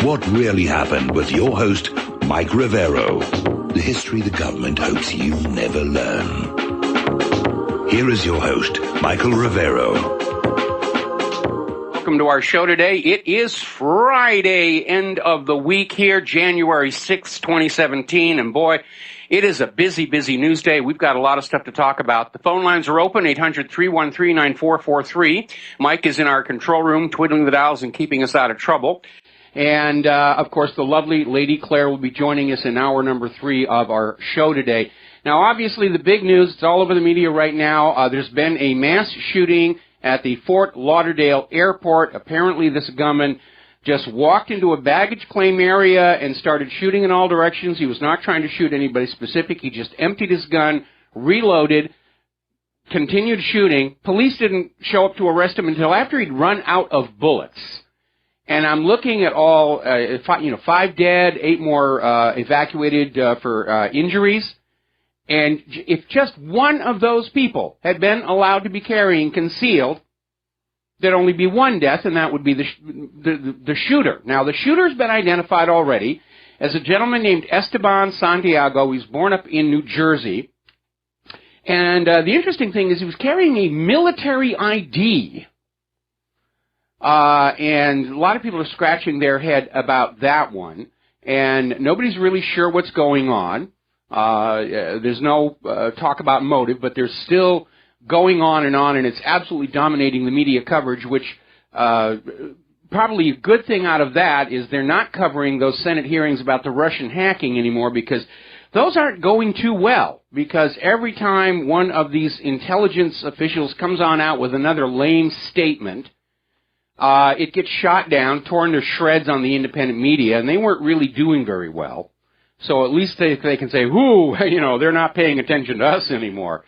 What Really Happened with your host, Mike Rivero. The history the government hopes you never learn. Here is your host, Michael Rivero. Welcome to our show today. It is Friday, end of the week here, January 6th, 2017. And boy, it is a busy, busy news day. We've got a lot of stuff to talk about. The phone lines are open, 800-313-9443. Mike is in our control room, twiddling the dials and keeping us out of trouble. And, of course, the lovely Lady Claire will be joining us in hour number 3 of our show today. Now, obviously, the big news, it's all over the media right now. There's been a mass shooting at the Fort Lauderdale airport. Apparently, this gunman just walked into a baggage claim area and started shooting in all directions. He was not trying to shoot anybody specific. He just emptied his gun, reloaded, continued shooting. Police didn't show up to arrest him until after he'd run out of bullets. And I'm looking at all, 5 dead, 8 more evacuated for injuries. And if just one of those people had been allowed to be carrying concealed, there'd only be one death, and that would be the shooter. Now, the shooter's been identified already as a gentleman named Esteban Santiago. He's born up in New Jersey. And the interesting thing is he was carrying a military ID. And a lot of people are scratching their head about that one, and nobody's really sure what's going on. There's no talk about motive, but there's still going on, and it's absolutely dominating the media coverage, which probably a good thing out of that is they're not covering those Senate hearings about the Russian hacking anymore, because those aren't going too well, because every time one of these intelligence officials comes on out with another lame statement, it gets shot down, torn to shreds on the independent media, and they weren't really doing very well. So at least they can say, they're not paying attention to us anymore.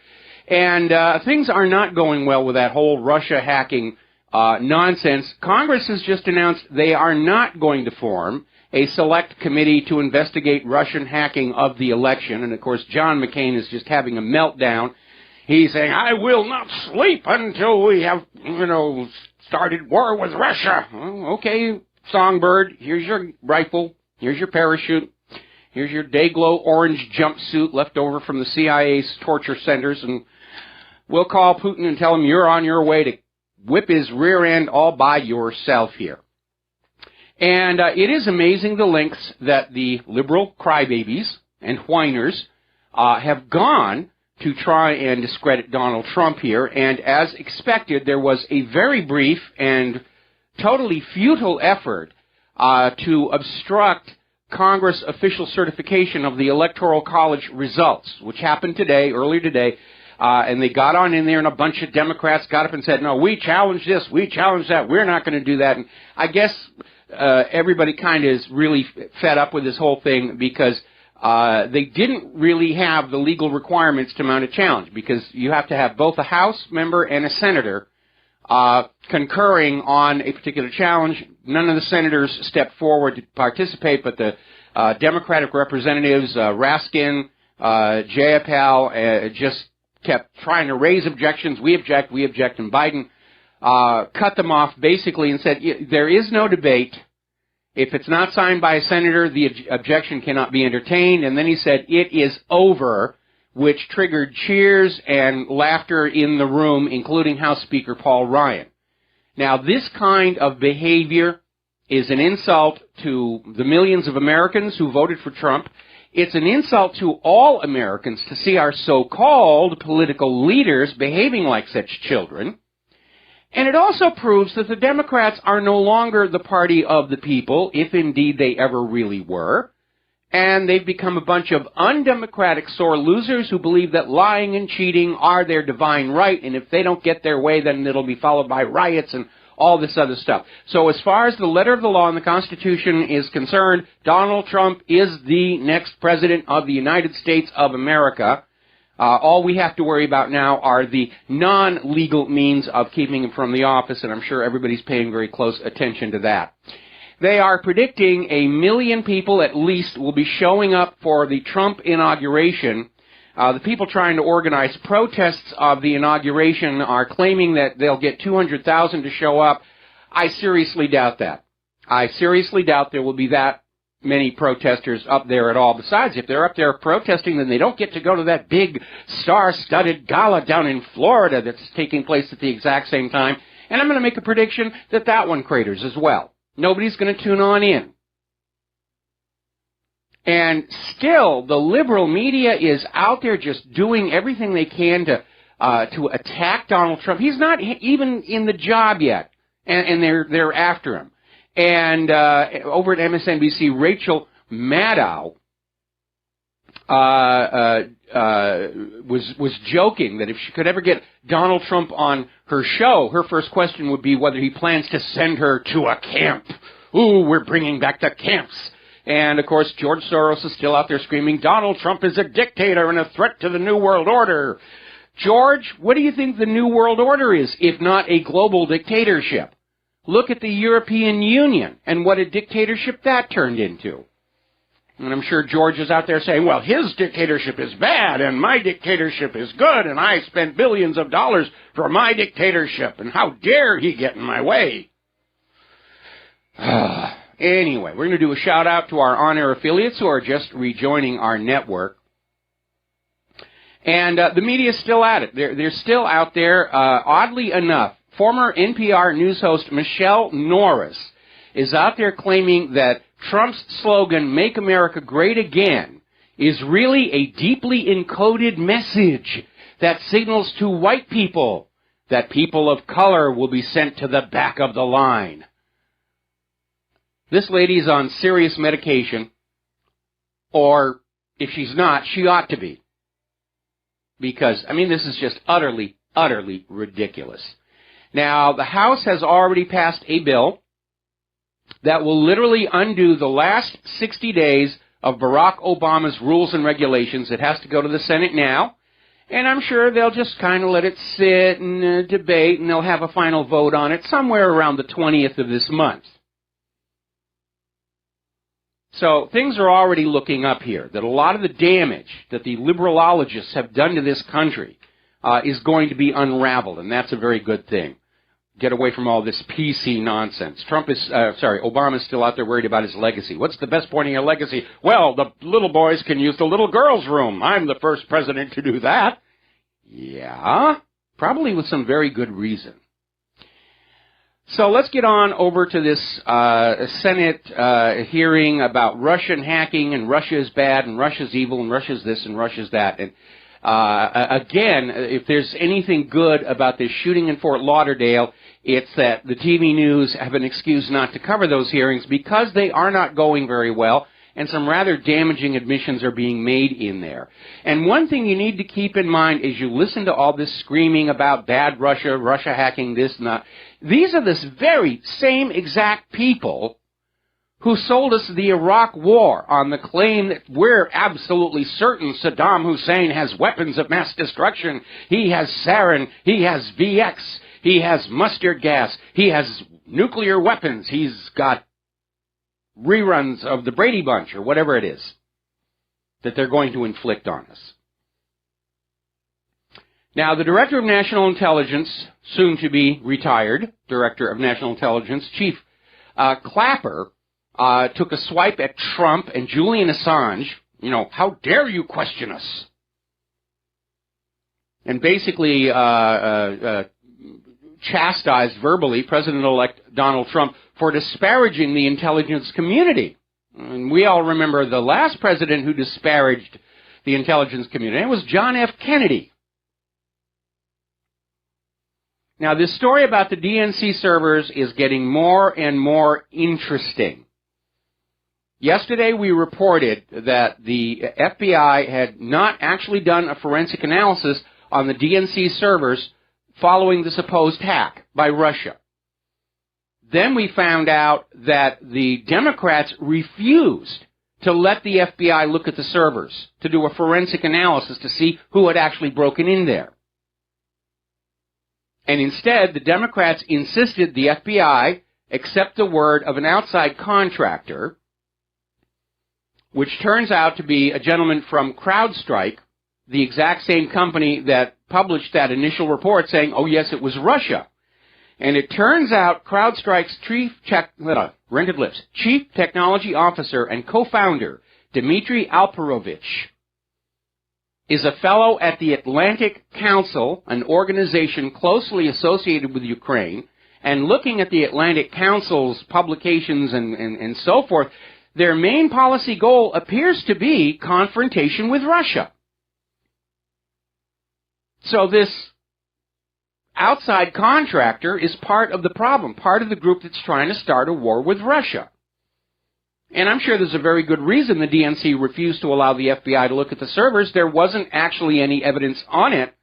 And things are not going well with that whole Russia hacking nonsense. Congress has just announced they are not going to form a select committee to investigate Russian hacking of the election. And, of course, John McCain is just having a meltdown. He's saying, I will not sleep until we have, started war with Russia. Well, okay, Songbird, here's your rifle, here's your parachute, here's your Dayglow orange jumpsuit left over from the CIA's torture centers, and we'll call Putin and tell him you're on your way to whip his rear end all by yourself here. And it is amazing the lengths that the liberal crybabies and whiners have gone to try and discredit Donald Trump here, and as expected, there was a very brief and totally futile effort to obstruct Congress official certification of the Electoral College results, which happened earlier today, and they got on in there, and a bunch of Democrats got up and said, no, we challenge this, we challenge that, we're not going to do that. And I guess everybody kind of is really fed up with this whole thing because they didn't really have the legal requirements to mount a challenge, because you have to have both a House member and a senator concurring on a particular challenge. None of the senators stepped forward to participate, but the Democratic representatives, Raskin, Jayapal, just kept trying to raise objections. We object, and Biden cut them off basically and said, there is no debate. If it's not signed by a senator, the objection cannot be entertained. And then he said, it is over, which triggered cheers and laughter in the room, including House Speaker Paul Ryan. Now, this kind of behavior is an insult to the millions of Americans who voted for Trump. It's an insult to all Americans to see our so-called political leaders behaving like such children. And it also proves that the Democrats are no longer the party of the people, if indeed they ever really were. And they've become a bunch of undemocratic sore losers who believe that lying and cheating are their divine right, and if they don't get their way, then it'll be followed by riots and all this other stuff. So as far as the letter of the law and the Constitution is concerned, Donald Trump is the next president of the United States of America. All we have to worry about now are the non-legal means of keeping him from the office, and I'm sure everybody's paying very close attention to that. They are predicting 1 million people at least will be showing up for the Trump inauguration. The people trying to organize protests of the inauguration are claiming that they'll get 200,000 to show up. I seriously doubt that. I seriously doubt there will be that many protesters up there at all. Besides, if they're up there protesting, then they don't get to go to that big star-studded gala down in Florida that's taking place at the exact same time. And I'm going to make a prediction that that one craters as well. Nobody's going to tune on in. And still, the liberal media is out there just doing everything they can to attack Donald Trump. He's not even in the job yet, and they're after him. And over at MSNBC, Rachel Maddow was joking that if she could ever get Donald Trump on her show, her first question would be whether he plans to send her to a camp. Ooh, we're bringing back the camps. And, of course, George Soros is still out there screaming, Donald Trump is a dictator and a threat to the New World Order. George, what do you think the New World Order is, if not a global dictatorship? Look at the European Union and what a dictatorship that turned into. And I'm sure George is out there saying, well, his dictatorship is bad and my dictatorship is good and I spent billions of dollars for my dictatorship and how dare he get in my way. Anyway, we're going to do a shout-out to our on-air affiliates who are just rejoining our network. And the media is still at it. They're still out there. Oddly enough, former NPR news host Michelle Norris is out there claiming that Trump's slogan, Make America Great Again, is really a deeply encoded message that signals to white people that people of color will be sent to the back of the line. This lady's on serious medication, or if she's not, she ought to be. Because, I mean, this is just utterly, utterly ridiculous. Now, the House has already passed a bill that will literally undo the last 60 days of Barack Obama's rules and regulations. It has to go to the Senate now, and I'm sure they'll just kind of let it sit and debate, and they'll have a final vote on it somewhere around the 20th of this month. So things are already looking up here, that a lot of the damage that the liberalologists have done to this country is going to be unraveled, and that's a very good thing. Get away from all this PC nonsense. Obama's still out there worried about his legacy. What's the best point of your legacy? Well, the little boys can use the little girls' room. I'm the first president to do that. Yeah, probably with some very good reason. So let's get on over to this Senate hearing about Russian hacking, and Russia is bad, and Russia's evil, and Russia's this, and Russia's that. And again, if there's anything good about this shooting in Fort Lauderdale, it's that the TV news have an excuse not to cover those hearings because they are not going very well, and some rather damaging admissions are being made in there. And one thing you need to keep in mind as you listen to all this screaming about bad Russia, Russia hacking this and that, these are this very same exact people who sold us the Iraq War on the claim that we're absolutely certain Saddam Hussein has weapons of mass destruction. He has sarin, he has VX, he has mustard gas, he has nuclear weapons, he's got reruns of the Brady Bunch or whatever it is that they're going to inflict on us. Now, the Director of National Intelligence, soon to be retired Director of National Intelligence, Chief Clapper, took a swipe at Trump and Julian Assange. You know, how dare you question us? And basically chastised verbally President-elect Donald Trump for disparaging the intelligence community. And we all remember the last president who disparaged the intelligence community. It was John F. Kennedy. Now, this story about the DNC servers is getting more and more interesting. Yesterday, we reported that the FBI had not actually done a forensic analysis on the DNC servers following the supposed hack by Russia. Then we found out that the Democrats refused to let the FBI look at the servers to do a forensic analysis to see who had actually broken in there. And instead, the Democrats insisted the FBI accept the word of an outside contractor, which turns out to be a gentleman from CrowdStrike, the exact same company that published that initial report saying, oh yes, it was Russia. And it turns out CrowdStrike's Chief Technology Officer and co-founder, Dmitry Alperovich, is a fellow at the Atlantic Council, an organization closely associated with Ukraine. And looking at the Atlantic Council's publications and so forth, their main policy goal appears to be confrontation with Russia. So this outside contractor is part of the problem, part of the group that's trying to start a war with Russia. And I'm sure there's a very good reason the DNC refused to allow the FBI to look at the servers. There wasn't actually any evidence on it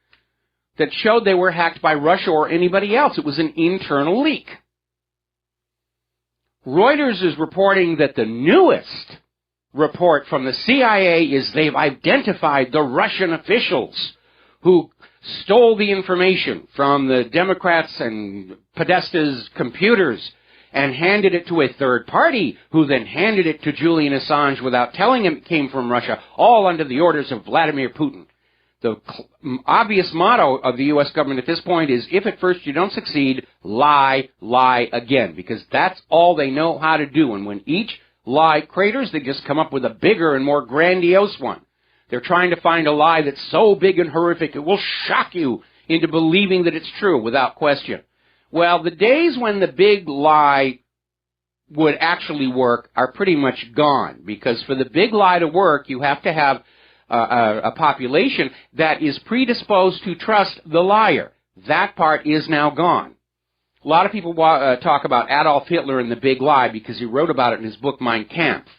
that showed they were hacked by Russia or anybody else. It was an internal leak. Reuters is reporting that the newest report from the CIA is they've identified the Russian officials who stole the information from the Democrats and Podesta's computers and handed it to a third party, who then handed it to Julian Assange without telling him it came from Russia, all under the orders of Vladimir Putin. The obvious motto of the U.S. government at this point is, if at first you don't succeed, lie, lie again, because that's all they know how to do. And when each lie craters, they just come up with a bigger and more grandiose one. They're trying to find a lie that's so big and horrific it will shock you into believing that it's true without question. Well, the days when the big lie would actually work are pretty much gone, because for the big lie to work, you have to have a population that is predisposed to trust the liar. That part is now gone. A lot of people talk about Adolf Hitler and the big lie because he wrote about it in his book Mein Kampf.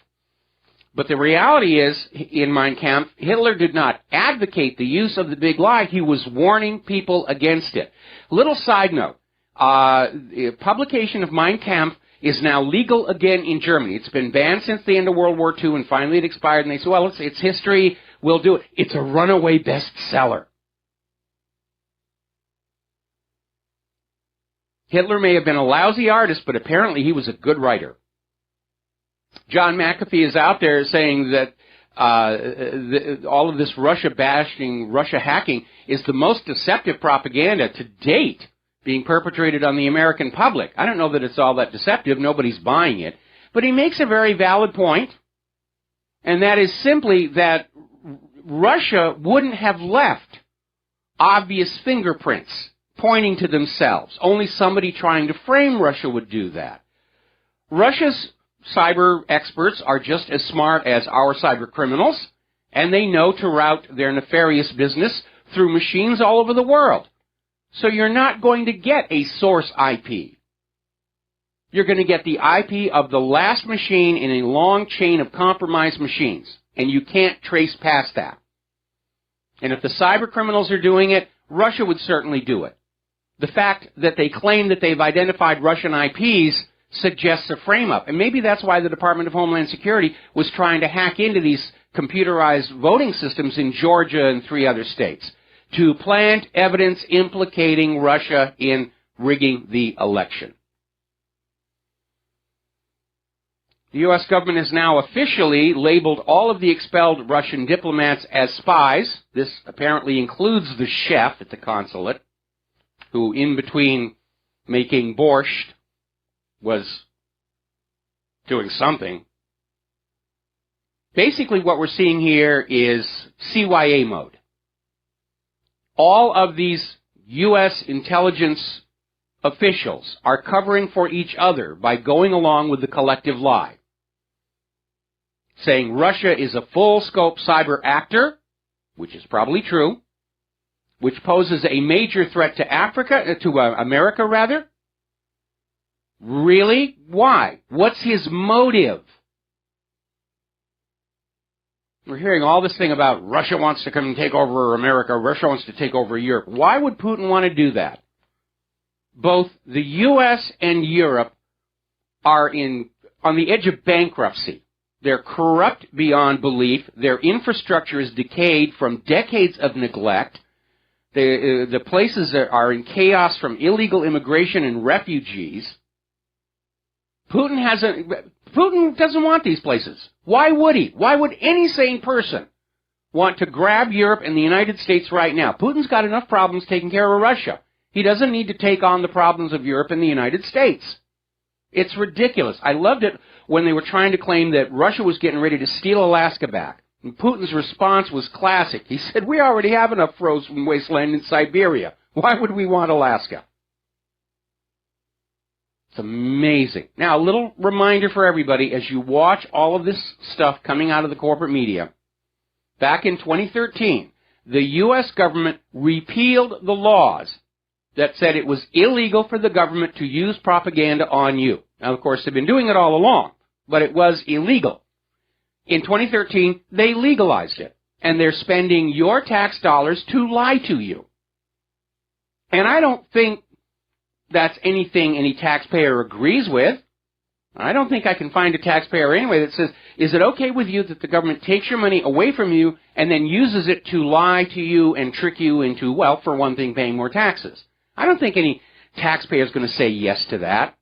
But the reality is, in Mein Kampf, Hitler did not advocate the use of the big lie. He was warning people against it. Little side note, the publication of Mein Kampf is now legal again in Germany. It's been banned since the end of World War II, and finally it expired, and they said, well, it's history, we'll do it. It's a runaway bestseller. Hitler may have been a lousy artist, but apparently he was a good writer. John McAfee is out there saying that all of this Russia bashing, Russia hacking is the most deceptive propaganda to date being perpetrated on the American public. I don't know that it's all that deceptive. Nobody's buying it. But he makes a very valid point, and that is simply that Russia wouldn't have left obvious fingerprints pointing to themselves. Only somebody trying to frame Russia would do that. Russia's cyber experts are just as smart as our cyber criminals, and they know to route their nefarious business through machines all over the world. So you're not going to get a source IP. You're going to get the IP of the last machine in a long chain of compromised machines, and you can't trace past that. And if the cyber criminals are doing it, Russia would certainly do it. The fact that they claim that they've identified Russian IPs suggests a frame-up. And maybe that's why the Department of Homeland Security was trying to hack into these computerized voting systems in Georgia and 3 other states to plant evidence implicating Russia in rigging the election. The U.S. government has now officially labeled all of the expelled Russian diplomats as spies. This apparently includes the chef at the consulate, who, in between making borscht, was doing something. Basically, what we're seeing here is CYA mode. All of these U.S. intelligence officials are covering for each other by going along with the collective lie, saying Russia is a full-scope cyber actor, which is probably true, which poses a major threat to America rather. Really? Why? What's his motive? We're hearing all this thing about Russia wants to come and take over America, Russia wants to take over Europe. Why would Putin want to do that? Both the U.S. and Europe are on the edge of bankruptcy. They're corrupt beyond belief. Their infrastructure is decayed from decades of neglect. The places are in chaos from illegal immigration and refugees. Putin doesn't want these places. Why would he? Why would any sane person want to grab Europe and the United States right now? Putin's got enough problems taking care of Russia. He doesn't need to take on the problems of Europe and the United States. It's ridiculous. I loved it when they were trying to claim that Russia was getting ready to steal Alaska back. And Putin's response was classic. He said, we already have enough frozen wasteland in Siberia. Why would we want Alaska? It's amazing. Now, a little reminder for everybody, as you watch all of this stuff coming out of the corporate media, back in 2013, the U.S. government repealed the laws that said it was illegal for the government to use propaganda on you. Now, of course, they've been doing it all along, but it was illegal. In 2013, they legalized it, and they're spending your tax dollars to lie to you. And I don't think that's anything any taxpayer agrees with. I don't think I can find a taxpayer anyway that says, is it okay with you that the government takes your money away from you and then uses it to lie to you and trick you into, well, for one thing, paying more taxes? I don't think any taxpayer is going to say yes to that.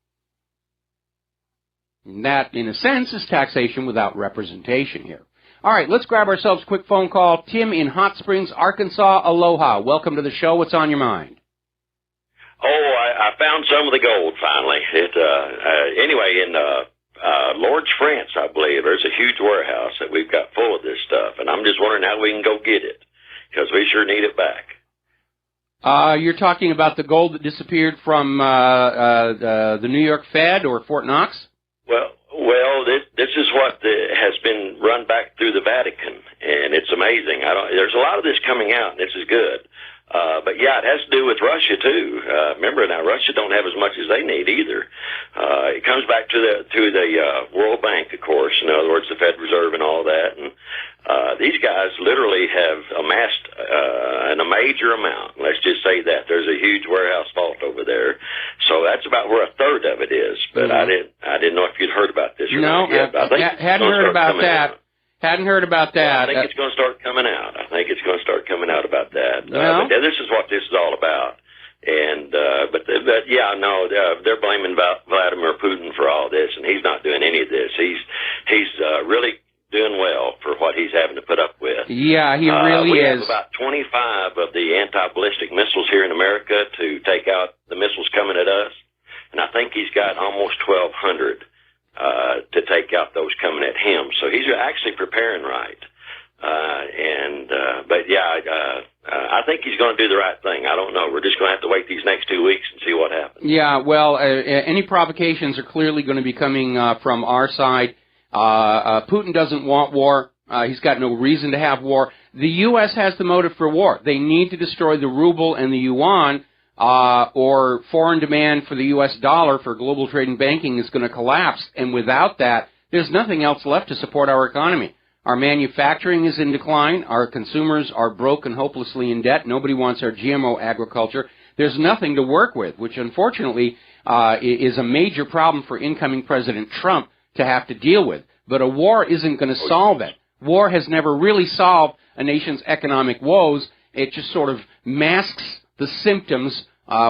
And that, in a sense, is taxation without representation here. All right, let's grab ourselves a quick phone call. Tim in Hot Springs, Arkansas. Aloha. Welcome to the show. What's on your mind? Oh, I found some of the gold finally. Anyway, in Lord's, France, I believe, there's a huge warehouse that we've got full of this stuff, and I'm just wondering how we can go get it, because we sure need it back. You're talking about the gold that disappeared from the New York Fed or Fort Knox? Well, this is what has been run back through the Vatican, and it's amazing. There's a lot of this coming out, and this is good. But yeah, it has to do with Russia too. Remember now, Russia don't have as much as they need either. It comes back to the World Bank, of course. In other words, the Fed Reserve and all that. And these guys literally have amassed a major amount. Let's just say that there's a huge warehouse vault over there. So that's about where a third of it is. But I didn't know if you'd heard about this or not yet. I think hadn't heard about that. Hadn't heard about that. Well, I think it's going to start coming out. About that. But this is what this is all about. And but yeah, no, they're blaming Vladimir Putin for all this, and he's not doing any of this. He's really doing well for what he's having to put up with. Yeah, he really we is. We have about 25 of the anti-ballistic missiles here in America to take out the missiles coming at us, and I think he's got almost 1,200 to take out those coming at him. So he's actually preparing right. But yeah, I think he's going to do the right thing. I don't know. We're just going to have to wait these next 2 weeks and see what happens. Yeah, well, any provocations are clearly going to be coming from our side. Putin doesn't want war. He's got no reason to have war. The U.S. has the motive for war. They need to destroy the ruble and the yuan, or foreign demand for the U.S. dollar for global trade and banking is going to collapse. And without that, there's nothing else left to support our economy. Our manufacturing is in decline. Our consumers are broke and hopelessly in debt. Nobody wants our GMO agriculture. There's nothing to work with, which unfortunately is a major problem for incoming President Trump to have to deal with. But a war isn't going to solve it. War has never really solved a nation's economic woes. It just sort of masks the symptoms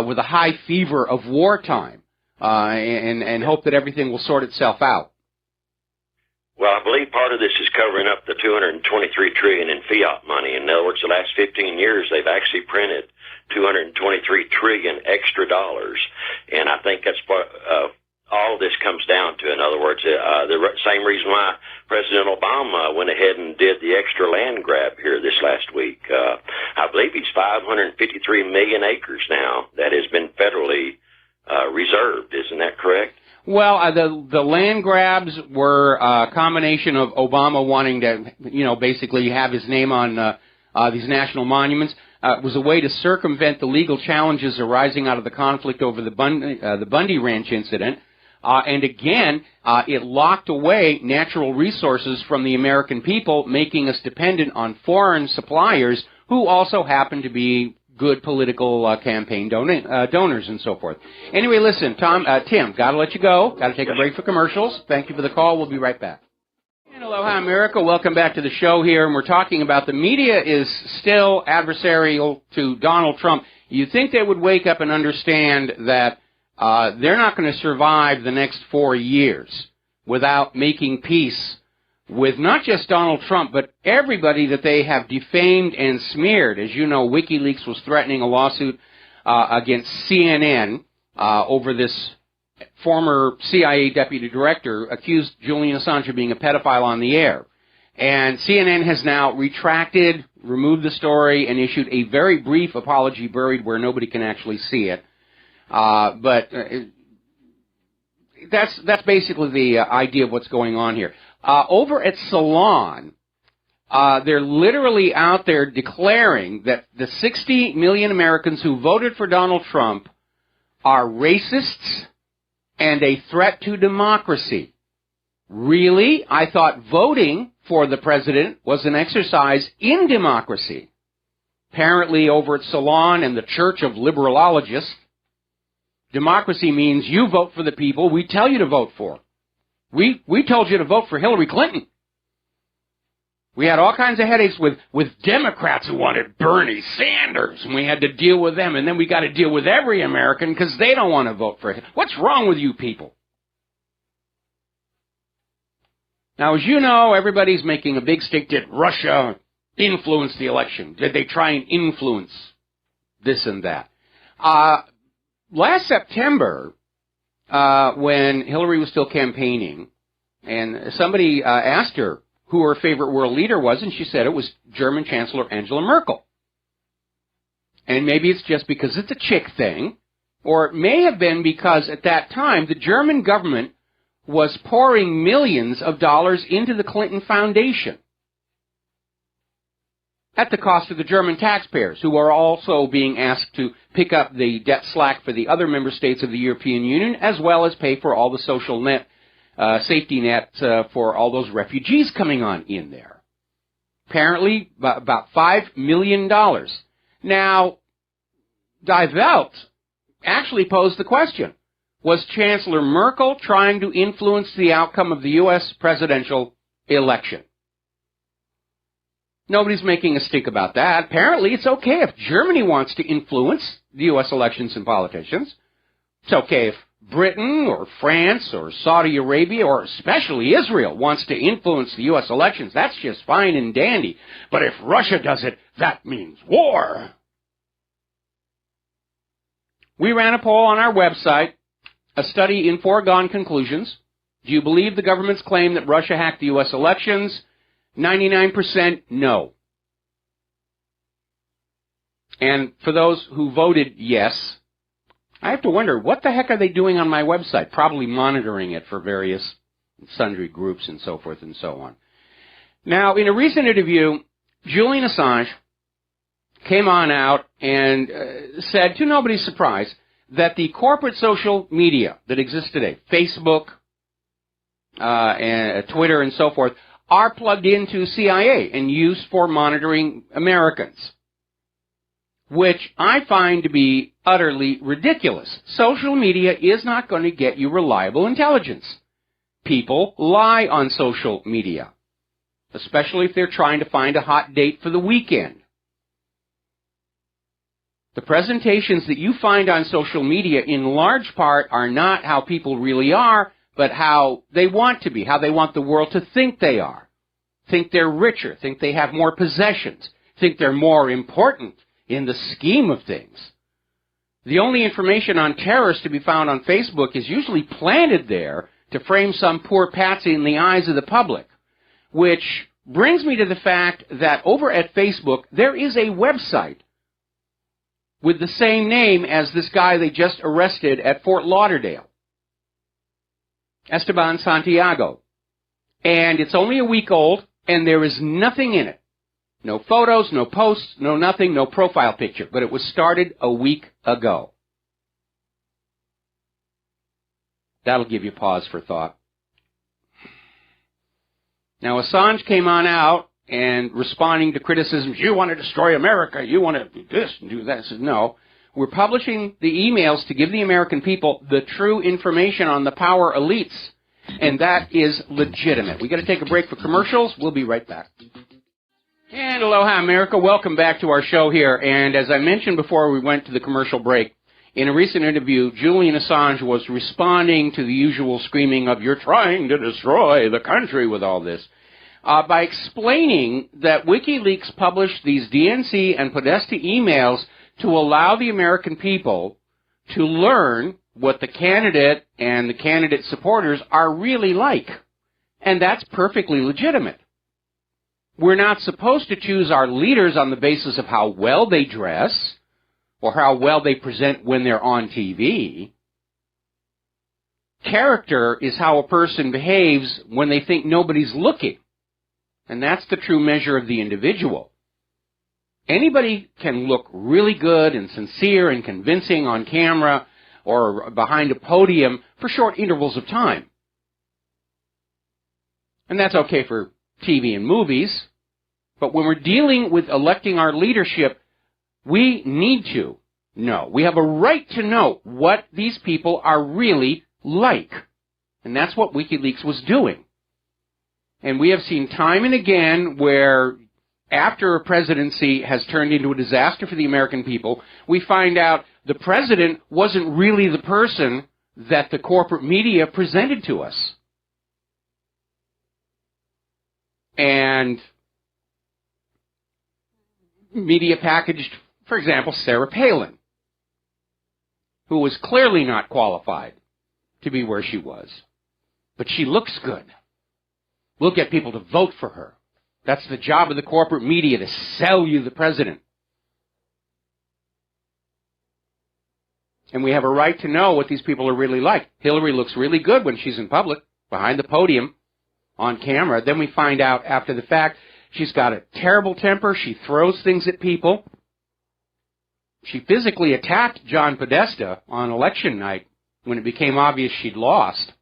with a high fever of wartime and hope that everything will sort itself out. Well, I believe part of this is covering up the $223 trillion in fiat money. In other words, the last 15 years, they've actually printed $223 trillion extra dollars. And I think that's what all this comes down to. In other words, the same reason why President Obama went ahead and did the extra land grab here this last week. I believe he's 553 million acres now that has been federally reserved. Isn't that correct? Well, the land grabs were a combination of Obama wanting to, basically have his name on these national monuments. It was a way to circumvent the legal challenges arising out of the conflict over the Bundy Ranch incident. And again, it locked away natural resources from the American people, making us dependent on foreign suppliers who also happen to be good political campaign donors and so forth. Anyway, listen, Tim, got to let you go. Got to take a break for commercials. Thank you for the call. We'll be right back. And aloha, America. Welcome back to the show here. And we're talking about the media is still adversarial to Donald Trump. You'd think they would wake up and understand that they're not going to survive the next 4 years without making peace with not just Donald Trump, but everybody that they have defamed and smeared. As you know, WikiLeaks was threatening a lawsuit against CNN over this former CIA deputy director accused Julian Assange of being a pedophile on the air. And CNN has now retracted, removed the story, and issued a very brief apology buried where nobody can actually see it. But that's basically the idea of what's going on here. Over at Salon, they're literally out there declaring that the 60 million Americans who voted for Donald Trump are racists and a threat to democracy. Really? I thought voting for the president was an exercise in democracy. Apparently, over at Salon and the Church of Liberalologists, democracy means you vote for the people we tell you to vote for. We told you to vote for Hillary Clinton. We had all kinds of headaches with Democrats who wanted Bernie Sanders, and we had to deal with them, and then we got to deal with every American because they don't want to vote for him. What's wrong with you people? Now, as you know, everybody's making a big stink. Did Russia influence the election? Did they try and influence this and that? Last September, when Hillary was still campaigning, and somebody asked her who her favorite world leader was, and she said it was German Chancellor Angela Merkel. And maybe it's just because it's a chick thing, or it may have been because at that time the German government was pouring millions of dollars into the Clinton Foundation at the cost of the German taxpayers, who are also being asked to pick up the debt slack for the other member states of the European Union, as well as pay for all the social net safety net for all those refugees coming on in there. Apparently, about $5 million. Now, Die Welt actually posed the question, was Chancellor Merkel trying to influence the outcome of the U.S. presidential election? Nobody's making a stink about that. Apparently, it's okay if Germany wants to influence the U.S. elections and politicians. It's okay if Britain or France or Saudi Arabia or especially Israel wants to influence the U.S. elections. That's just fine and dandy. But if Russia does it, that means war. We ran a poll on our website, a study in foregone conclusions. Do you believe the government's claim that Russia hacked the U.S. elections? 99% no. And for those who voted yes, I have to wonder, what the heck are they doing on my website? Probably monitoring it for various sundry groups and so forth and so on. Now, in a recent interview, Julian Assange came on out and said, to nobody's surprise, that the corporate social media that exists today, Facebook, and Twitter and so forth, are plugged into CIA and used for monitoring Americans, which I find to be utterly ridiculous. Social media is not going to get you reliable intelligence. People lie on social media, especially if they're trying to find a hot date for the weekend. The presentations that you find on social media in large part are not how people really are, but how they want to be, how they want the world to think they are. Think they're richer, think they have more possessions, think they're more important in the scheme of things. The only information on terrorists to be found on Facebook is usually planted there to frame some poor patsy in the eyes of the public, which brings me to the fact that over at Facebook, there is a website with the same name as this guy they just arrested at Fort Lauderdale, Esteban Santiago. And it's only a week old, and there is nothing in it. No photos, no posts, no nothing, no profile picture. But it was started a week ago. That'll give you pause for thought. Now, Assange came on out and responding to criticisms, you want to destroy America, you want to do this and do that. I said, no, we're publishing the emails to give the American people the true information on the power elites, and that is legitimate. We got to take a break for commercials. We'll be right back. And aloha, America. Welcome back to our show here. And as I mentioned before we went to the commercial break, in a recent interview, Julian Assange was responding to the usual screaming of, you're trying to destroy the country with all this, by explaining that WikiLeaks published these DNC and Podesta emails to allow the American people to learn what the candidate and the candidate supporters are really like. And that's perfectly legitimate. We're not supposed to choose our leaders on the basis of how well they dress or how well they present when they're on TV. Character is how a person behaves when they think nobody's looking. And that's the true measure of the individual. Anybody can look really good and sincere and convincing on camera or behind a podium for short intervals of time. And that's okay for TV and movies. But when we're dealing with electing our leadership, we need to know. We have a right to know what these people are really like. And that's what WikiLeaks was doing. And we have seen time and again where after a presidency has turned into a disaster for the American people, we find out the president wasn't really the person that the corporate media presented to us. And media packaged, for example, Sarah Palin, who was clearly not qualified to be where she was. But she looks good. We'll get people to vote for her. That's the job of the corporate media, to sell you the president. And we have a right to know what these people are really like. Hillary looks really good when she's in public, behind the podium, on camera. Then we find out after the fact she's got a terrible temper. She throws things at people. She physically attacked John Podesta on election night when it became obvious she'd lost.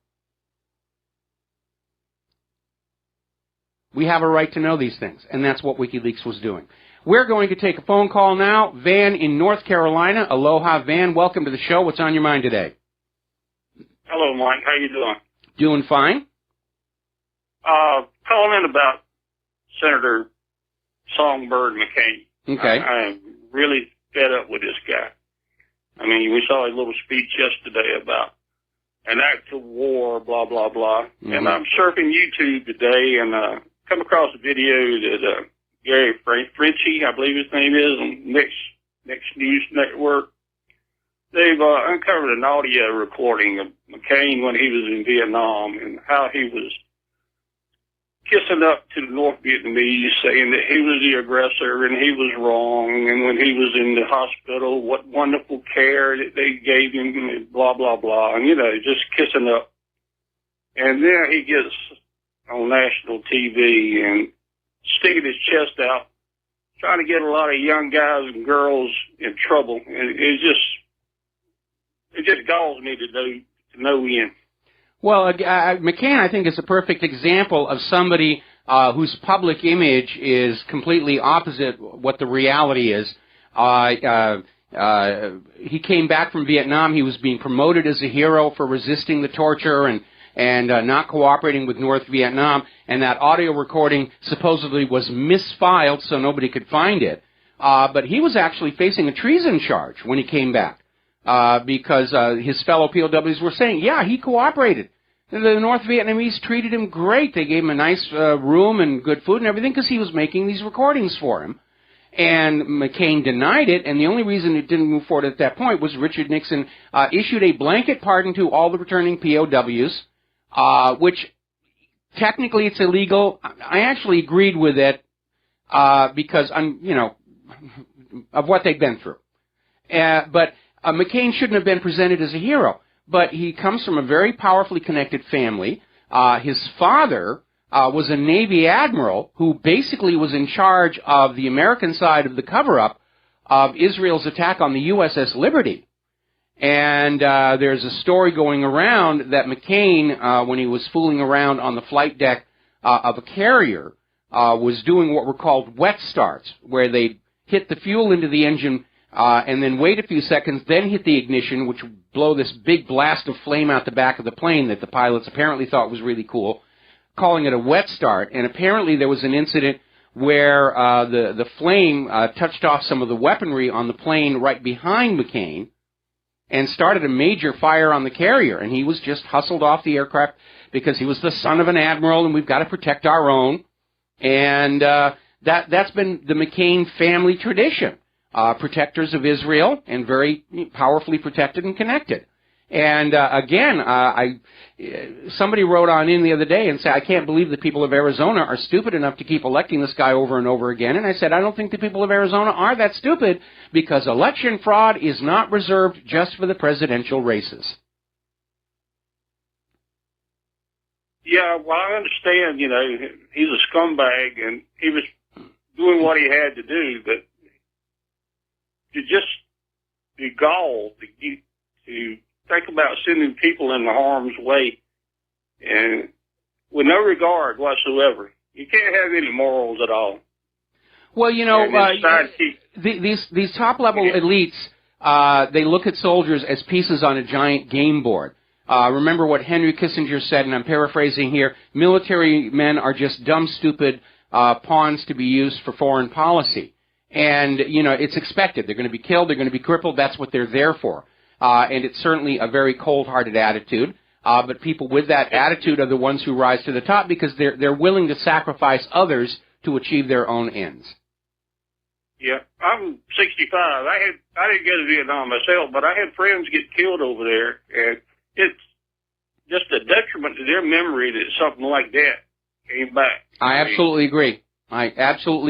We have a right to know these things, and that's what WikiLeaks was doing. We're going to take a phone call now. Van in North Carolina. Aloha, Van. Welcome to the show. What's on your mind today? Hello, Mike. How you doing? Doing fine. Calling in about Senator Songbird McCain. Okay. I'm really fed up with this guy. I mean, we saw his little speech yesterday about an act of war, blah, blah, blah. Mm-hmm. And I'm surfing YouTube today and come across a video that Gary Frenchie, I believe his name is, on Next News Network. They've uncovered an audio recording of McCain when he was in Vietnam and how he was kissing up to the North Vietnamese, saying that he was the aggressor and he was wrong, and when he was in the hospital, what wonderful care that they gave him, and blah, blah, blah, and, just kissing up. And then he gets on national TV and sticking his chest out, trying to get a lot of young guys and girls in trouble. And it just galls me to no end. Well, McCain, I think, is a perfect example of somebody whose public image is completely opposite what the reality is. He came back from Vietnam. He was being promoted as a hero for resisting the torture and not cooperating with North Vietnam. And that audio recording supposedly was misfiled so nobody could find it. But he was actually facing a treason charge when he came back. Because his fellow POWs were saying, yeah, he cooperated. The North Vietnamese treated him great. They gave him a nice room and good food and everything because he was making these recordings for him. And McCain denied it, and the only reason it didn't move forward at that point was Richard Nixon issued a blanket pardon to all the returning POWs, which technically it's illegal. I actually agreed with it because, of what they've been through. But McCain shouldn't have been presented as a hero, but he comes from a very powerfully connected family. His father was a Navy admiral who basically was in charge of the American side of the cover-up of Israel's attack on the USS Liberty. And there's a story going around that McCain, when he was fooling around on the flight deck of a carrier, was doing what were called wet starts, where they'd hit the fuel into the engine and then wait a few seconds, then hit the ignition, which would blow this big blast of flame out the back of the plane that the pilots apparently thought was really cool, calling it a wet start. And apparently there was an incident where the flame touched off some of the weaponry on the plane right behind McCain and started a major fire on the carrier. And he was just hustled off the aircraft because he was the son of an admiral and we've got to protect our own. And that's been the McCain family tradition. protectors of Israel and very powerfully protected and connected. And again, somebody wrote on in the other day and said, I can't believe the people of Arizona are stupid enough to keep electing this guy over and over again. And I said, I don't think the people of Arizona are that stupid, because election fraud is not reserved just for the presidential races. Yeah, well, I understand, he's a scumbag, and he was doing what he had to do, but to just be galled to think about sending people into harm's way, and with no regard whatsoever. You can't have any morals at all. Well, these top-level elites, they look at soldiers as pieces on a giant game board. Remember what Henry Kissinger said, and I'm paraphrasing here, military men are just dumb, stupid pawns to be used for foreign policy. And, it's expected. They're going to be killed, they're going to be crippled, that's what they're there for. And it's certainly a very cold-hearted attitude. But people with that attitude are the ones who rise to the top, because they're willing to sacrifice others to achieve their own ends. Yeah, I'm 65. I didn't go to Vietnam myself, but I had friends get killed over there, and it's just a detriment to their memory that something like that came back. I absolutely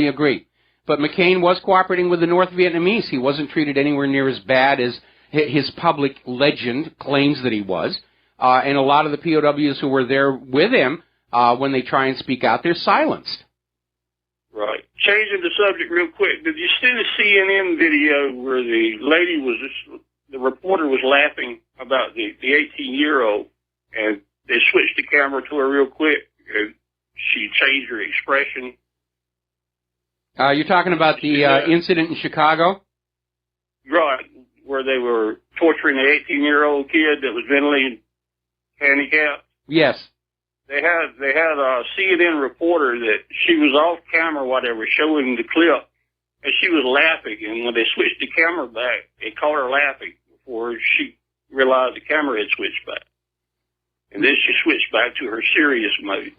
agree. But McCain was cooperating with the North Vietnamese. He wasn't treated anywhere near as bad as his public legend claims that he was. And a lot of the POWs who were there with him, when they try and speak out, they're silenced. Right. Changing the subject real quick, did you see the CNN video where the reporter was laughing about the 18-year-old, and they switched the camera to her real quick, and she changed her expression? You're talking about the incident in Chicago? Right, where they were torturing an 18-year-old kid that was mentally handicapped. Yes. They had a CNN reporter that she was off camera while they were showing the clip, and she was laughing, and when they switched the camera back, they caught her laughing before she realized the camera had switched back. And then she switched back to her serious mode.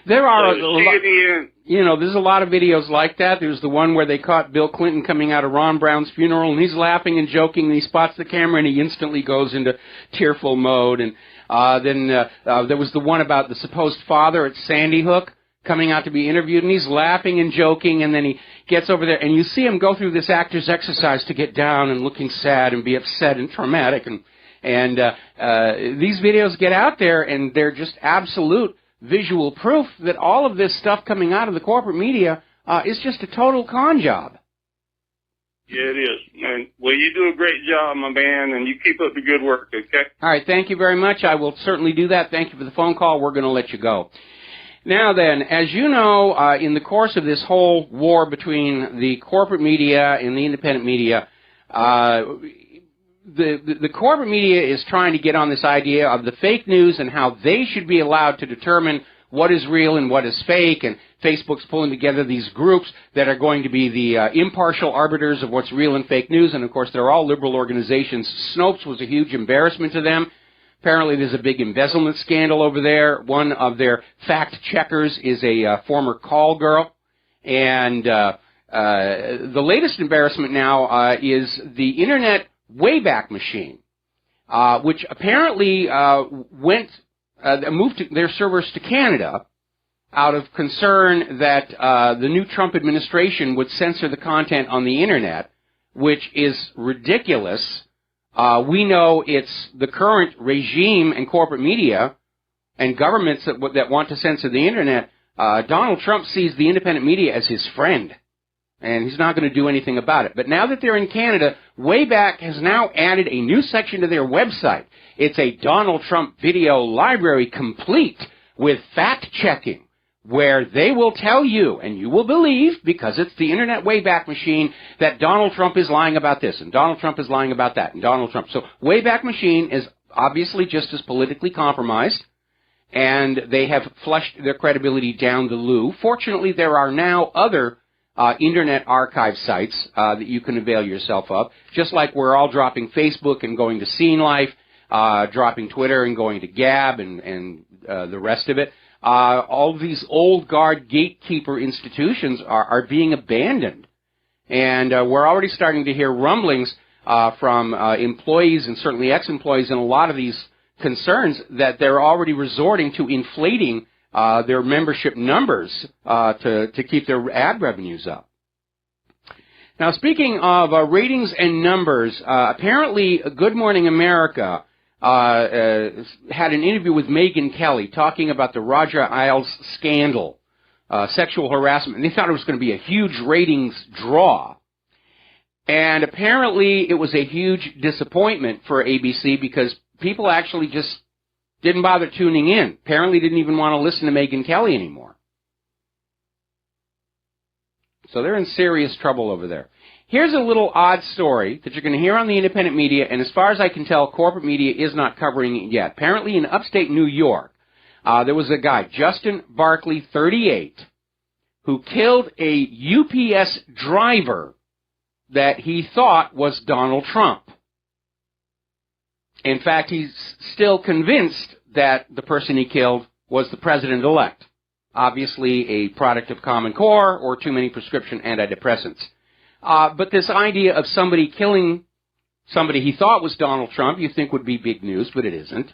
There are there's a lot of videos like that. There's the one where they caught Bill Clinton coming out of Ron Brown's funeral, and he's laughing and joking, and he spots the camera, and he instantly goes into tearful mode. And then there was the one about the supposed father at Sandy Hook coming out to be interviewed, and he's laughing and joking, and then he gets over there, and you see him go through this actor's exercise to get down and looking sad and be upset and traumatic, and these videos get out there, and they're just absolute visual proof that all of this stuff coming out of the corporate media is just a total con job. Yeah, it is. And, well, you do a great job, my man, and you keep up the good work, okay? All right, thank you very much. I will certainly do that. Thank you for the phone call. We're going to let you go. Now then, as you know, in the course of this whole war between the corporate media and the independent media, the corporate media is trying to get on this idea of the fake news and how they should be allowed to determine what is real and what is fake, and Facebook's pulling together these groups that are going to be the impartial arbiters of what's real and fake news, and of course they're all liberal organizations. Snopes was a huge embarrassment to them. Apparently there's a big embezzlement scandal over there. One of their fact checkers is a former call girl, and the latest embarrassment now is the Internet Wayback Machine, which apparently moved their servers to Canada out of concern that the new Trump administration would censor the content on the Internet, which is ridiculous. We know it's the current regime and corporate media and governments that want to censor the Internet. Donald Trump sees the independent media as his friend, and he's not going to do anything about it. But now that they're in Canada, Wayback has now added a new section to their website. It's a Donald Trump video library complete with fact-checking, where they will tell you, and you will believe, because it's the Internet Wayback Machine, that Donald Trump is lying about this, and Donald Trump is lying about that, and Donald Trump. So Wayback Machine is obviously just as politically compromised, and they have flushed their credibility down the loo. Fortunately, there are now other Internet archive sites that you can avail yourself of, just like we're all dropping Facebook and going to Scene Life, dropping Twitter and going to Gab and the rest of it. All these old guard gatekeeper institutions are being abandoned. And we're already starting to hear rumblings from employees and certainly ex-employees in a lot of these concerns that they're already resorting to inflating their membership numbers to keep their ad revenues up. Now, speaking of ratings and numbers, apparently Good Morning America had an interview with Megyn Kelly talking about the Roger Ailes scandal, sexual harassment, and they thought it was going to be a huge ratings draw. And apparently it was a huge disappointment for ABC because people actually just didn't bother tuning in. Apparently didn't even want to listen to Megyn Kelly anymore. So they're in serious trouble over there. Here's a little odd story that you're going to hear on the independent media, and as far as I can tell, corporate media is not covering it yet. Apparently in upstate New York, there was a guy, Justin Barkley, 38, who killed a UPS driver that he thought was Donald Trump. In fact, he's still convinced that the person he killed was the president-elect. Obviously a product of Common Core or too many prescription antidepressants. But this idea of somebody killing somebody he thought was Donald Trump, you think would be big news, but it isn't.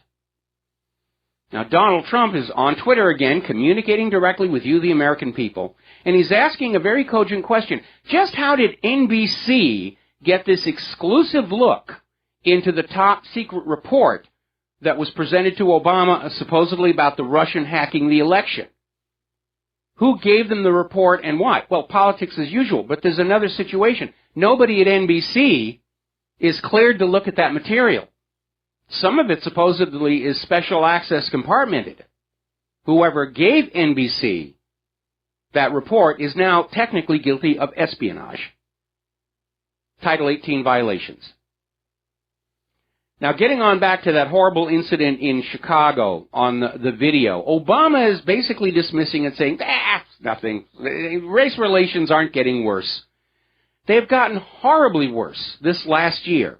Now, Donald Trump is on Twitter again, communicating directly with you, the American people, and he's asking a very cogent question. Just how did NBC get this exclusive look into the top secret report that was presented to Obama, supposedly about the Russian hacking the election? Who gave them the report and why? Well, politics as usual, but there's another situation. Nobody at NBC is cleared to look at that material. Some of it supposedly is special access compartmented. Whoever gave NBC that report is now technically guilty of espionage. Title 18 violations. Now, getting on back to that horrible incident in Chicago on the video, Obama is basically dismissing it, saying, nothing. Race relations aren't getting worse. They have gotten horribly worse this last year.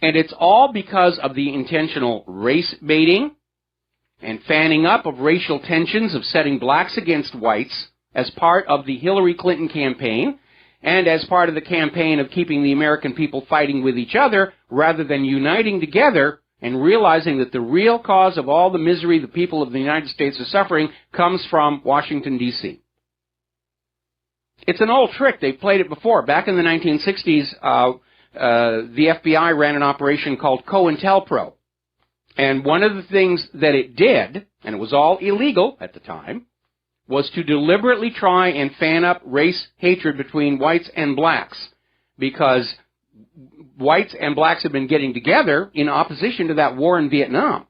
And it's all because of the intentional race baiting and fanning up of racial tensions of setting blacks against whites as part of the Hillary Clinton campaign and as part of the campaign of keeping the American people fighting with each other rather than uniting together and realizing that the real cause of all the misery the people of the United States are suffering comes from Washington, D.C. It's an old trick. They've played it before. Back in the 1960s, the FBI ran an operation called COINTELPRO. And one of the things that it did, and it was all illegal at the time, was to deliberately try and fan up race hatred between whites and blacks, because whites and blacks have been getting together in opposition to that war in Vietnam.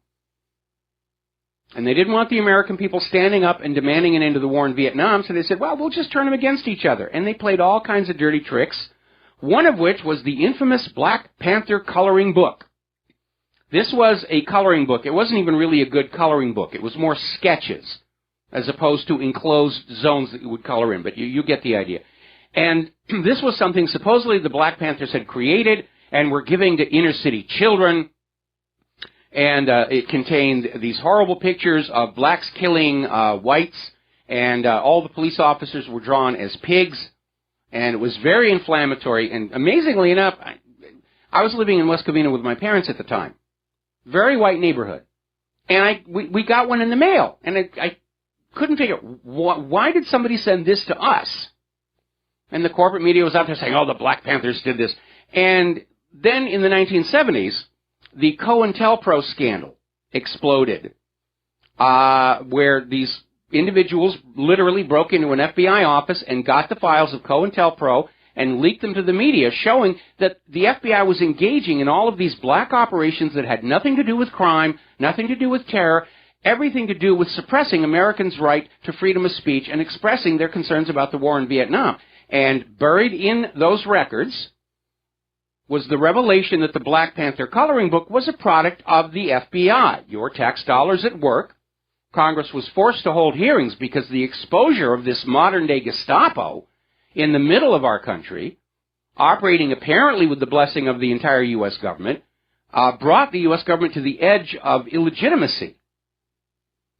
And they didn't want the American people standing up and demanding an end to the war in Vietnam, so they said, well, we'll just turn them against each other. And they played all kinds of dirty tricks, one of which was the infamous Black Panther coloring book. This was a coloring book. It wasn't even really a good coloring book. It was more sketches as opposed to enclosed zones that you would color in, but you get the idea. And this was something supposedly the Black Panthers had created and were giving to inner city children, and it contained these horrible pictures of blacks killing whites, and all the police officers were drawn as pigs, and it was very inflammatory. And amazingly enough, I was living in West Covina with my parents at the time, very white neighborhood, and we got one in the mail, and I couldn't figure why did somebody send this to us? And the corporate media was out there saying, oh, the Black Panthers did this. And then in the 1970s, the COINTELPRO scandal exploded, where these individuals literally broke into an FBI office and got the files of COINTELPRO and leaked them to the media, showing that the FBI was engaging in all of these black operations that had nothing to do with crime, nothing to do with terror, everything to do with suppressing Americans' right to freedom of speech and expressing their concerns about the war in Vietnam. And buried in those records was the revelation that the Black Panther coloring book was a product of the FBI. Your tax dollars at work. Congress was forced to hold hearings because the exposure of this modern-day Gestapo in the middle of our country, operating apparently with the blessing of the entire U.S. government, brought the U.S. government to the edge of illegitimacy.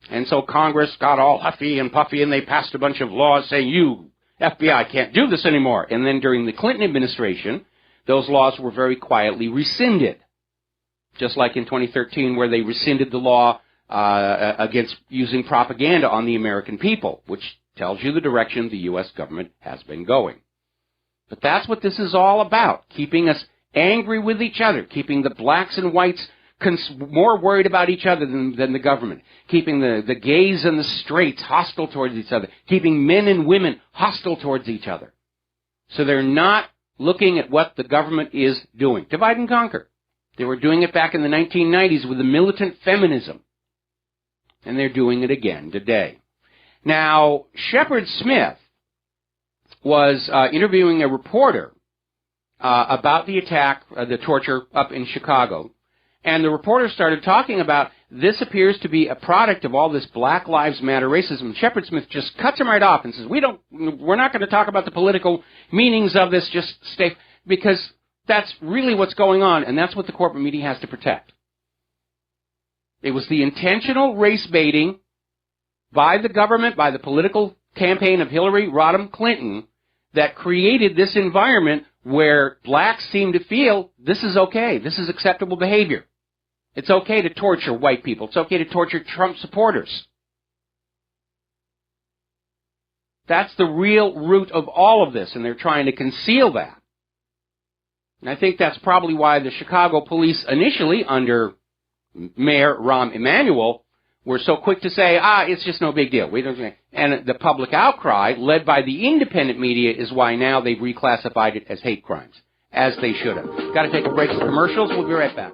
And so Congress got all huffy and puffy, and they passed a bunch of laws saying, you FBI can't do this anymore. And then during the Clinton administration, those laws were very quietly rescinded. Just like in 2013 where they rescinded the law against using propaganda on the American people, which tells you the direction the U.S. government has been going. But that's what this is all about, keeping us angry with each other, keeping the blacks and whites more worried about each other than the government, keeping the gays and the straights hostile towards each other, keeping men and women hostile towards each other. So they're not looking at what the government is doing. Divide and conquer. They were doing it back in the 1990s with the militant feminism. And they're doing it again today. Now, Shepard Smith was interviewing a reporter about the attack, the torture up in Chicago. And the reporter started talking about this appears to be a product of all this Black Lives Matter racism. Shepard Smith just cuts him right off and says, we're not going to talk about the political meanings of this, just stay, because that's really what's going on, and that's what the corporate media has to protect. It was the intentional race baiting by the government, by the political campaign of Hillary Rodham Clinton, that created this environment where blacks seem to feel this is okay, this is acceptable behavior. It's okay to torture white people. It's okay to torture Trump supporters. That's the real root of all of this, and they're trying to conceal that. And I think that's probably why the Chicago police initially, under Mayor Rahm Emanuel, were so quick to say, it's just no big deal. And the public outcry, led by the independent media, is why now they've reclassified it as hate crimes, as they should have. Got to take a break for commercials. We'll be right back.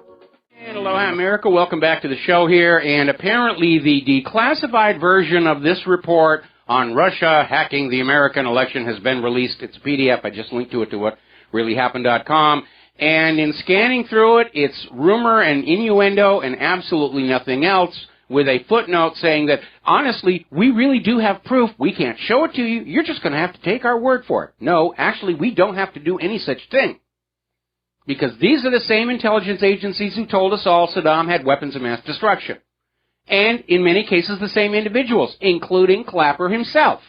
And aloha, America. Welcome back to the show here. And apparently the declassified version of this report on Russia hacking the American election has been released. It's a PDF. I just linked to it to WhatReallyHappened.com. And in scanning through it, it's rumor and innuendo and absolutely nothing else, with a footnote saying that, honestly, we really do have proof. We can't show it to you. You're just going to have to take our word for it. No, actually, we don't have to do any such thing. Because these are the same intelligence agencies who told us all Saddam had weapons of mass destruction. And, in many cases, the same individuals, including Clapper himself,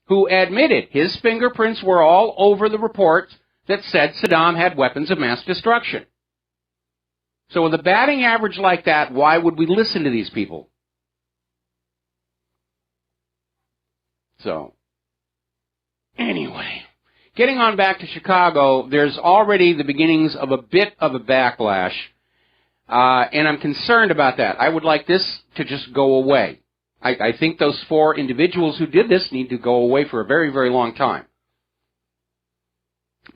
who admitted his fingerprints were all over the report that said Saddam had weapons of mass destruction. So with a batting average like that, why would we listen to these people? So, anyway, getting on back to Chicago, there's already the beginnings of a bit of a backlash, and I'm concerned about that. I would like this to just go away. I think those 4 individuals who did this need to go away for a very, very long time.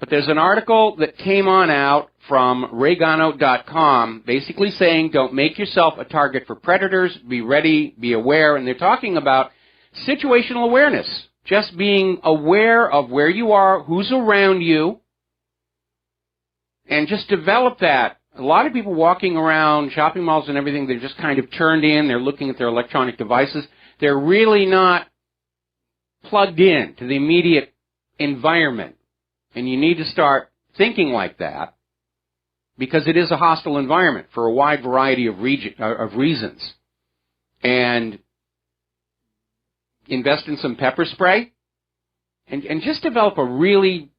But there's an article that came on out from Regano.com basically saying don't make yourself a target for predators, be ready, be aware, and they're talking about situational awareness, just being aware of where you are, who's around you, and just develop that. A lot of people walking around shopping malls and everything, they're just kind of turned in, they're looking at their electronic devices, they're really not plugged in to the immediate environment. And you need to start thinking like that because it is a hostile environment for a wide variety of reasons. And invest in some pepper spray and just develop a really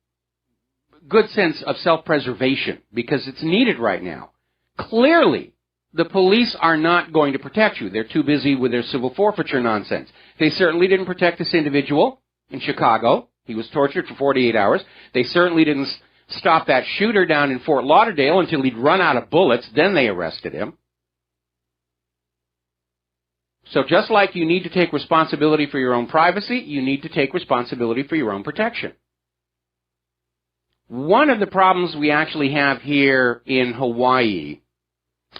good sense of self-preservation because it's needed right now. Clearly, the police are not going to protect you. They're too busy with their civil forfeiture nonsense. They certainly didn't protect this individual in Chicago. He was tortured for 48 hours. They certainly didn't stop that shooter down in Fort Lauderdale until he'd run out of bullets. Then they arrested him. So just like you need to take responsibility for your own privacy, you need to take responsibility for your own protection. One of the problems we actually have here in Hawaii,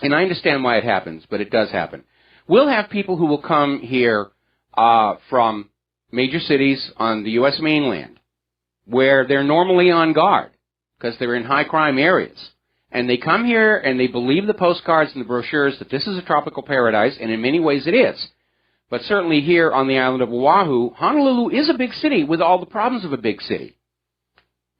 and I understand why it happens, but it does happen. We'll have people who will come here from major cities on the U.S. mainland, where they're normally on guard because they're in high-crime areas. And they come here and they believe the postcards and the brochures that this is a tropical paradise, and in many ways it is. But certainly here on the island of Oahu, Honolulu is a big city with all the problems of a big city.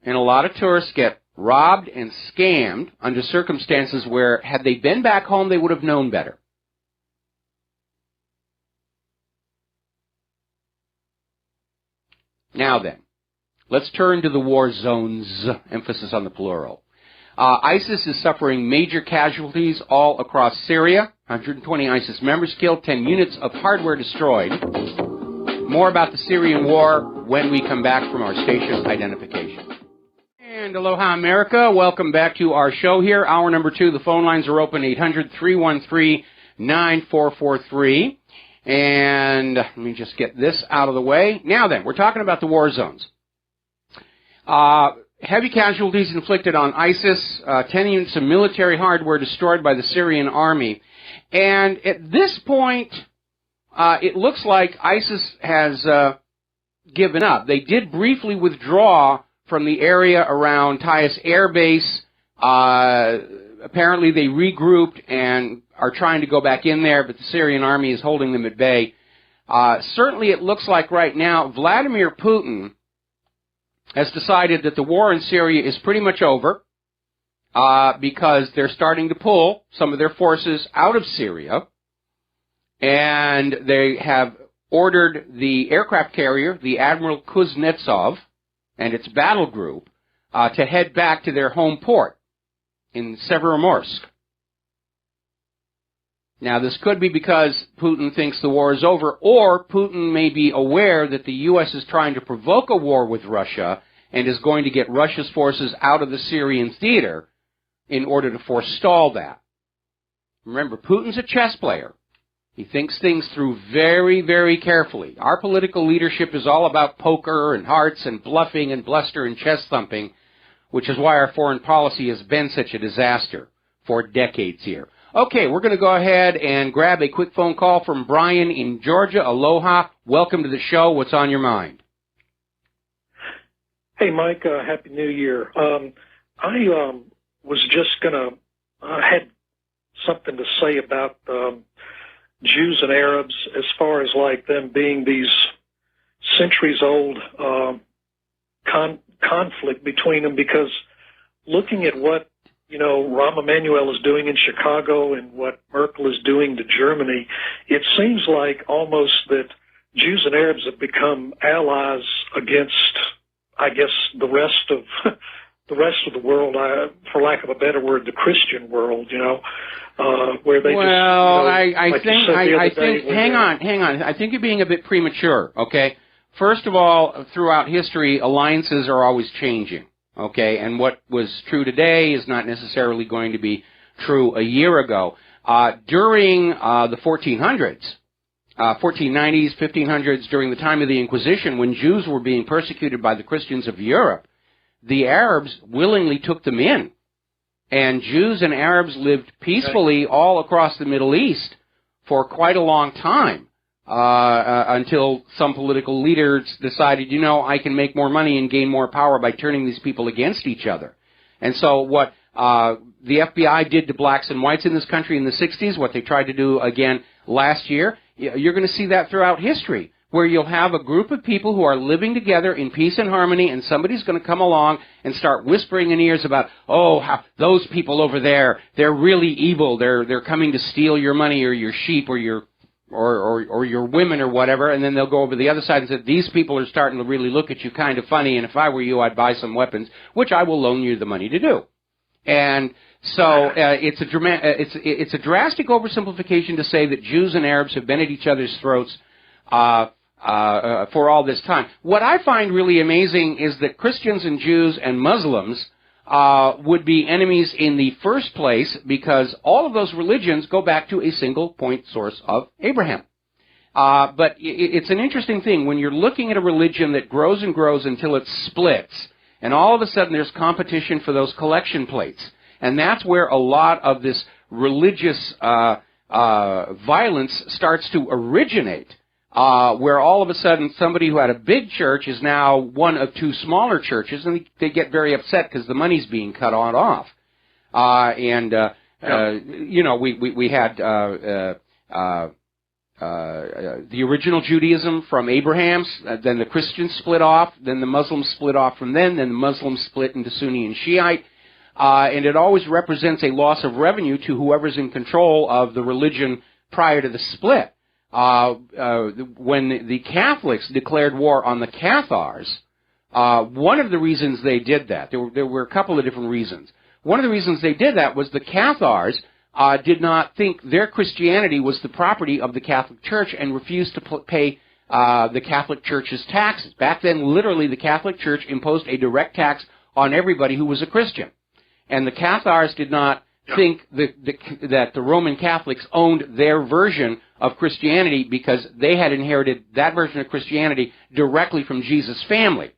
And a lot of tourists get robbed and scammed under circumstances where, had they been back home, they would have known better. Now then, let's turn to the war zones, emphasis on the plural. ISIS is suffering major casualties all across Syria. 120 ISIS members killed, 10 units of hardware destroyed. More about the Syrian war when we come back from our station identification. And aloha, America. Welcome back to our show here. Hour number 2. The phone lines are open, 800-313-9443. And let me just get this out of the way. Now then, we're talking about the war zones. Heavy casualties inflicted on ISIS, 10 units of military hardware destroyed by the Syrian army. And at this point, it looks like ISIS has given up. They did briefly withdraw from the area around Taiz Air Base. Apparently they regrouped and are trying to go back in there, but the Syrian army is holding them at bay. Certainly it looks like right now Vladimir Putin has decided that the war in Syria is pretty much over because they're starting to pull some of their forces out of Syria, and they have ordered the aircraft carrier, the Admiral Kuznetsov, and its battle group to head back to their home port in Severomorsk. Now, this could be because Putin thinks the war is over, or Putin may be aware that the U.S. is trying to provoke a war with Russia and is going to get Russia's forces out of the Syrian theater in order to forestall that. Remember, Putin's a chess player. He thinks things through very, very carefully. Our political leadership is all about poker and hearts and bluffing and bluster and chest thumping, which is why our foreign policy has been such a disaster for decades here. Okay, we're going to go ahead and grab a quick phone call from Brian in Georgia. Aloha. Welcome to the show. What's on your mind? Hey, Mike. Happy New Year. I was just going to had something to say about Jews and Arabs as far as like them being these centuries-old conflict between them, because looking at what Rahm Emanuel is doing in Chicago and what Merkel is doing to Germany, it seems like almost that Jews and Arabs have become allies against, I guess, the rest of the world, for lack of a better word, the Christian world, where they hang on. I think you're being a bit premature, okay? First of all, throughout history, alliances are always changing. Okay, and what was true today is not necessarily going to be true a year ago. During the 1400s, 1490s, 1500s, during the time of the Inquisition, when Jews were being persecuted by the Christians of Europe, the Arabs willingly took them in. And Jews and Arabs lived peacefully all across the Middle East for quite a long time. Until some political leaders decided, I can make more money and gain more power by turning these people against each other. And so what the FBI did to blacks and whites in this country in the 60s, what they tried to do again last year, you're going to see that throughout history, where you'll have a group of people who are living together in peace and harmony, and somebody's going to come along and start whispering in ears about, how those people over there, they're really evil, they're coming to steal your money or your sheep or your women or whatever, and then they'll go over the other side and say, these people are starting to really look at you kind of funny, and if I were you, I'd buy some weapons, which I will loan you the money to do. And so it's a drastic oversimplification to say that Jews and Arabs have been at each other's throats for all this time. What I find really amazing is that Christians and Jews and Muslims would be enemies in the first place, because all of those religions go back to a single point source of Abraham. But it's an interesting thing when you're looking at a religion that grows and grows until it splits, and all of a sudden there's competition for those collection plates. And that's where a lot of this religious violence starts to originate. Where all of a sudden somebody who had a big church is now one of two smaller churches, and they get very upset because the money's being cut off. We had the original Judaism from Abraham, then the Christians split off, then the Muslims split off from then the Muslims split into Sunni and Shiite, and it always represents a loss of revenue to whoever's in control of the religion prior to the split. when the Catholics declared war on the Cathars, one of the reasons they did that, there were a couple of different reasons. One of the reasons they did that was the Cathars did not think their Christianity was the property of the Catholic Church and refused to pay the Catholic Church's taxes. Back then, literally, the Catholic Church imposed a direct tax on everybody who was a Christian. And the Cathars did not think that the Roman Catholics owned their version of Christianity because they had inherited that version of Christianity directly from Jesus' family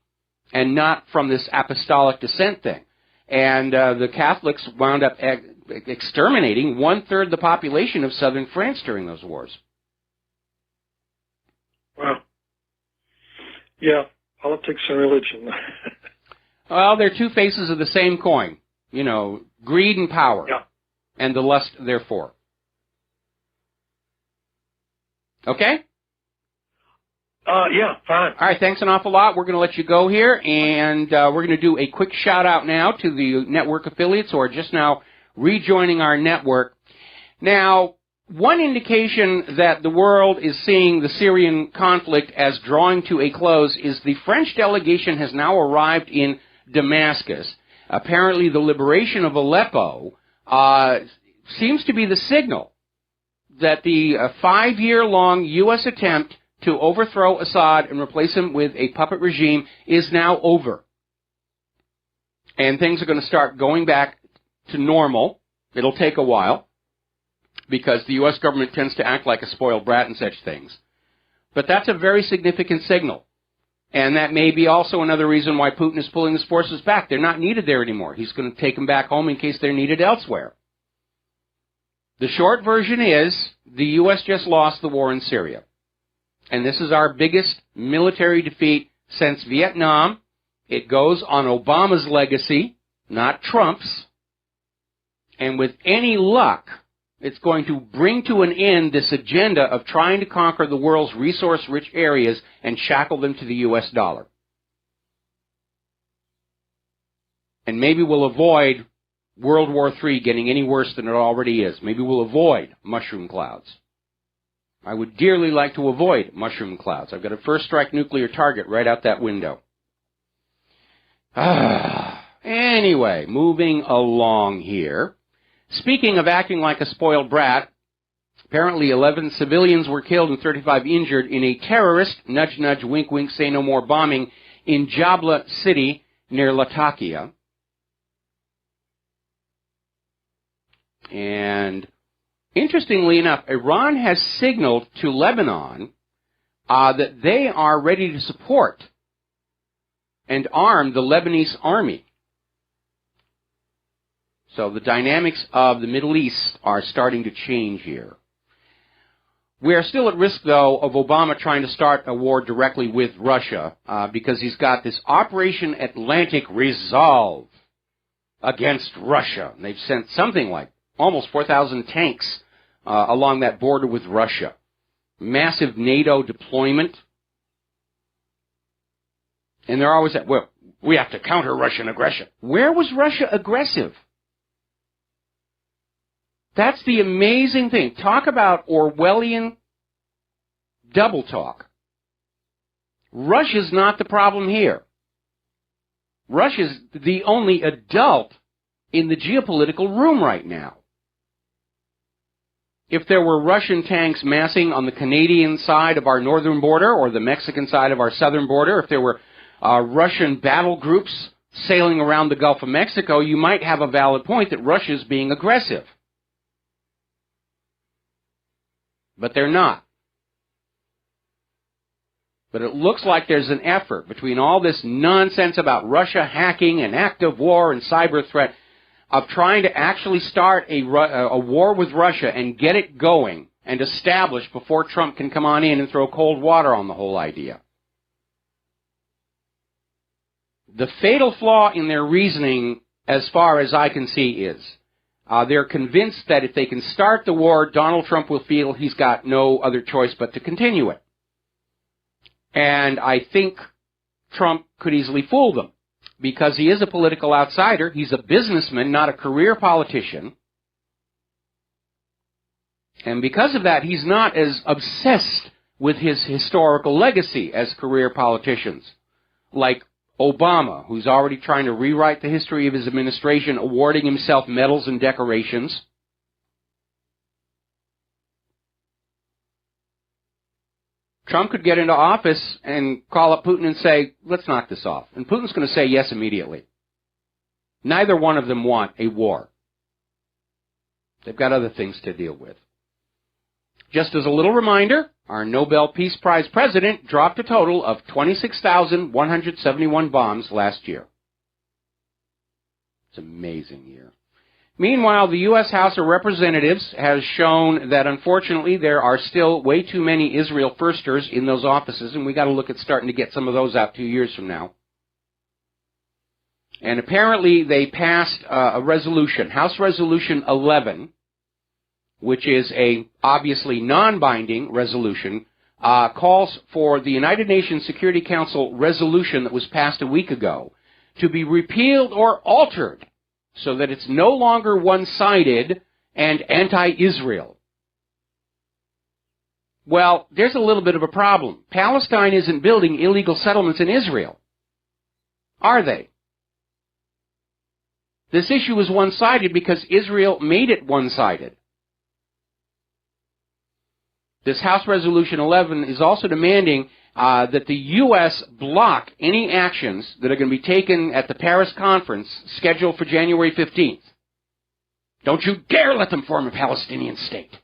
and not from this apostolic descent thing. And the Catholics wound up exterminating one-third the population of southern France during those wars. Wow. Yeah, politics and religion. Well, they're two faces of the same coin. You know, greed and power. Yeah. And the lust, therefore. Okay? Yeah, fine. All right, thanks an awful lot. We're going to let you go here, and we're going to do a quick shout-out now to the network affiliates who are just now rejoining our network. Now, one indication that the world is seeing the Syrian conflict as drawing to a close is the French delegation has now arrived in Damascus. Apparently, the liberation of Aleppo seems to be the signal that the 5-year-long U.S. attempt to overthrow Assad and replace him with a puppet regime is now over. And things are going to start going back to normal. It'll take a while, because the U.S. government tends to act like a spoiled brat in such things. But that's a very significant signal. And that may be also another reason why Putin is pulling his forces back. They're not needed there anymore. He's going to take them back home in case they're needed elsewhere. The short version is the U.S. just lost the war in Syria. And this is our biggest military defeat since Vietnam. It goes on Obama's legacy, not Trump's. And with any luck, it's going to bring to an end this agenda of trying to conquer the world's resource-rich areas and shackle them to the U.S. dollar. And maybe we'll avoid World War III getting any worse than it already is. Maybe we'll avoid mushroom clouds. I would dearly like to avoid mushroom clouds. I've got a first-strike nuclear target right out that window. Anyway, moving along here. Speaking of acting like a spoiled brat, apparently 11 civilians were killed and 35 injured in a terrorist, nudge, nudge, wink, wink, say no more bombing in Jabla City near Latakia. And interestingly enough, Iran has signaled to Lebanon that they are ready to support and arm the Lebanese army. So the dynamics of the Middle East are starting to change here. We are still at risk, though, of Obama trying to start a war directly with Russia because he's got this Operation Atlantic Resolve against Russia. And they've sent something like almost 4,000 tanks along that border with Russia. Massive NATO deployment. And they're always at, well, we have to counter Russian aggression. Where was Russia aggressive? That's the amazing thing. Talk about Orwellian double talk. Russia's not the problem here. Russia's the only adult in the geopolitical room right now. If there were Russian tanks massing on the Canadian side of our northern border or the Mexican side of our southern border, if there were Russian battle groups sailing around the Gulf of Mexico, you might have a valid point that Russia's being aggressive. But they're not. But it looks like there's an effort between all this nonsense about Russia hacking and active war and cyber threat of trying to actually start a war with Russia and get it going and established before Trump can come on in and throw cold water on the whole idea. The fatal flaw in their reasoning, as far as I can see, is they're convinced that if they can start the war, Donald Trump will feel he's got no other choice but to continue it. And I think Trump could easily fool them, because he is a political outsider. He's a businessman, not a career politician. And because of that, he's not as obsessed with his historical legacy as career politicians, like Obama, who's already trying to rewrite the history of his administration, awarding himself medals and decorations. Trump could get into office and call up Putin and say, let's knock this off. And Putin's going to say yes immediately. Neither one of them want a war. They've got other things to deal with. Just as a little reminder, our Nobel Peace Prize president dropped a total of 26,171 bombs last year. It's an amazing year. Meanwhile, the U.S. House of Representatives has shown that, unfortunately, there are still way too many Israel firsters in those offices, and we got to look at starting to get some of those out 2 years from now. And apparently they passed a resolution, House Resolution 11, which is a obviously non-binding resolution, calls for the United Nations Security Council resolution that was passed a week ago to be repealed or altered so that it's no longer one-sided and anti-Israel. Well, there's a little bit of a problem. Palestine isn't building illegal settlements in Israel, are they? This issue is one-sided because Israel made it one-sided. This House Resolution 11 is also demanding that the U.S. block any actions that are going to be taken at the Paris conference scheduled for January 15th. Don't you dare let them form a Palestinian state.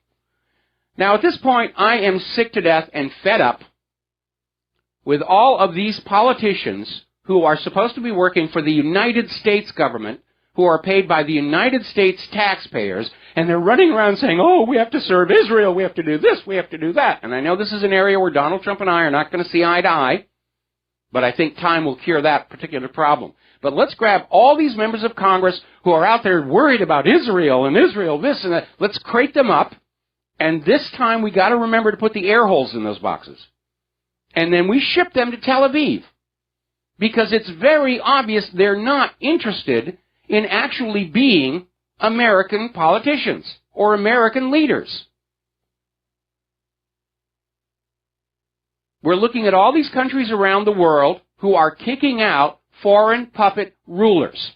Now, at this point, I am sick to death and fed up with all of these politicians who are supposed to be working for the United States government, who are paid by the United States taxpayers, and they're running around saying, oh, we have to serve Israel, we have to do this, we have to do that. And I know this is an area where Donald Trump and I are not going to see eye to eye, but I think time will cure that particular problem. But let's grab all these members of Congress who are out there worried about Israel and Israel this and that. Let's crate them up, and this time we got to remember to put the air holes in those boxes. And then we ship them to Tel Aviv, because it's very obvious they're not interested in actually being American politicians or American leaders. We're looking at all these countries around the world who are kicking out foreign puppet rulers,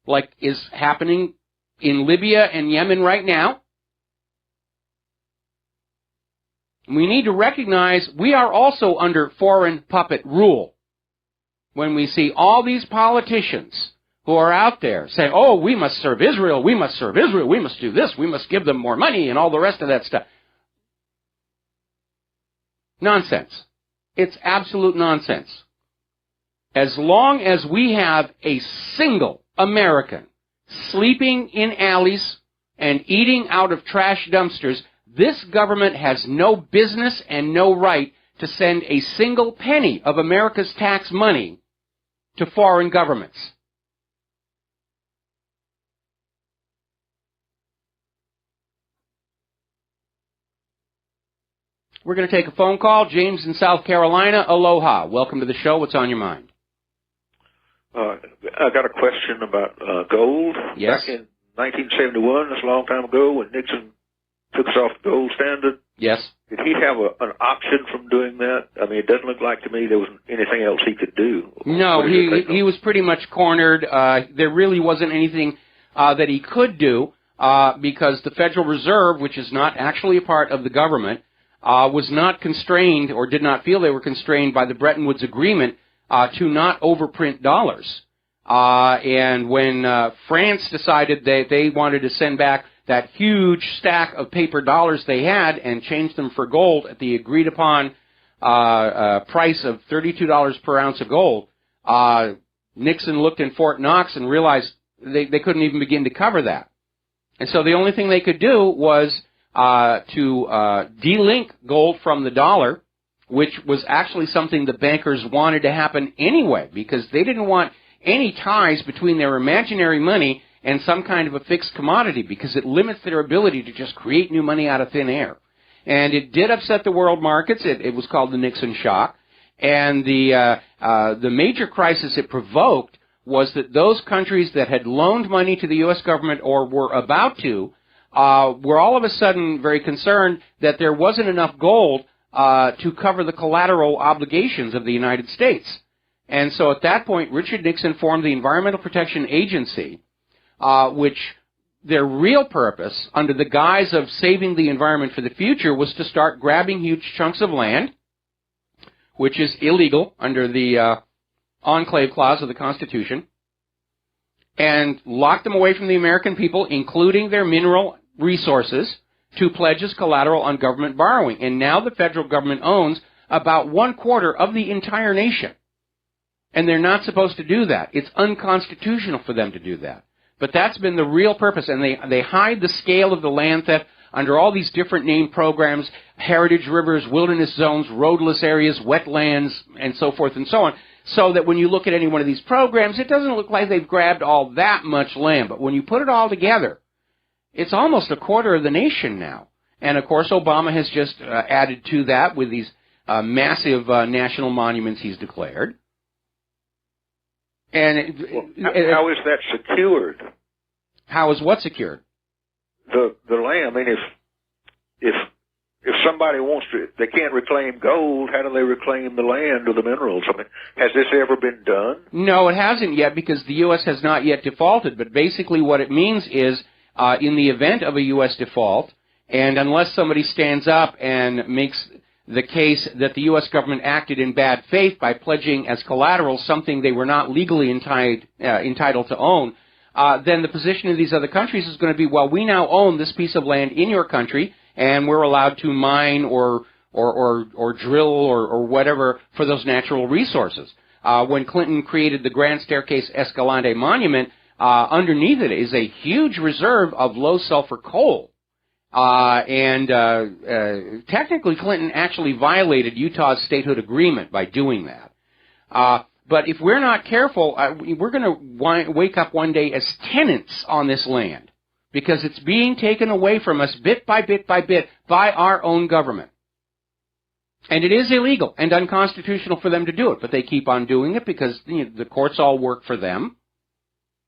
like is happening in Libya and Yemen right now. We need to recognize we are also under foreign puppet rule when we see all these politicians who are out there saying, oh, we must serve Israel, we must serve Israel, we must do this, we must give them more money, and all the rest of that stuff. Nonsense. It's absolute nonsense. As long as we have a single American sleeping in alleys and eating out of trash dumpsters, this government has no business and no right to send a single penny of America's tax money to foreign governments. We're going to take a phone call. James in South Carolina. Aloha. Welcome to the show. What's on your mind? I got a question about gold. Yes. Back in 1971, that's a long time ago, when Nixon took us off the gold standard. Yes. Did he have an option from doing that? I mean, it doesn't look like to me there was anything else he could do. No, he was pretty much cornered. There really wasn't anything that he could do because the Federal Reserve, which is not actually a part of the government, was not constrained or did not feel they were constrained by the Bretton Woods Agreement to not overprint dollars. And when France decided that they wanted to send back that huge stack of paper dollars they had and change them for gold at the agreed-upon price of $32 per ounce of gold, Nixon looked in Fort Knox and realized they couldn't even begin to cover that. And so the only thing they could do was to delink gold from the dollar, which was actually something the bankers wanted to happen anyway, because they didn't want any ties between their imaginary money and some kind of a fixed commodity, because it limits their ability to just create new money out of thin air. And it did upset the world markets. It was called the Nixon shock. And the major crisis it provoked was that those countries that had loaned money to the U.S. government or were about to were all of a sudden very concerned that there wasn't enough gold to cover the collateral obligations of the United States. And so at that point, Richard Nixon formed the Environmental Protection Agency, which their real purpose, under the guise of saving the environment for the future, was to start grabbing huge chunks of land, which is illegal under the Enclave Clause of the Constitution, and lock them away from the American people, including their mineral resources, to pledge as collateral on government borrowing. And now the federal government owns about 1/4 of the entire nation. And they're not supposed to do that. It's unconstitutional for them to do that. But that's been the real purpose, and they hide the scale of the land theft under all these different named programs: heritage rivers, wilderness zones, roadless areas, wetlands, and so forth and so on, so that when you look at any one of these programs, it doesn't look like they've grabbed all that much land. But when you put it all together, it's almost 1/4 of the nation now. And, of course, Obama has just added to that with these massive national monuments he's declared. And how is that secured? How is what secured? The land. I mean, if somebody wants to, they can't reclaim gold. How do they reclaim the land or the minerals? I mean, has this ever been done? No, it hasn't yet, because the U.S. has not yet defaulted. But basically, what it means is, in the event of a U.S. default, and unless somebody stands up and makes the case that the U.S. government acted in bad faith by pledging as collateral something they were not legally entitled to own, then the position of these other countries is going to be, well, we now own this piece of land in your country, and we're allowed to mine or drill or whatever for those natural resources. When Clinton created the Grand Staircase Escalante Monument, underneath it is a huge reserve of low-sulfur coal. Technically, Clinton actually violated Utah's statehood agreement by doing that. But if we're not careful, we're going to wake up one day as tenants on this land, because it's being taken away from us bit by bit by bit by our own government. And it is illegal and unconstitutional for them to do it, but they keep on doing it because the courts all work for them.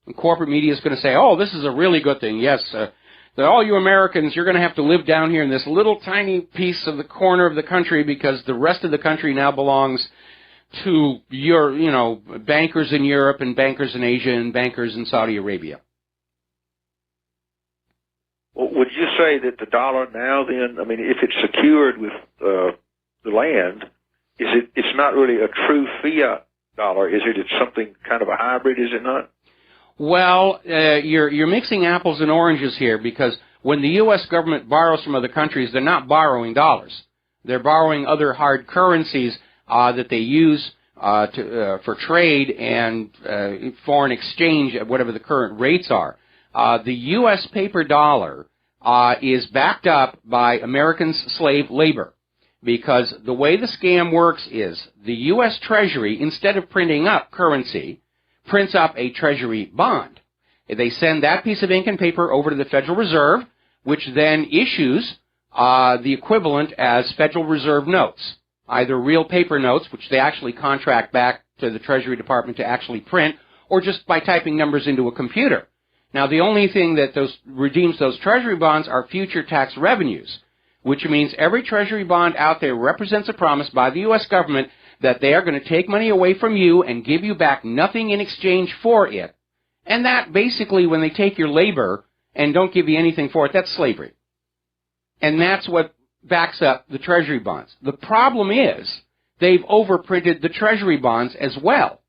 And corporate media is going to say, oh, this is a really good thing. Yes, that all you Americans, you're going to have to live down here in this little tiny piece of the corner of the country because the rest of the country now belongs to your, bankers in Europe and bankers in Asia and bankers in Saudi Arabia. Well, would you say that the dollar now then, I mean, if it's secured with the land, it's not really a true fiat dollar, is it? It's something kind of a hybrid, is it not? Well, you're mixing apples and oranges here, because when the U.S. government borrows from other countries, they're not borrowing dollars. They're borrowing other hard currencies that they use for trade and foreign exchange at whatever the current rates are. The U.S. paper dollar is backed up by Americans' slave labor, because the way the scam works is the U.S. Treasury, instead of printing up currency, prints up a Treasury bond. They send that piece of ink and paper over to the Federal Reserve, which then issues the equivalent as Federal Reserve notes, either real paper notes, which they actually contract back to the Treasury Department to actually print, or just by typing numbers into a computer. Now, the only thing that redeems those Treasury bonds are future tax revenues, which means every Treasury bond out there represents a promise by the U.S. government that they are going to take money away from you and give you back nothing in exchange for it. And that basically, when they take your labor and don't give you anything for it, that's slavery. And that's what backs up the Treasury bonds. The problem is they've overprinted the Treasury bonds as well.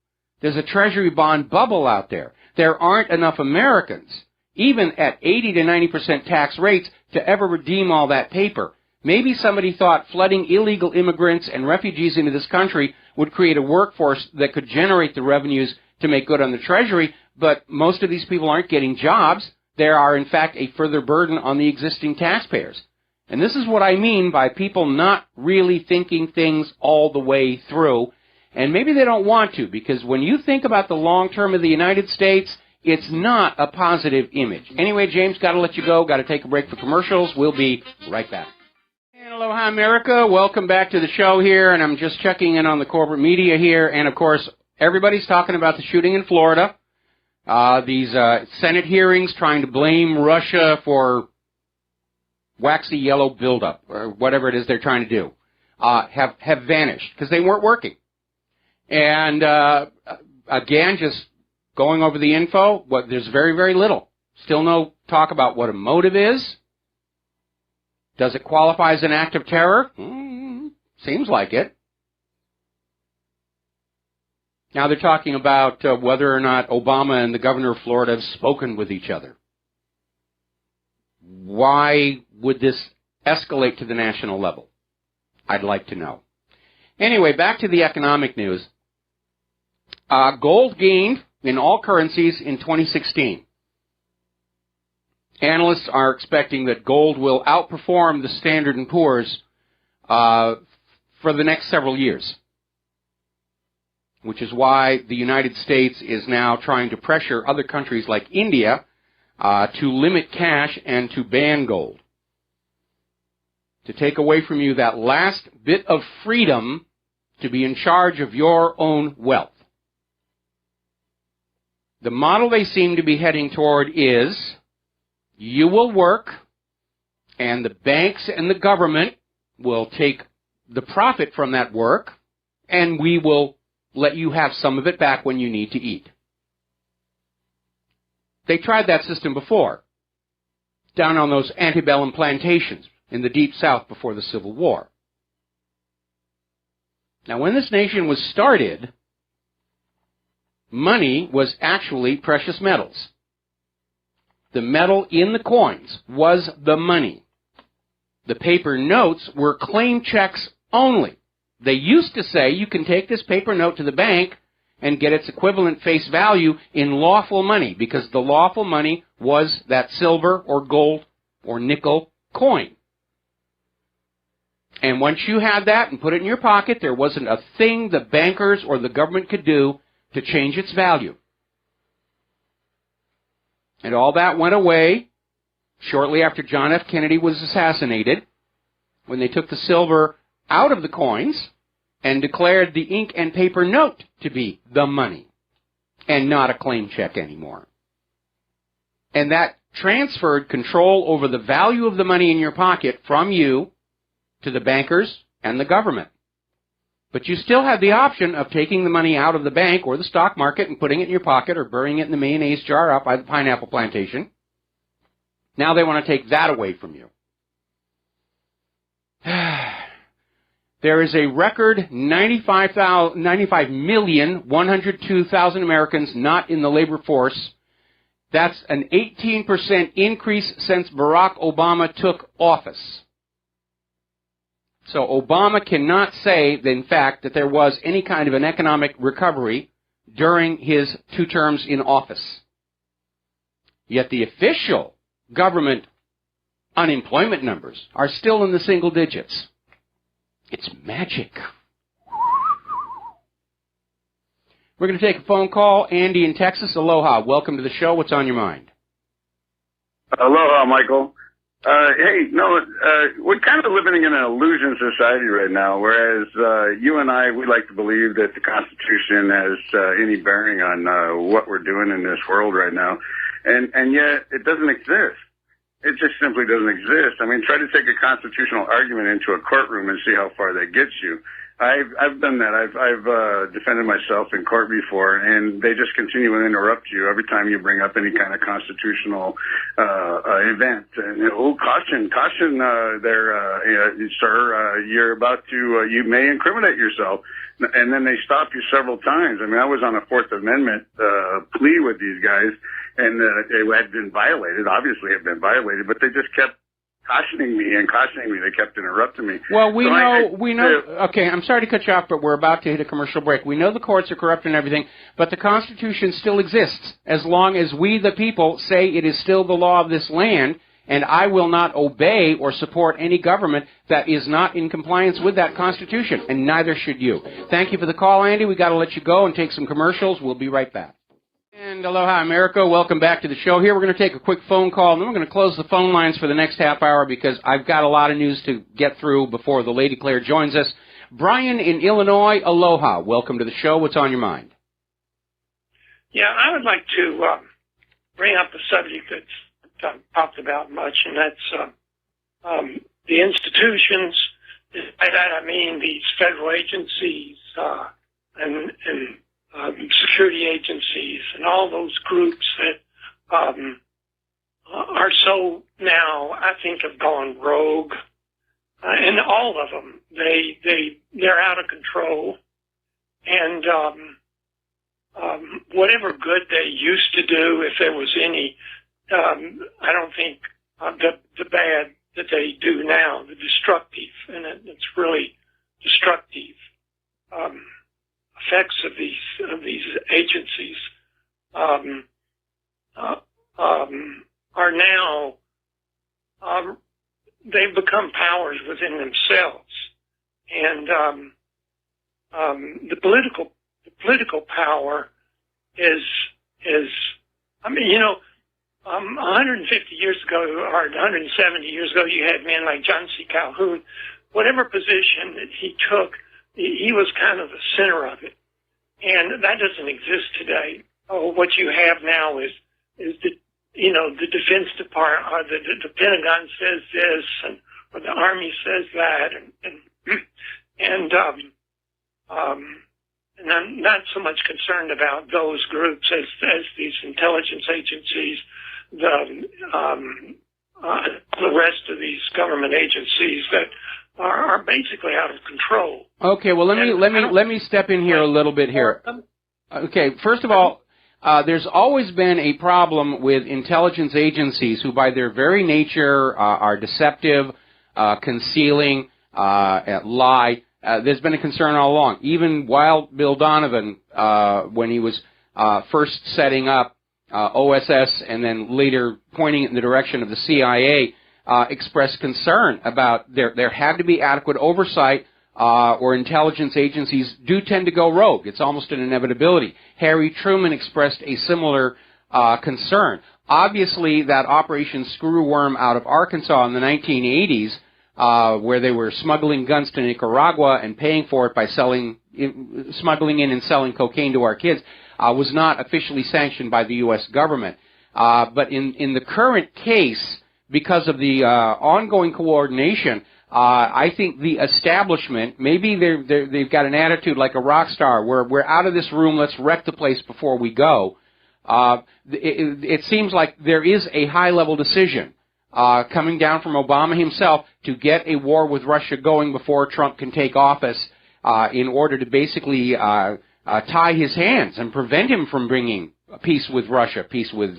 There's a Treasury bond bubble out there. There aren't enough Americans, even at 80 to 90% tax rates, to ever redeem all that paper. Maybe somebody thought flooding illegal immigrants and refugees into this country would create a workforce that could generate the revenues to make good on the Treasury, but most of these people aren't getting jobs. They are, in fact, a further burden on the existing taxpayers. And this is what I mean by people not really thinking things all the way through. And maybe they don't want to, because when you think about the long term of the United States, it's not a positive image. Anyway, James, got to let you go. Got to take a break for commercials. We'll be right back. Aloha, America. Welcome back to the show here, and I'm just checking in on the corporate media here. And, of course, everybody's talking about the shooting in Florida, these Senate hearings trying to blame Russia for waxy yellow buildup, or whatever it is they're trying to do, have vanished because they weren't working. And again, just going over the info, there's very, very little. Still no talk about what a motive is. Does it qualify as an act of terror? Seems like it. Now they're talking about whether or not Obama and the governor of Florida have spoken with each other. Why would this escalate to the national level? I'd like to know. Anyway, back to the economic news. Gold gained in all currencies in 2016. Analysts are expecting that gold will outperform the Standard & Poor's for the next several years, which is why the United States is now trying to pressure other countries like India to limit cash and to ban gold, to take away from you that last bit of freedom to be in charge of your own wealth. The model they seem to be heading toward is you will work and the banks and the government will take the profit from that work and we will let you have some of it back when you need to eat. They tried that system before, down on those antebellum plantations in the Deep South before the Civil War. Now, when this nation was started, money was actually precious metals. The metal in the coins was the money. The paper notes were claim checks only. They used to say you can take this paper note to the bank and get its equivalent face value in lawful money, because the lawful money was that silver or gold or nickel coin. And once you had that and put it in your pocket, there wasn't a thing the bankers or the government could do to change its value. And all that went away shortly after John F. Kennedy was assassinated, when they took the silver out of the coins and declared the ink and paper note to be the money and not a claim check anymore. And that transferred control over the value of the money in your pocket from you to the bankers and the government. But you still have the option of taking the money out of the bank or the stock market and putting it in your pocket or burying it in the mayonnaise jar out by the pineapple plantation. Now they want to take that away from you. There is a record 95,102,000 Americans not in the labor force. That's an 18% increase since Barack Obama took office. So Obama cannot say, in fact, that there was any kind of an economic recovery during his 2 terms in office. Yet the official government unemployment numbers are still in the single digits. It's magic. We're going to take a phone call. Andy in Texas. Aloha. Welcome to the show. What's on your mind? Aloha, Michael. We're kind of living in an illusion society right now, whereas you and I, we like to believe that the Constitution has any bearing on what we're doing in this world right now, and yet it doesn't exist. It just simply doesn't exist. I mean, try to take a constitutional argument into a courtroom and see how far that gets you. I've done that. I've defended myself in court before, and they just continue to interrupt you every time you bring up any kind of constitutional event. And caution, sir, you're about to, you may incriminate yourself. And then they stop you several times. I mean, I was on a Fourth Amendment plea with these guys, and they had been violated, obviously had been violated, but they just kept cautioning me. They kept interrupting me. Well, we know, okay, I'm sorry to cut you off, but we're about to hit a commercial break. We know the courts are corrupt and everything, but the Constitution still exists as long as we, the people, say it is still the law of this land, and I will not obey or support any government that is not in compliance with that Constitution, and neither should you. Thank you for the call, Andy. We've got to let you go and take some commercials. We'll be right back. And aloha, America. Welcome back to the show. Here we're going to take a quick phone call, and then we're going to close the phone lines for the next half hour because I've got a lot of news to get through before the Lady Claire joins us. Brian in Illinois, aloha. Welcome to the show. What's on your mind? Yeah, I would like to bring up a subject that's talked about much, and that's the institutions, by that I mean these federal agencies and security agencies and all those groups that are so now, I think, have gone rogue. And all of them, they're out of control. And whatever good they used to do, if there was any, I don't think the bad that they do now, the destructive, and it's really destructive effects of these agencies are now they've become powers within themselves, and the political power is I mean, 150 years ago or 170 years ago, you had men like John C. Calhoun. Whatever position that he took, he was kind of the center of it, and that doesn't exist today. Oh, what you have now is the Defense Department, or the Pentagon says this, or the Army says that, and I'm not so much concerned about those groups as these intelligence agencies, the rest of these government agencies that are basically out of control. Okay, well let me step in here a little bit here. Okay, first of all, there's always been a problem with intelligence agencies who by their very nature are deceptive, concealing, lie. There's been a concern all along. Even while Bill Donovan, when he was first setting up OSS and then later pointing it in the direction of the CIA, expressed concern about there had to be adequate oversight or intelligence agencies do tend to go rogue. It's almost an inevitability. Harry Truman expressed a similar concern. Obviously, that Operation Screwworm out of Arkansas in the 1980s, where they were smuggling guns to Nicaragua and paying for it by smuggling in and selling cocaine to our kids, was not officially sanctioned by the U.S. government. But in the current case, because of the ongoing coordination, I think the establishment, maybe they've got an attitude like a rock star, where we're out of this room, let's wreck the place before we go. It seems like there is a high-level decision coming down from Obama himself to get a war with Russia going before Trump can take office in order to basically tie his hands and prevent him from bringing peace with Russia, peace with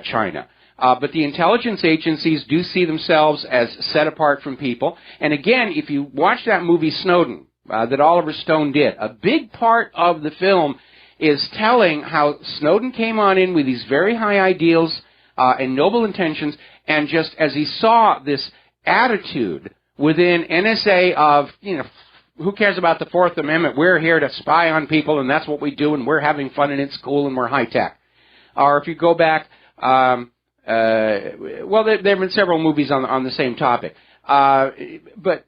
China. But the intelligence agencies do see themselves as set apart from people. And again, if you watch that movie Snowden that Oliver Stone did, a big part of the film is telling how Snowden came on in with these very high ideals and noble intentions, and just as he saw this attitude within NSA of, who cares about the Fourth Amendment? We're here to spy on people, and that's what we do, and we're having fun, and it's cool, and we're high-tech. Or if you go back... well, there have been several movies on the same topic. But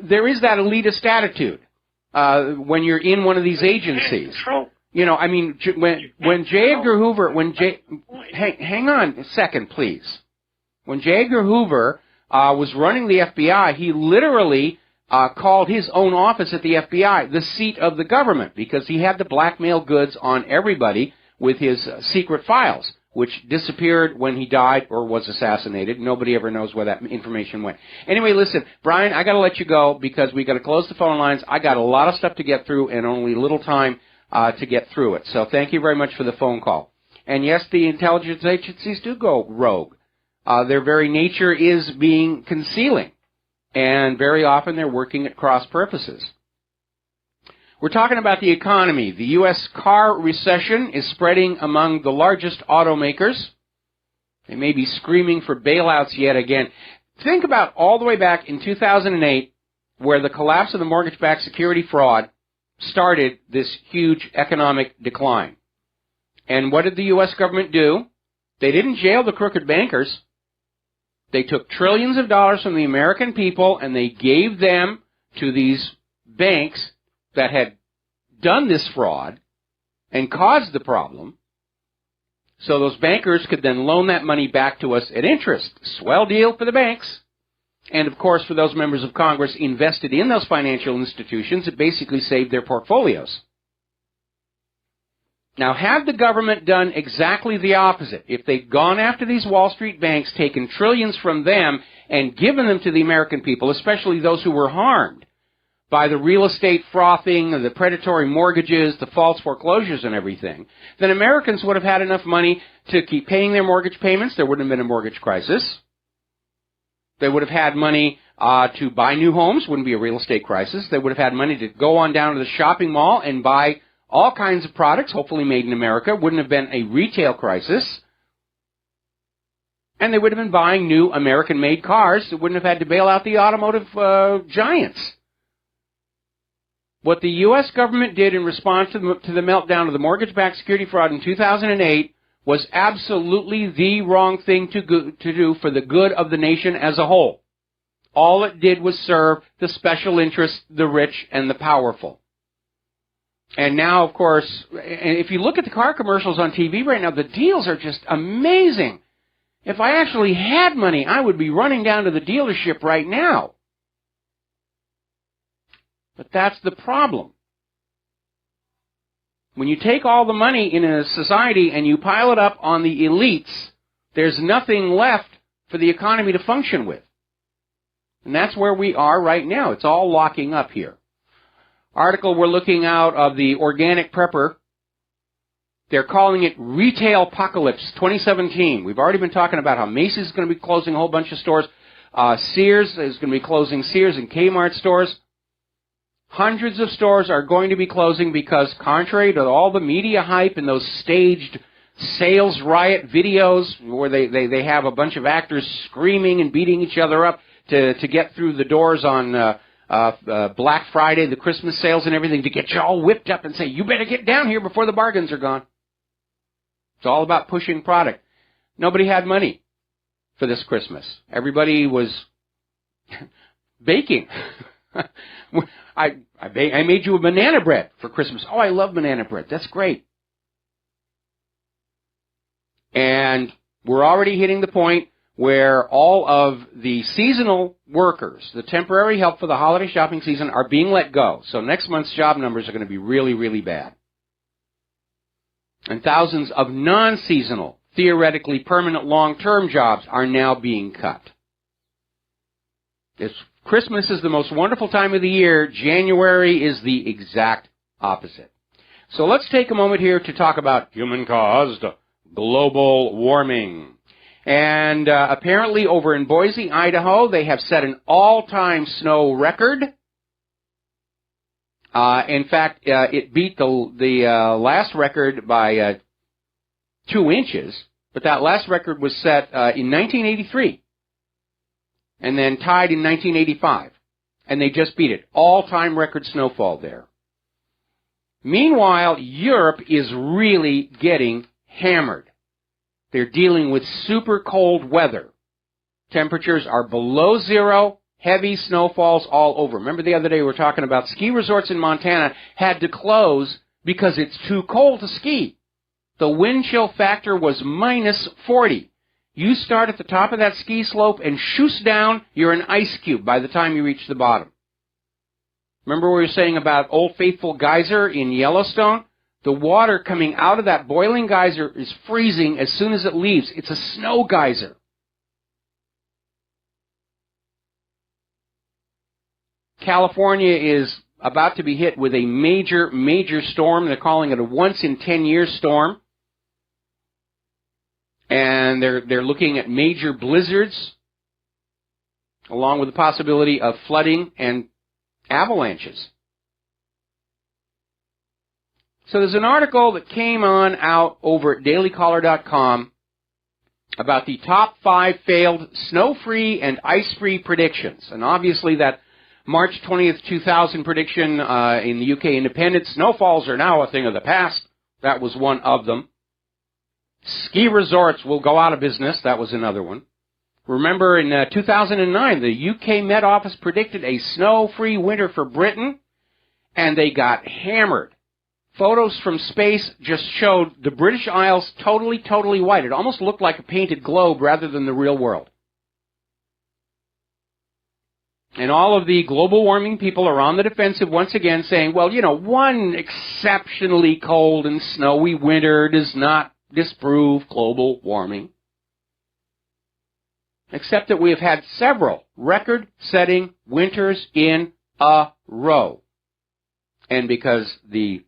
there is that elitist attitude when you're in one of these agencies. When J. Edgar Hoover, hang on a second, please. When J. Edgar Hoover was running the FBI, he literally called his own office at the FBI the seat of the government, because he had to blackmail goods on everybody with his secret files, which disappeared when he died or was assassinated. Nobody ever knows where that information went. Anyway, listen, Brian, I got to let you go because we got to close the phone lines. I got a lot of stuff to get through and only little time to get through it. So thank you very much for the phone call. And yes, the intelligence agencies do go rogue. Their very nature is being concealing, and very often they're working at cross purposes. We're talking about the economy. The U.S. car recession is spreading among the largest automakers. They may be screaming for bailouts yet again. Think about all the way back in 2008, where the collapse of the mortgage-backed security fraud started this huge economic decline. And what did the U.S. government do? They didn't jail the crooked bankers. They took trillions of dollars from the American people and they gave them to these banks that had done this fraud and caused the problem, So those bankers could then loan that money back to us at interest. Swell deal for the banks. And, of course, for those members of Congress invested in those financial institutions, it basically saved their portfolios. Now, had the government done exactly the opposite, if they'd gone after these Wall Street banks, taken trillions from them, and given them to the American people, especially those who were harmed by the real estate frothing, the predatory mortgages, the false foreclosures and everything, then Americans would have had enough money to keep paying their mortgage payments. There wouldn't have been a mortgage crisis. They would have had money to buy new homes. Wouldn't be a real estate crisis. They would have had money to go on down to the shopping mall and buy all kinds of products, hopefully made in America. Wouldn't have been a retail crisis. And they would have been buying new American-made cars that wouldn't have had to bail out the automotive giants. What the U.S. government did in response to the meltdown of the mortgage-backed security fraud in 2008 was absolutely the wrong thing to do for the good of the nation as a whole. All it did was serve the special interests, the rich and the powerful. And now, of course, if you look at the car commercials on TV right now, the deals are just amazing. If I actually had money, I would be running down to the dealership right now. But that's the problem. When you take all the money in a society and you pile it up on the elites, there's nothing left for the economy to function with. And that's where we are right now. It's all locking up here. Article we're looking out of the Organic Prepper. They're calling it Retail Apocalypse 2017. We've already been talking about how Macy's is going to be closing a whole bunch of stores. Sears is going to be closing Sears and Kmart stores. Hundreds of stores are going to be closing because, contrary to all the media hype and those staged sales riot videos where they have a bunch of actors screaming and beating each other up to get through the doors on Black Friday, the Christmas sales and everything, to get you all whipped up and say, you better get down here before the bargains are gone. It's all about pushing product. Nobody had money for this Christmas. Everybody was baking. I made you a banana bread for Christmas. Oh, I love banana bread. That's great. And we're already hitting the point where all of the seasonal workers, the temporary help for the holiday shopping season, are being let go. So next month's job numbers are going to be really, really bad. And thousands of non-seasonal, theoretically permanent long-term jobs are now being cut. Christmas is the most wonderful time of the year. January is the exact opposite. So let's take a moment here to talk about human-caused global warming. And apparently over in Boise, Idaho, they have set an all-time snow record. In fact, it beat the last record by 2 inches, but that last record was set in 1983 and then tied in 1985, and they just beat it. All-time record snowfall there. Meanwhile, Europe is really getting hammered. They're dealing with super cold weather. Temperatures are below zero, heavy snowfalls all over. Remember the other day we were talking about ski resorts in Montana had to close because it's too cold to ski. The wind chill factor was minus 40. You start at the top of that ski slope and shoos down, you're an ice cube by the time you reach the bottom. Remember what we were saying about Old Faithful Geyser in Yellowstone? The water coming out of that boiling geyser is freezing as soon as it leaves. It's a snow geyser. California is about to be hit with a major, major storm. They're calling it a once-in-10-year storm. And they're looking at major blizzards, along with the possibility of flooding and avalanches. So there's an article that came out over at dailycaller.com about the top 5 failed snow-free and ice-free predictions. And obviously that March 20th, 2000 prediction in the UK Independent, snowfalls are now a thing of the past. That was one of them. Ski resorts will go out of business. That was another one. Remember in 2009, the UK Met Office predicted a snow-free winter for Britain, and they got hammered. photos from space just showed the British Isles totally white. It almost looked like a painted globe rather than the real world. And all of the global warming people are on the defensive once again saying, well, you know, one exceptionally cold and snowy winter does not disprove global warming. Except that we have had several record-setting winters in a row. And because the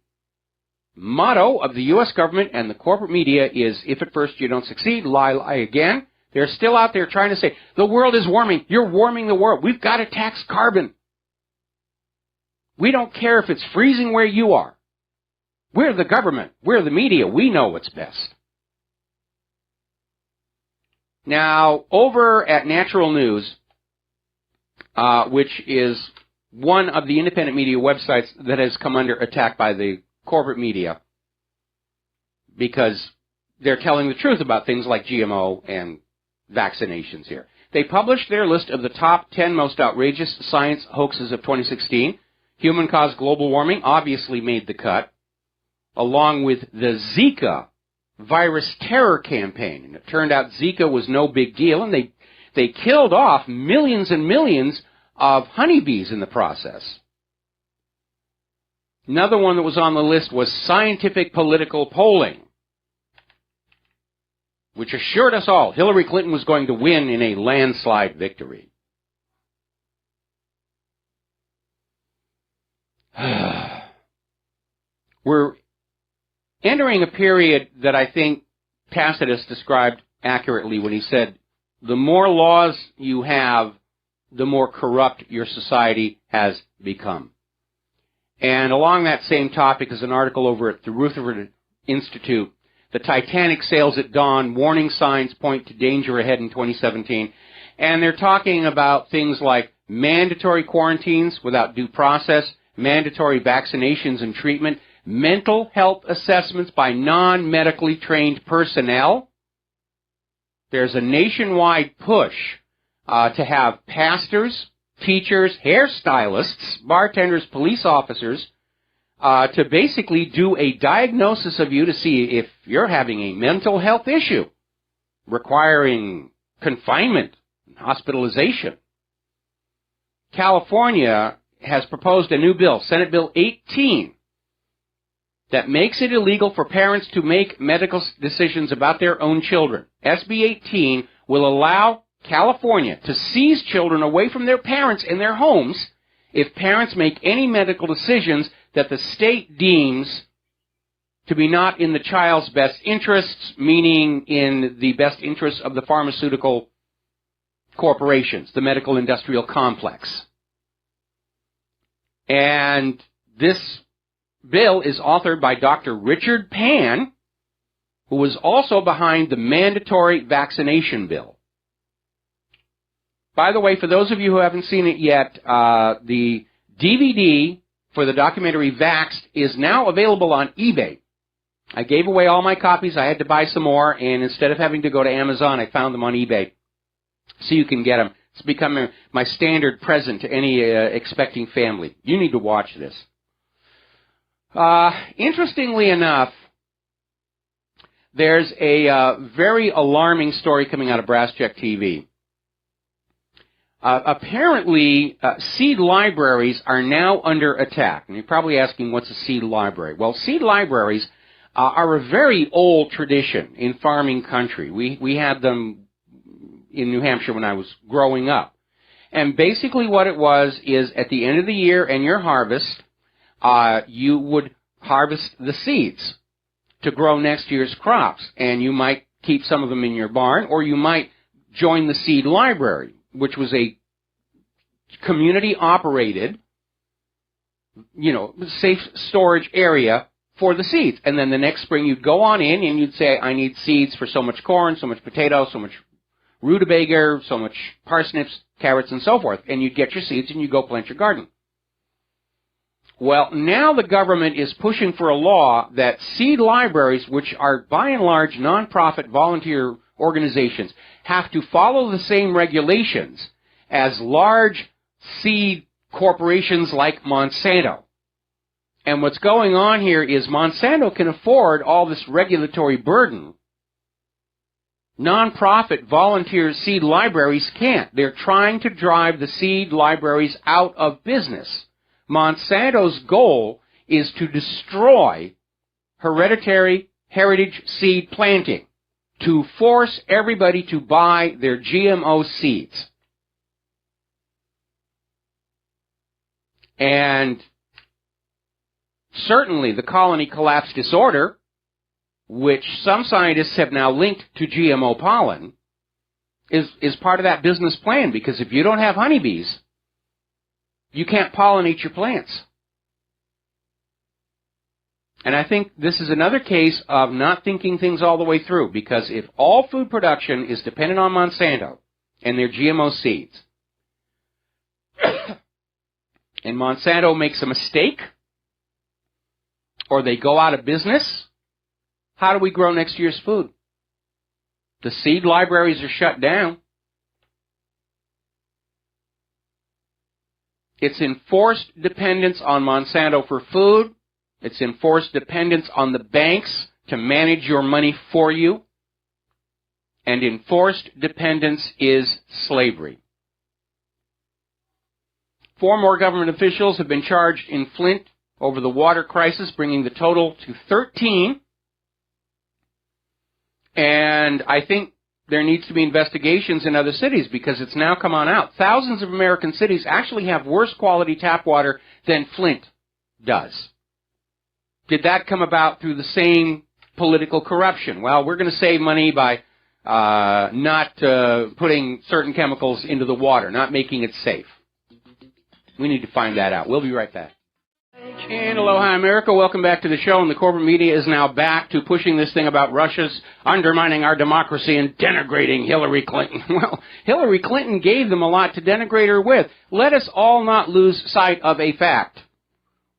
motto of the U.S. government and the corporate media is, if at first you don't succeed, lie again, they're still out there trying to say, the world is warming. You're warming the world. We've got to tax carbon. We don't care if it's freezing where you are. We're the government. We're the media. We know what's best. Now, over at Natural News, which is one of the independent media websites that has come under attack by the corporate media because they're telling the truth about things like GMO and vaccinations here. They published their list of the top 10 most outrageous science hoaxes of 2016. Human-caused global warming obviously made the cut, along with the Zika virus terror campaign. And it turned out Zika was no big deal, and they killed off millions and millions of honeybees in the process. Another one that was on the list was scientific political polling, which assured us all Hillary Clinton was going to win in a landslide victory. We're entering a period that I think Tacitus described accurately when he said, the more laws you have, the more corrupt your society has become. And along that same topic is an article over at the Rutherford Institute. The Titanic sails at dawn, warning signs point to danger ahead in 2017. And they're talking about things like mandatory quarantines without due process, mandatory vaccinations and treatment, mental health assessments by non-medically trained personnel. There's a nationwide push to have pastors, teachers, hairstylists, bartenders, police officers, to basically do a diagnosis of you to see if you're having a mental health issue requiring confinement and hospitalization. California has proposed a new bill, Senate Bill 18, that makes it illegal for parents to make medical decisions about their own children. SB 18 will allow California to seize children away from their parents in their homes if parents make any medical decisions that the state deems to be not in the child's best interests, meaning in the best interests of the pharmaceutical corporations, the medical industrial complex. And this bill is authored by Dr. Richard Pan, who was also behind the mandatory vaccination bill. By the way, for those of you who haven't seen it yet, the DVD for the documentary Vaxxed is now available on eBay. I gave away all my copies. I had to buy some more, and instead of having to go to Amazon, I found them on eBay. So you can get them. It's become my standard present to any expecting family. You need to watch this. Interestingly enough, there's a very alarming story coming out of Brass Check TV. Apparently, seed libraries are now under attack. And you're probably asking, what's a seed library? Well, seed libraries are a very old tradition in farming country. We had them in New Hampshire when I was growing up. And basically what it was is at the end of the year and your harvest, you would harvest the seeds to grow next year's crops. And you might keep some of them in your barn, or you might join the seed library, which was a community-operated, safe storage area for the seeds. And then the next spring you'd go on in and you'd say, I need seeds for so much corn, so much potato, so much rutabaga, so much parsnips, carrots, and so forth. And you'd get your seeds and you'd go plant your garden. Well, now the government is pushing for a law that seed libraries, which are by and large nonprofit volunteer organizations, have to follow the same regulations as large seed corporations like Monsanto. And what's going on here is Monsanto can afford all this regulatory burden. Nonprofit volunteer seed libraries can't. They're trying to drive the seed libraries out of business. Monsanto's goal is to destroy hereditary heritage seed planting, to force everybody to buy their GMO seeds. And certainly the colony collapse disorder, which some scientists have now linked to GMO pollen, is part of that business plan, because if you don't have honeybees, you can't pollinate your plants. And I think this is another case of not thinking things all the way through, because if all food production is dependent on Monsanto and their GMO seeds, and Monsanto makes a mistake, or they go out of business, how do we grow next year's food? The seed libraries are shut down. It's enforced dependence on Monsanto for food. It's enforced dependence on the banks to manage your money for you. And enforced dependence is slavery. 4 more government officials have been charged in Flint over the water crisis, bringing the total to 13. And I think there needs to be investigations in other cities, because it's now come on out. Thousands of American cities actually have worse quality tap water than Flint does. Did that come about through the same political corruption? Well, we're going to save money by not putting certain chemicals into the water, not making it safe. We need to find that out. We'll be right back. And aloha, America. Welcome back to the show. And the corporate media is now back to pushing this thing about Russia's undermining our democracy and denigrating Hillary Clinton. Well, Hillary Clinton gave them a lot to denigrate her with. Let us all not lose sight of a fact.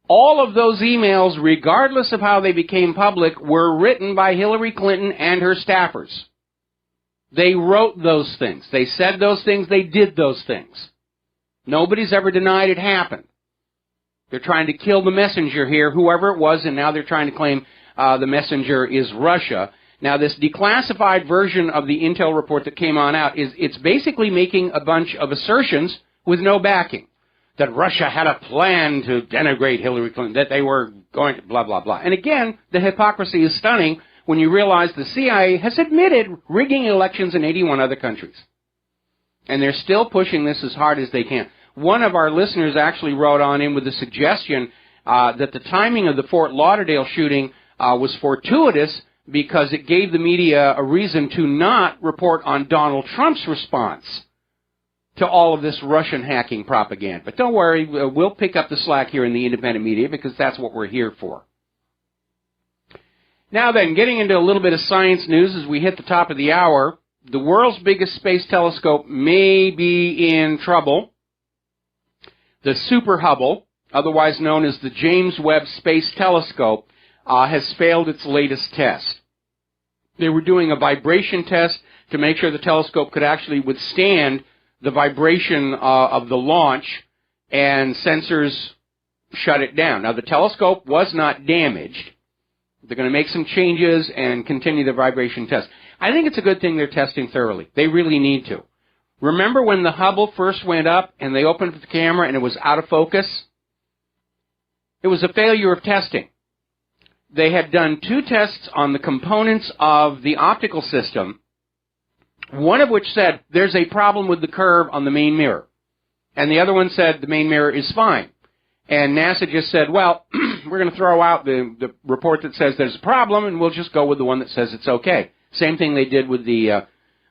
All of those emails, regardless of how they became public, were written by Hillary Clinton and her staffers. They wrote those things. They said those things. They did those things. Nobody's ever denied it happened. They're trying to kill the messenger here, whoever it was, and now they're trying to claim the messenger is Russia. Now, this declassified version of the intel report that came on out it's basically making a bunch of assertions with no backing. That Russia had a plan to denigrate Hillary Clinton, that they were going to blah, blah, blah. And again, the hypocrisy is stunning when you realize the CIA has admitted rigging elections in 81 other countries. And they're still pushing this as hard as they can. One of our listeners actually wrote on in with the suggestion that the timing of the Fort Lauderdale shooting was fortuitous because it gave the media a reason to not report on Donald Trump's response to all of this Russian hacking propaganda. But don't worry, we'll pick up the slack here in the independent media because that's what we're here for. Now then, getting into a little bit of science news as we hit the top of the hour, the world's biggest space telescope may be in trouble. The Super Hubble, otherwise known as the James Webb Space Telescope, has failed its latest test. They were doing a vibration test to make sure the telescope could actually withstand the vibration of the launch, and sensors shut it down. Now, the telescope was not damaged. They're going to make some changes and continue the vibration test. I think it's a good thing they're testing thoroughly. They really need to. Remember when the Hubble first went up and they opened the camera and it was out of focus? It was a failure of testing. They had done 2 tests on the components of the optical system, one of which said there's a problem with the curve on the main mirror. And the other one said the main mirror is fine. And NASA just said, well, we're going to throw out the report that says there's a problem and we'll just go with the one that says it's okay. Same thing they did with the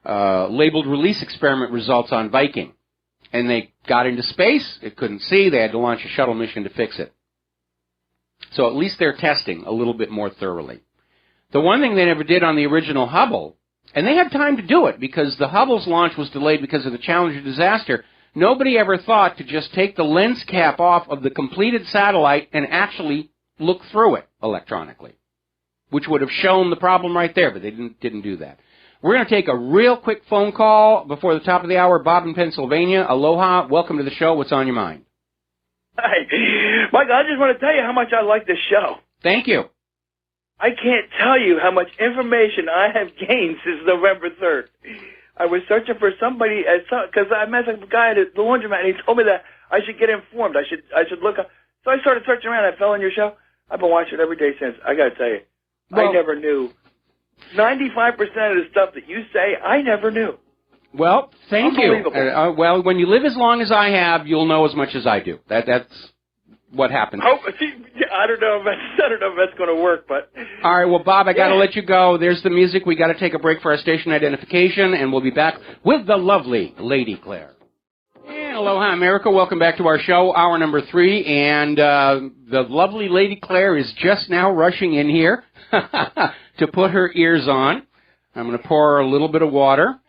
labeled release experiment results on Viking. And they got into space. It couldn't see. They had to launch a shuttle mission to fix it. So at least they're testing a little bit more thoroughly. The one thing they never did on the original Hubble, and they had time to do it because the Hubble's launch was delayed because of the Challenger disaster, nobody ever thought to just take the lens cap off of the completed satellite and actually look through it electronically, which would have shown the problem right there, but they didn't do that. We're going to take a real quick phone call before the top of the hour. Bob in Pennsylvania. Aloha. Welcome to the show. What's on your mind? Hi. Michael, I just want to tell you how much I like this show. Thank you. I can't tell you how much information I have gained since November 3rd. I was searching for somebody, because I met a guy at the laundromat, and he told me that I should get informed. I should look up. So I started searching around. I fell on your show. I've been watching it every day since. I got to tell you, I never knew. 95% of the stuff that you say, I never knew. Well, thank you. Well, when you live as long as I have, you'll know as much as I do. That's what happens. I don't know if that's going to work, but... All right, well, Bob, I got to let you go. There's the music. We got to take a break for our station identification, and we'll be back with the lovely Lady Claire. And aloha, America. Welcome back to our show, hour number 3, and the lovely Lady Claire is just now rushing in here to put her ears on. I'm going to pour her a little bit of water,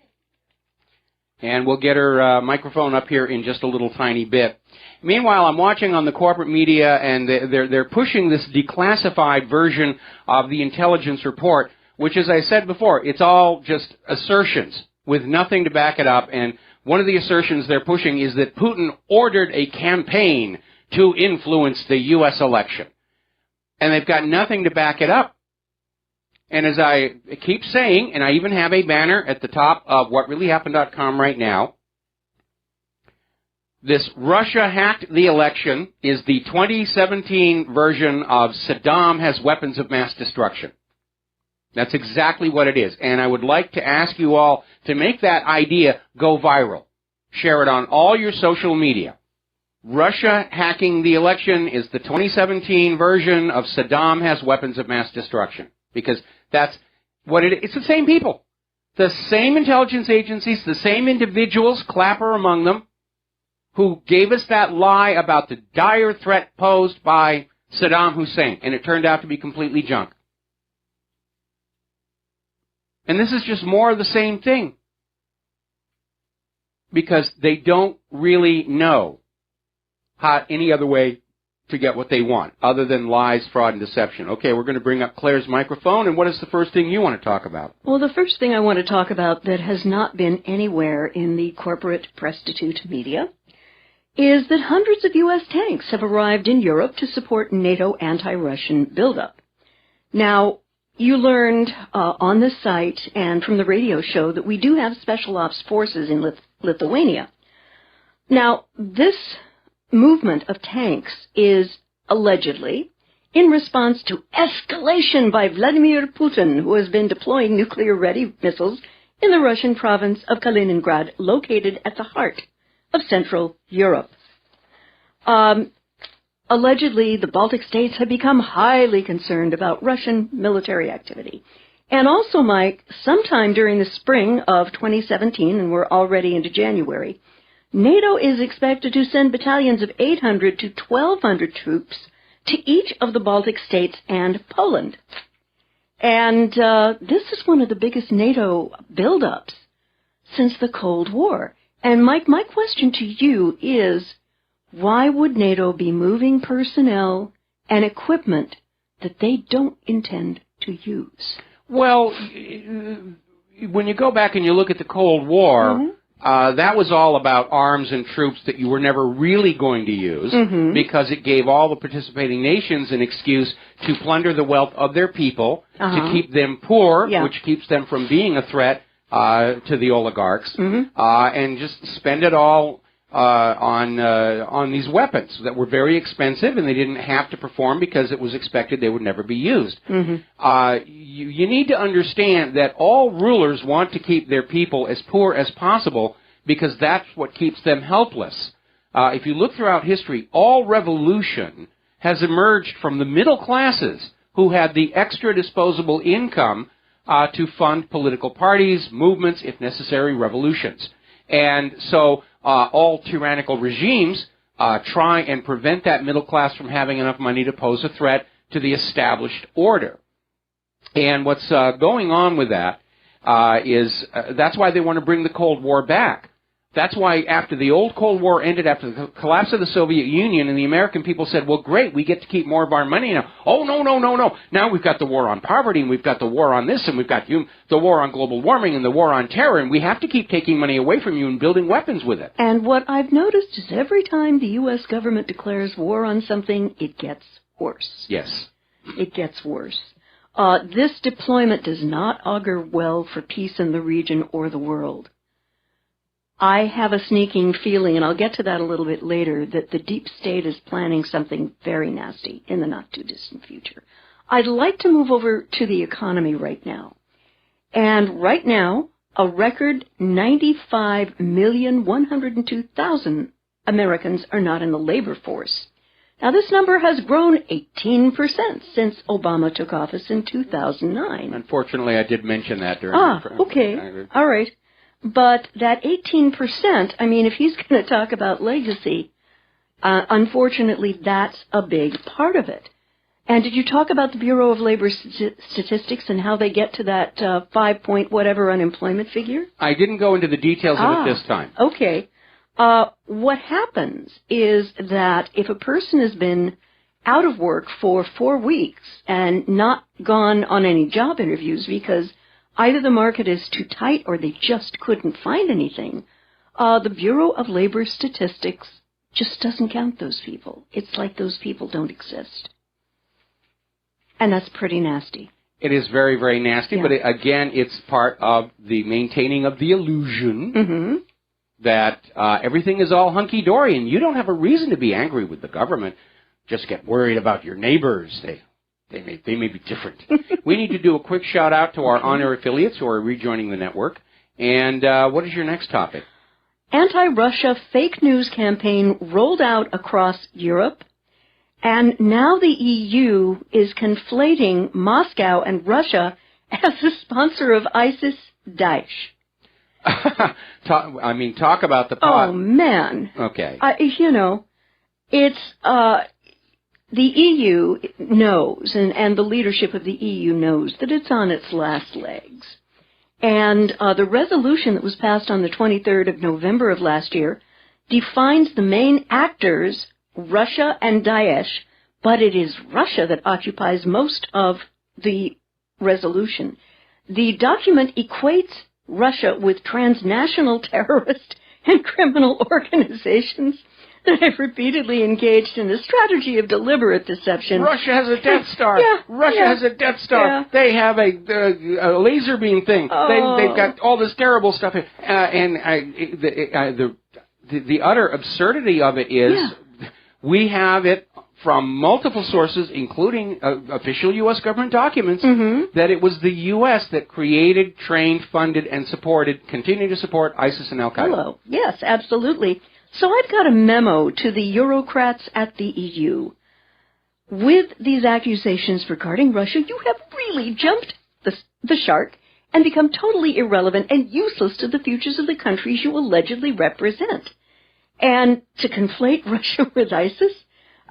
and we'll get her microphone up here in just a little tiny bit. Meanwhile, I'm watching on the corporate media, and they're pushing this declassified version of the intelligence report, which, as I said before, it's all just assertions with nothing to back it up. And one of the assertions they're pushing is that Putin ordered a campaign to influence the U.S. election. And they've got nothing to back it up. And as I keep saying, and I even have a banner at the top of WhatReallyHappened.com right now, this Russia hacked the election is the 2017 version of Saddam has weapons of mass destruction. That's exactly what it is. And I would like to ask you all to make that idea go viral. Share it on all your social media. Russia hacking the election is the 2017 version of Saddam has weapons of mass destruction. Because that's what it is. It's the same people. The same intelligence agencies, the same individuals, Clapper among them, who gave us that lie about the dire threat posed by Saddam Hussein, and it turned out to be completely junk. And this is just more of the same thing, because they don't really know how any other way to get what they want, other than lies, fraud, and deception. Okay, we're going to bring up Claire's microphone, and what is the first thing you want to talk about? Well, the first thing I want to talk about that has not been anywhere in the corporate prostitute media is that hundreds of U.S. tanks have arrived in Europe to support NATO anti-Russian buildup. Now, you learned on this site and from the radio show that we do have special ops forces in Lithuania. Now, this movement of tanks is allegedly in response to escalation by Vladimir Putin, who has been deploying nuclear-ready missiles in the Russian province of Kaliningrad, located at the heart of Central Europe. Allegedly, the Baltic states have become highly concerned about Russian military activity. And also, Mike, sometime during the spring of 2017, and we're already into January, NATO is expected to send battalions of 800 to 1,200 troops to each of the Baltic states and Poland. And this is one of the biggest NATO buildups since the Cold War. And, Mike, my question to you is, why would NATO be moving personnel and equipment that they don't intend to use? Well, when you go back and you look at the Cold War, that was all about arms and troops that you were never really going to use because it gave all the participating nations an excuse to plunder the wealth of their people, to keep them poor, which keeps them from being a threat to the oligarchs, and just spend it all on these weapons that were very expensive and they didn't have to perform because it was expected they would never be used. You need to understand that all rulers want to keep their people as poor as possible because that's what keeps them helpless. If you look throughout history, all revolution has emerged from the middle classes who had the extra disposable income to fund political parties, movements, if necessary, revolutions. And so all tyrannical regimes try and prevent that middle class from having enough money to pose a threat to the established order. And what's going on with that is that's why they want to bring the Cold War back. That's why after the old Cold War ended, after the collapse of the Soviet Union, and the American people said, well, great, we get to keep more of our money now. Oh, no. Now we've got the war on poverty, and we've got the war on this, and we've got the war on global warming, and the war on terror, and we have to keep taking money away from you and building weapons with it. And what I've noticed is every time the U.S. government declares war on something, it gets worse. Yes. It gets worse. This deployment does not augur well for peace in the region or the world. I have a sneaking feeling, and I'll get to that a little bit later, that the deep state is planning something very nasty in the not-too-distant future. I'd like to move over to the economy right now. And right now, a record 95,102,000 Americans are not in the labor force. Now, this number has grown 18% since Obama took office in 2009. Unfortunately, I did mention that during okay. All right. But that 18%, I mean, if he's going to talk about legacy, unfortunately, that's a big part of it. And did you talk about the Bureau of Labor Statistics and how they get to that 5-point-whatever unemployment figure? I didn't go into the details of it this time. Okay. What happens is that if a person has been out of work for 4 weeks and not gone on any job interviews because either the market is too tight or they just couldn't find anything, the Bureau of Labor Statistics just doesn't count those people. It's like those people don't exist. And that's pretty nasty. It is very, very nasty, Yeah. but again, it's part of the maintaining of the illusion that everything is all hunky-dory, and you don't have a reason to be angry with the government. Just get worried about your neighbors. They may be different. We need to do a quick shout-out to our on-air affiliates who are rejoining the network. And what is your next topic? Anti-Russia fake news campaign rolled out across Europe, and now the EU is conflating Moscow and Russia as the sponsor of ISIS-Daesh. Talk about the pot. Oh, man. Okay. It's... The EU knows, and the leadership of the EU knows, that it's on its last legs. And the resolution that was passed on the 23rd of November of last year defines the main actors, Russia and Daesh, but it is Russia that occupies most of the resolution. The document equates Russia with transnational terrorist and criminal organizations that have repeatedly engaged in a strategy of deliberate deception. Russia has a Death Star. Russia has a Death Star. Yeah. They have a laser beam thing. Oh. They've got all this terrible stuff. The utter absurdity of it is we have it from multiple sources, including official U.S. government documents, that it was the U.S. that created, trained, funded, and continued to support ISIS and Al-Qaeda. Hello. Yes, absolutely. So I've got a memo to the Eurocrats at the EU. With these accusations regarding Russia, you have really jumped the shark and become totally irrelevant and useless to the futures of the countries you allegedly represent. And to conflate Russia with ISIS?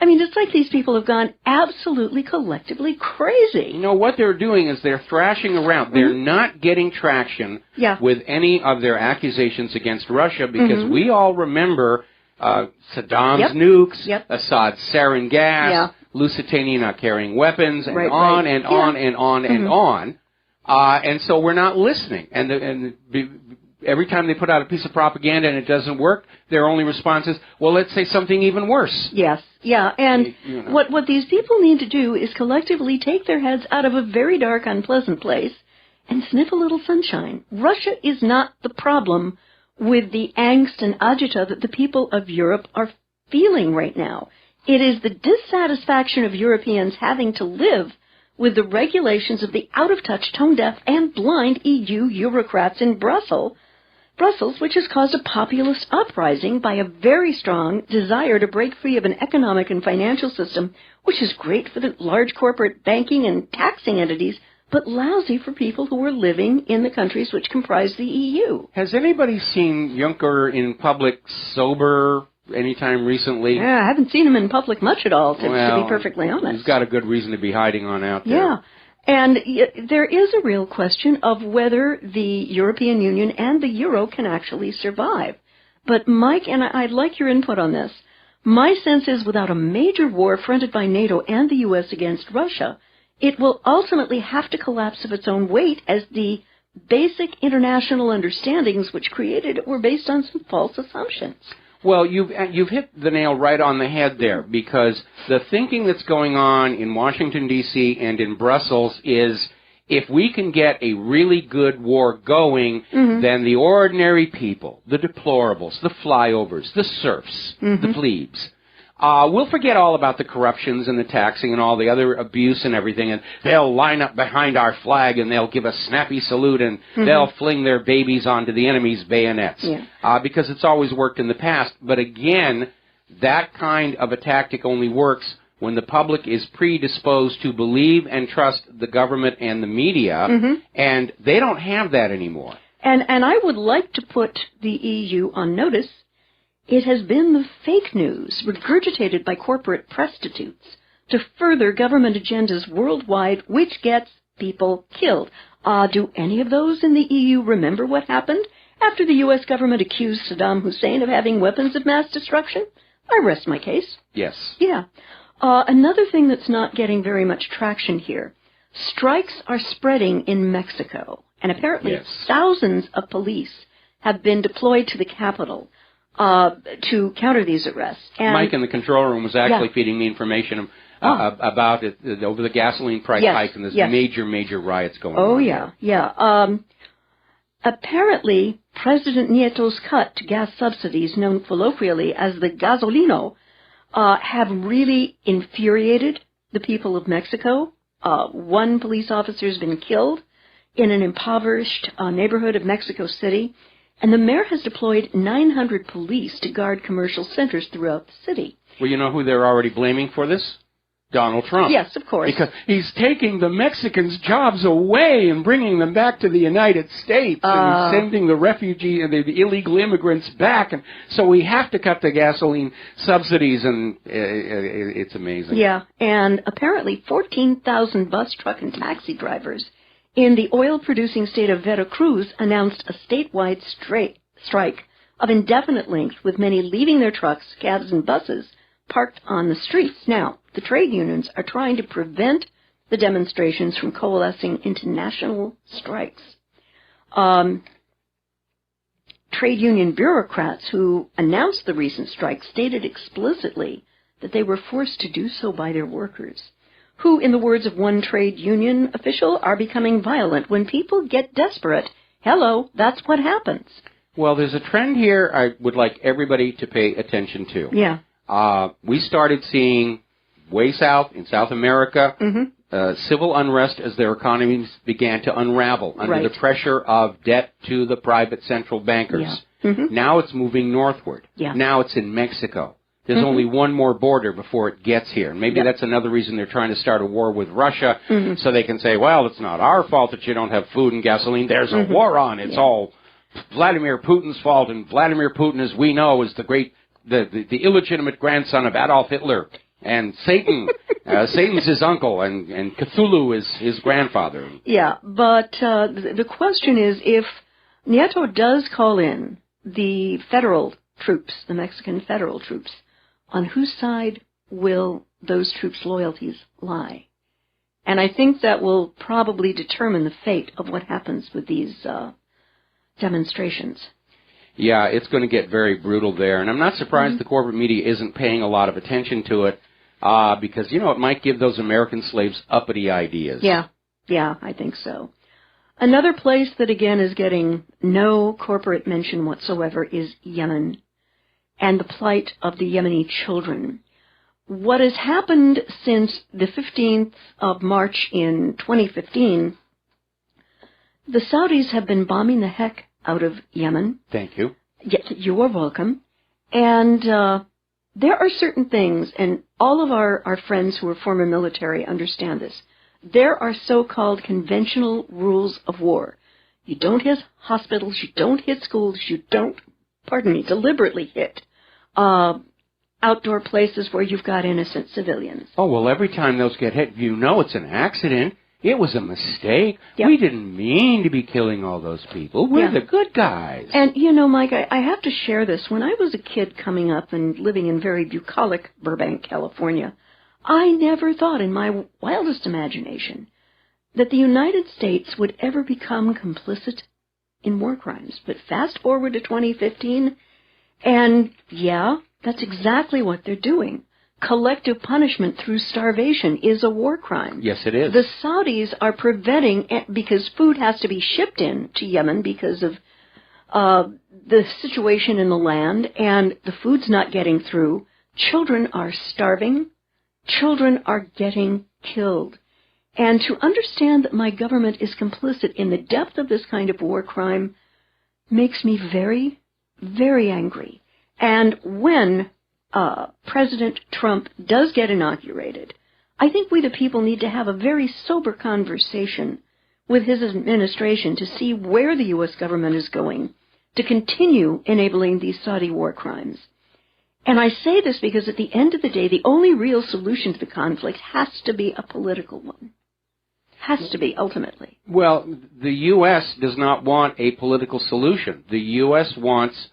I mean, it's like these people have gone absolutely collectively crazy. You know, what they're doing is they're thrashing around. They're not getting traction with any of their accusations against Russia because we all remember Saddam's nukes, Assad's sarin gas, Lusitania not carrying weapons, and on and on and on and on. And so we're not listening. And every time they put out a piece of propaganda and it doesn't work, their only response is, well, let's say something even worse. Yes, and what these people need to do is collectively take their heads out of a very dark, unpleasant place and sniff a little sunshine. Russia is not the problem with the angst and agita that the people of Europe are feeling right now. It is the dissatisfaction of Europeans having to live with the regulations of the out-of-touch, tone-deaf, and blind EU bureaucrats in Brussels, which has caused a populist uprising by a very strong desire to break free of an economic and financial system which is great for the large corporate banking and taxing entities, but lousy for people who are living in the countries which comprise the EU. Has anybody seen Juncker in public sober anytime recently? Yeah, I haven't seen him in public much at all, to be perfectly honest. He's got a good reason to be hiding on out there. Yeah. And there is a real question of whether the European Union and the euro can actually survive. But Mike, and I'd like your input on this, my sense is without a major war fronted by NATO and the U.S. against Russia, it will ultimately have to collapse of its own weight, as the basic international understandings which created it were based on some false assumptions. Well, you've hit the nail right on the head there, because the thinking that's going on in Washington, D.C. and in Brussels is, if we can get a really good war going, then the ordinary people, the deplorables, the flyovers, the serfs, the plebes, we'll forget all about the corruptions and the taxing and all the other abuse and everything, and they'll line up behind our flag and they'll give a snappy salute and they'll fling their babies onto the enemy's bayonets, because it's always worked in the past. But again, that kind of a tactic only works when the public is predisposed to believe and trust the government and the media, and they don't have that anymore. And I would like to put the EU on notice. It has been the fake news regurgitated by corporate prostitutes to further government agendas worldwide, which gets people killed. Do any of those in the EU remember what happened after the U.S. government accused Saddam Hussein of having weapons of mass destruction? I rest my case. Yes. Yeah. Another thing that's not getting very much traction here, strikes are spreading in Mexico, and apparently thousands of police have been deployed to the capital to counter these arrests. And Mike in the control room was actually feeding me information about it over the gasoline price hike, and there's major riots going on. Oh, yeah. Apparently, President Nieto's cut to gas subsidies, known colloquially as the gasolino, have really infuriated the people of Mexico. One police officer has been killed in an impoverished neighborhood of Mexico City, and the mayor has deployed 900 police to guard commercial centers throughout the city. Well, you know who they're already blaming for this? Donald Trump. Yes, of course. Because he's taking the Mexicans' jobs away and bringing them back to the United States and sending the refugee and the illegal immigrants back. And so we have to cut the gasoline subsidies, and it's amazing. Yeah, and apparently 14,000 bus, truck, and taxi drivers in the oil-producing state of Veracruz announced a statewide strike of indefinite length, with many leaving their trucks, cabs, and buses parked on the streets. Now, the trade unions are trying to prevent the demonstrations from coalescing into national strikes. Trade union bureaucrats who announced the recent strike stated explicitly that they were forced to do so by their workers, who, in the words of one trade union official, are becoming violent. When people get desperate, hello, that's what happens. Well, there's a trend here I would like everybody to pay attention to. Yeah. We started seeing way south, in South America, civil unrest as their economies began to unravel under the pressure of debt to the private central bankers. Now it's moving northward. Now it's in Mexico. There's only one more border before it gets here. And maybe that's another reason they're trying to start a war with Russia, so they can say, well, it's not our fault that you don't have food and gasoline. There's a war on. It's all Vladimir Putin's fault, and Vladimir Putin, as we know, is the illegitimate grandson of Adolf Hitler, and Satan, Satan's his uncle, and Cthulhu is his grandfather. Yeah, but the question is, if Nieto does call in the federal troops, the Mexican federal troops, on whose side will those troops' loyalties lie? And I think that will probably determine the fate of what happens with these demonstrations. Yeah, it's going to get very brutal there, and I'm not surprised the corporate media isn't paying a lot of attention to it, because, you know, it might give those American slaves uppity ideas. Yeah, I think so. Another place that, again, is getting no corporate mention whatsoever is Yemen and the plight of the Yemeni children. What has happened since the 15th of March in 2015, the Saudis have been bombing the heck out of Yemen. Thank you. You are welcome. And there are certain things, and all of our friends who are former military understand this. There are so-called conventional rules of war. You don't hit hospitals, you don't hit schools, you don't, deliberately hit outdoor places where you've got innocent civilians. Oh, well, every time those get hit, you know it's an accident. It was a mistake. Yep. We didn't mean to be killing all those people. We're the good guys. And, Mike, I have to share this. When I was a kid coming up and living in very bucolic Burbank, California, I never thought in my wildest imagination that the United States would ever become complicit in war crimes. But fast forward to 2015, and that's exactly what they're doing. Collective punishment through starvation is a war crime. Yes, it is. The Saudis are preventing, because food has to be shipped in to Yemen because of the situation in the land, and the food's not getting through. Children are starving. Children are getting killed. And to understand that my government is complicit in the depth of this kind of war crime makes me very, very angry. And when President Trump does get inaugurated, I think we the people need to have a very sober conversation with his administration to see where the U.S. government is going to continue enabling these Saudi war crimes. And I say this because at the end of the day, the only real solution to the conflict has to be a political one. Has to be, ultimately. Well, the U.S. does not want a political solution. The U.S. wants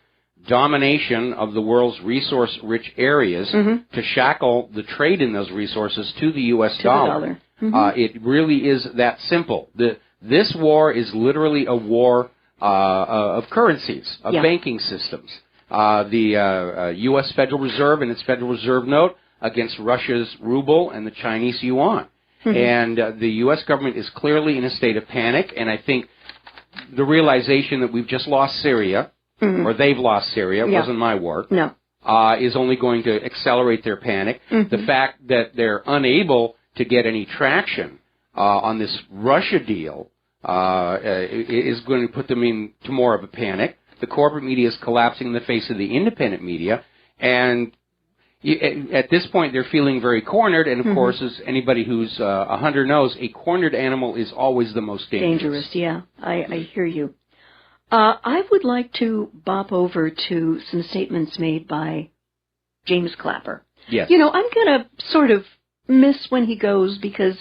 domination of the world's resource-rich areas to shackle the trade in those resources to the U.S. dollar. It really is that simple. This war is literally a war of currencies, of banking systems. The U.S. Federal Reserve and its Federal Reserve note against Russia's ruble and the Chinese yuan. And the U.S. government is clearly in a state of panic, and I think the realization that we've just lost Syria, or they've lost Syria, it wasn't my work, is only going to accelerate their panic. The fact that they're unable to get any traction on this Russia deal is going to put them into more of a panic. The corporate media is collapsing in the face of the independent media, and at this point they're feeling very cornered, and of course, as anybody who's a hunter knows, a cornered animal is always the most dangerous. I hear you. I would like to bop over to some statements made by James Clapper. Yes. I'm going to sort of miss when he goes because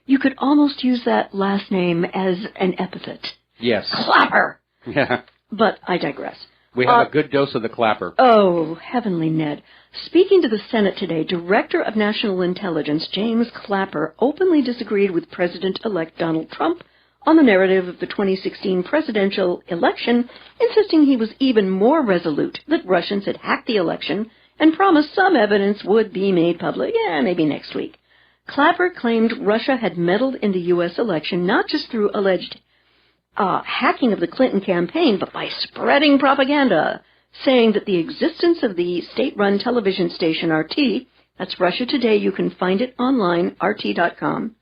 you could almost use that last name as an epithet. Yes. Clapper! Yeah. But I digress. We have a good dose of the Clapper. Oh, heavenly Ned. Speaking to the Senate today, Director of National Intelligence James Clapper openly disagreed with President-elect Donald Trump on the narrative of the 2016 presidential election, insisting he was even more resolute that Russians had hacked the election and promised some evidence would be made public, maybe next week. Clapper claimed Russia had meddled in the U.S. election not just through alleged hacking of the Clinton campaign, but by spreading propaganda, saying that the existence of the state-run television station RT, that's Russia Today, you can find it online, rt.com,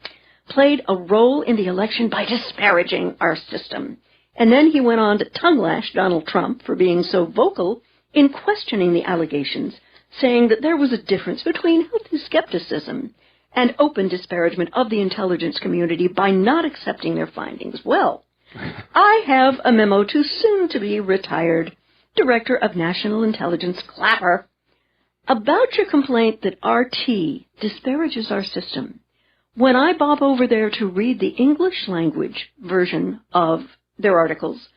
played a role in the election by disparaging our system. And then he went on to tongue-lash Donald Trump for being so vocal in questioning the allegations, saying that there was a difference between healthy skepticism and open disparagement of the intelligence community by not accepting their findings. Well, I have a memo to soon-to-be-retired Director of National Intelligence Clapper about your complaint that RT disparages our system. When I bob over there to read the English language version of their articles,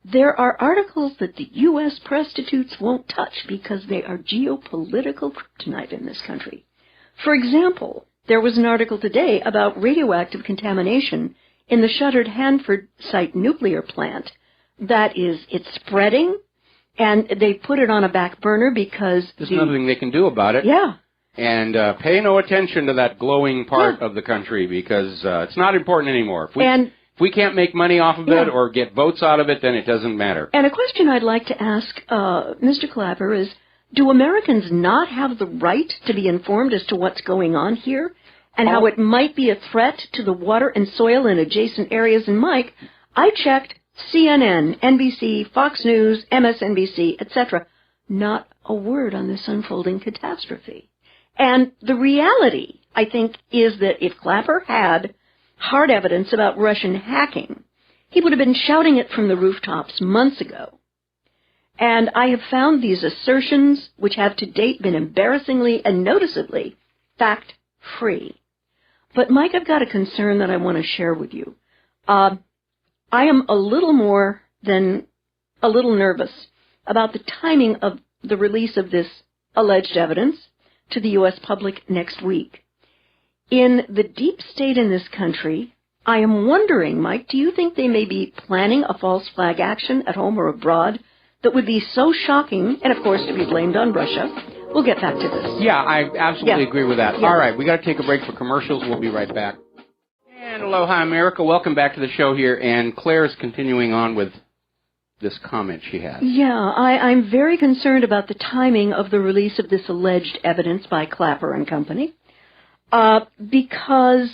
there are articles that the U.S. prostitutes won't touch because they are geopolitical kryptonite in this country. For example, there was an article today about radioactive contamination in the shuttered Hanford site nuclear plant. It's spreading, and they put it on a back burner because there's nothing they can do about it. Yeah. And pay no attention to that glowing part of the country because it's not important anymore. If we can't make money off of it or get votes out of it, then it doesn't matter. And a question I'd like to ask Mr. Clapper is, do Americans not have the right to be informed as to what's going on here and how it might be a threat to the water and soil in adjacent areas? And Mike, I checked CNN, NBC, Fox News, MSNBC, etc. Not a word on this unfolding catastrophe. And the reality, I think, is that if Clapper had hard evidence about Russian hacking, he would have been shouting it from the rooftops months ago. And I have found these assertions, which have to date been embarrassingly and noticeably fact-free. But, Mike, I've got a concern that I want to share with you. I am a little more than a little nervous about the timing of the release of this alleged evidence to the U.S. public next week. In the deep state in this country, I am wondering, Mike, do you think they may be planning a false flag action at home or abroad that would be so shocking, and of course to be blamed on Russia? We'll get back to this. Yeah, I absolutely agree with that. Yeah. All right, we got to take a break for commercials. We'll be right back. And aloha, America. Welcome back to the show here. And Claire is continuing on with this comment she has. Yeah, I'm very concerned about the timing of the release of this alleged evidence by Clapper and Company, because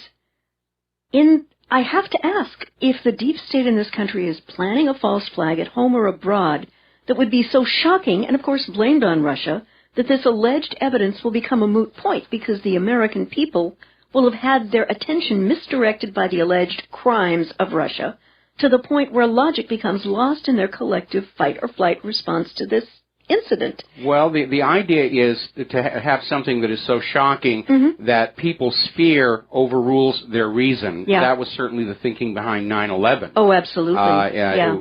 I have to ask if the deep state in this country is planning a false flag at home or abroad that would be so shocking, and of course blamed on Russia, that this alleged evidence will become a moot point because the American people will have had their attention misdirected by the alleged crimes of Russia to the point where logic becomes lost in their collective fight-or-flight response to this incident. Well, the idea is to have something that is so shocking that people's fear overrules their reason. Yeah. That was certainly the thinking behind 9/11. Oh, absolutely.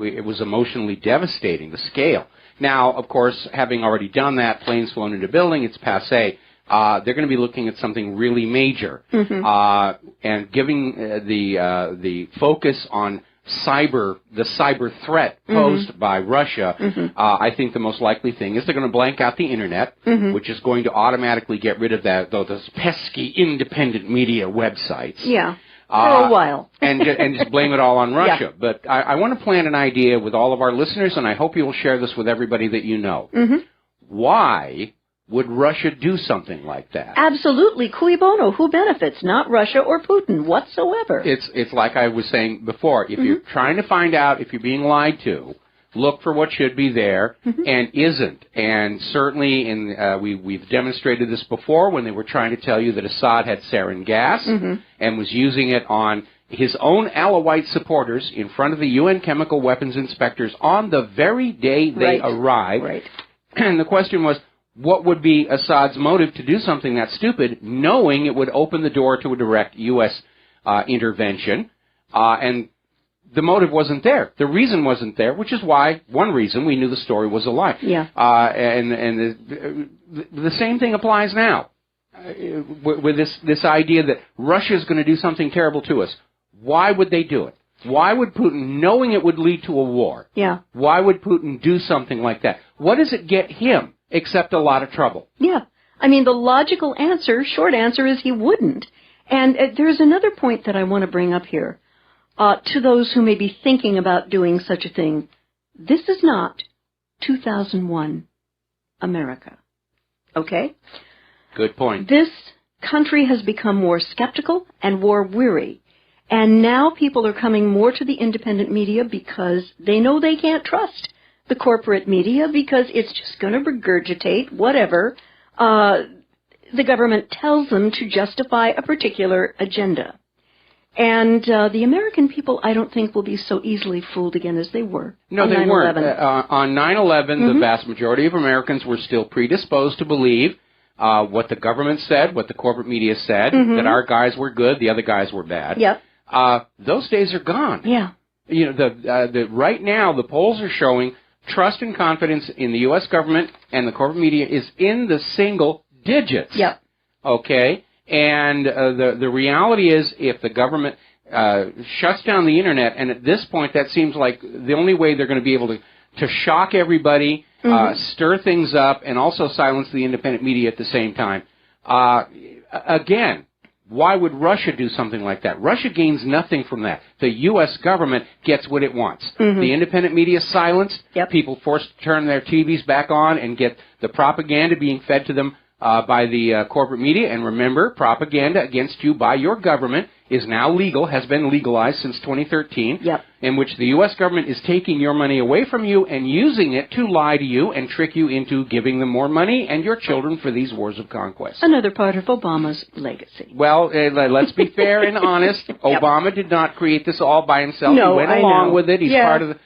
It was emotionally devastating, the scale. Now, of course, having already done that, planes flown into building, it's passé. They're going to be looking at something really major. And giving the focus on the cyber threat posed by Russia, I think the most likely thing is they're going to blank out the Internet, which is going to automatically get rid of those pesky independent media websites. Yeah. For a while. and just blame it all on Russia. Yeah. But I want to plant an idea with all of our listeners, and I hope you will share this with everybody that you know. Why would Russia do something like that? Absolutely. Cui bono. Who benefits? Not Russia or Putin whatsoever. It's like I was saying before. If you're trying to find out if you're being lied to, look for what should be there and isn't. And certainly we've demonstrated this before when they were trying to tell you that Assad had sarin gas and was using it on his own Alawite supporters in front of the UN chemical weapons inspectors on the very day they arrived. Right. And the question was, what would be Assad's motive to do something that stupid, knowing it would open the door to a direct U.S. intervention? And the motive wasn't there. The reason wasn't there, which is why, one reason, we knew the story was a lie. Yeah. And the same thing applies now with this idea that Russia is going to do something terrible to us. Why would they do it? Why would Putin, knowing it would lead to a war, why would Putin do something like that? What does it get him except a lot of trouble? Yeah. I mean, the logical answer, short answer, is he wouldn't. And there's another point that I want to bring up here. To those who may be thinking about doing such a thing, this is not 2001 America. Okay? Good point. This country has become more skeptical and war-weary. And now people are coming more to the independent media because they know they can't trust the corporate media because it's just going to regurgitate whatever the government tells them to justify a particular agenda. And the American people, I don't think, will be so easily fooled again as they were. No, they weren't. On 9/11, the vast majority of Americans were still predisposed to believe what the government said, what the corporate media said, that our guys were good, the other guys were bad. Yep. Those days are gone. Yeah. You know, right now the polls are showing trust and confidence in the U.S. government and the corporate media is in the single digits. Yep. Okay? And the reality is if the government shuts down the Internet, and at this point that seems like the only way they're going to be able to shock everybody, stir things up, and also silence the independent media at the same time. Again, why would Russia do something like that? Russia gains nothing from that. The U.S. government gets what it wants. The independent media silenced, people forced to turn their TVs back on and get the propaganda being fed to them by the corporate media. And remember, propaganda against you by your government is now legal, has been legalized since 2013, in which the U.S. government is taking your money away from you and using it to lie to you and trick you into giving them more money and your children for these wars of conquest. Another part of Obama's legacy. Well, let's be fair and honest. Obama did not create this all by himself. No, he went along with it. He's part of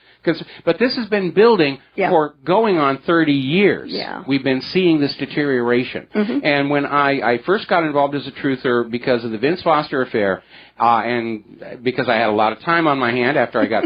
But this has been building for going on 30 years. Yeah. We've been seeing this deterioration. And when I first got involved as a truther because of the Vince Foster affair, and because I had a lot of time on my hand after I got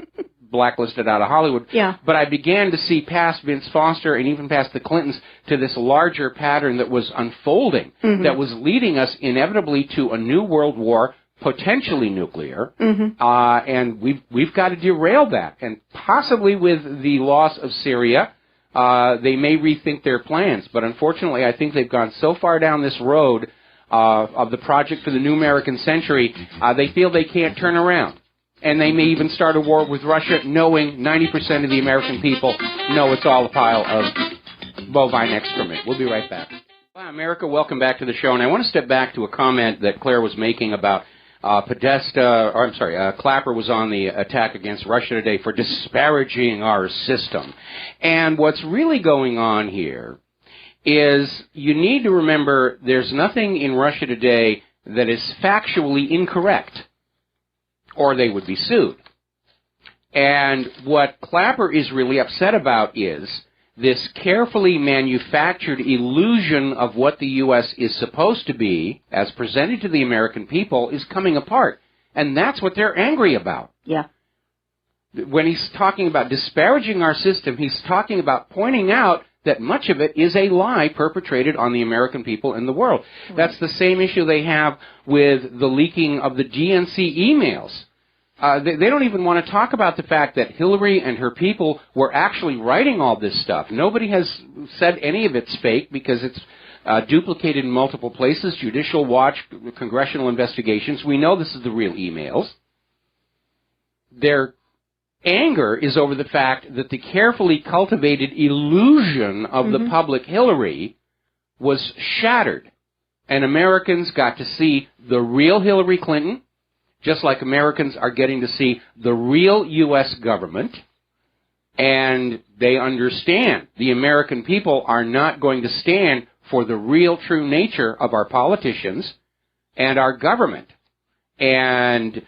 blacklisted out of Hollywood. But I began to see past Vince Foster and even past the Clintons to this larger pattern that was unfolding, that was leading us inevitably to a new world war, potentially nuclear, and we've got to derail that. And possibly with the loss of Syria, they may rethink their plans. But unfortunately, I think they've gone so far down this road of the project for the new American century, they feel they can't turn around. And they may even start a war with Russia, knowing 90% of the American people know it's all a pile of bovine excrement. We'll be right back. Hi, America. Welcome back to the show. And I want to step back to a comment that Claire was making about Clapper was on the attack against Russia today for disparaging our system. And what's really going on here is you need to remember there's nothing in Russia today that is factually incorrect, or they would be sued. And what Clapper is really upset about is this carefully manufactured illusion of what the U.S. is supposed to be, as presented to the American people, is coming apart. And that's what they're angry about. Yeah. When he's talking about disparaging our system, he's talking about pointing out that much of it is a lie perpetrated on the American people and the world. Right. That's the same issue they have with the leaking of the DNC emails. They don't even want to talk about the fact that Hillary and her people were actually writing all this stuff. Nobody has said any of it's fake because it's duplicated in multiple places, Judicial Watch, congressional investigations. We know this is the real emails. Their anger is over the fact that the carefully cultivated illusion of the public Hillary was shattered, and Americans got to see the real Hillary Clinton, just like Americans are getting to see the real U.S. government, and they understand the American people are not going to stand for the real true nature of our politicians and our government. And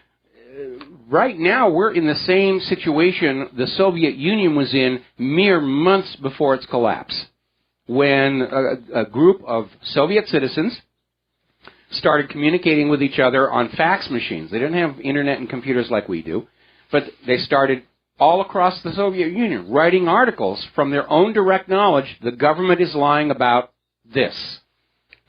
right now we're in the same situation the Soviet Union was in mere months before its collapse, when a group of Soviet citizens started communicating with each other on fax machines. They didn't have internet and computers like we do, but they started all across the Soviet Union writing articles from their own direct knowledge. The government is lying about this.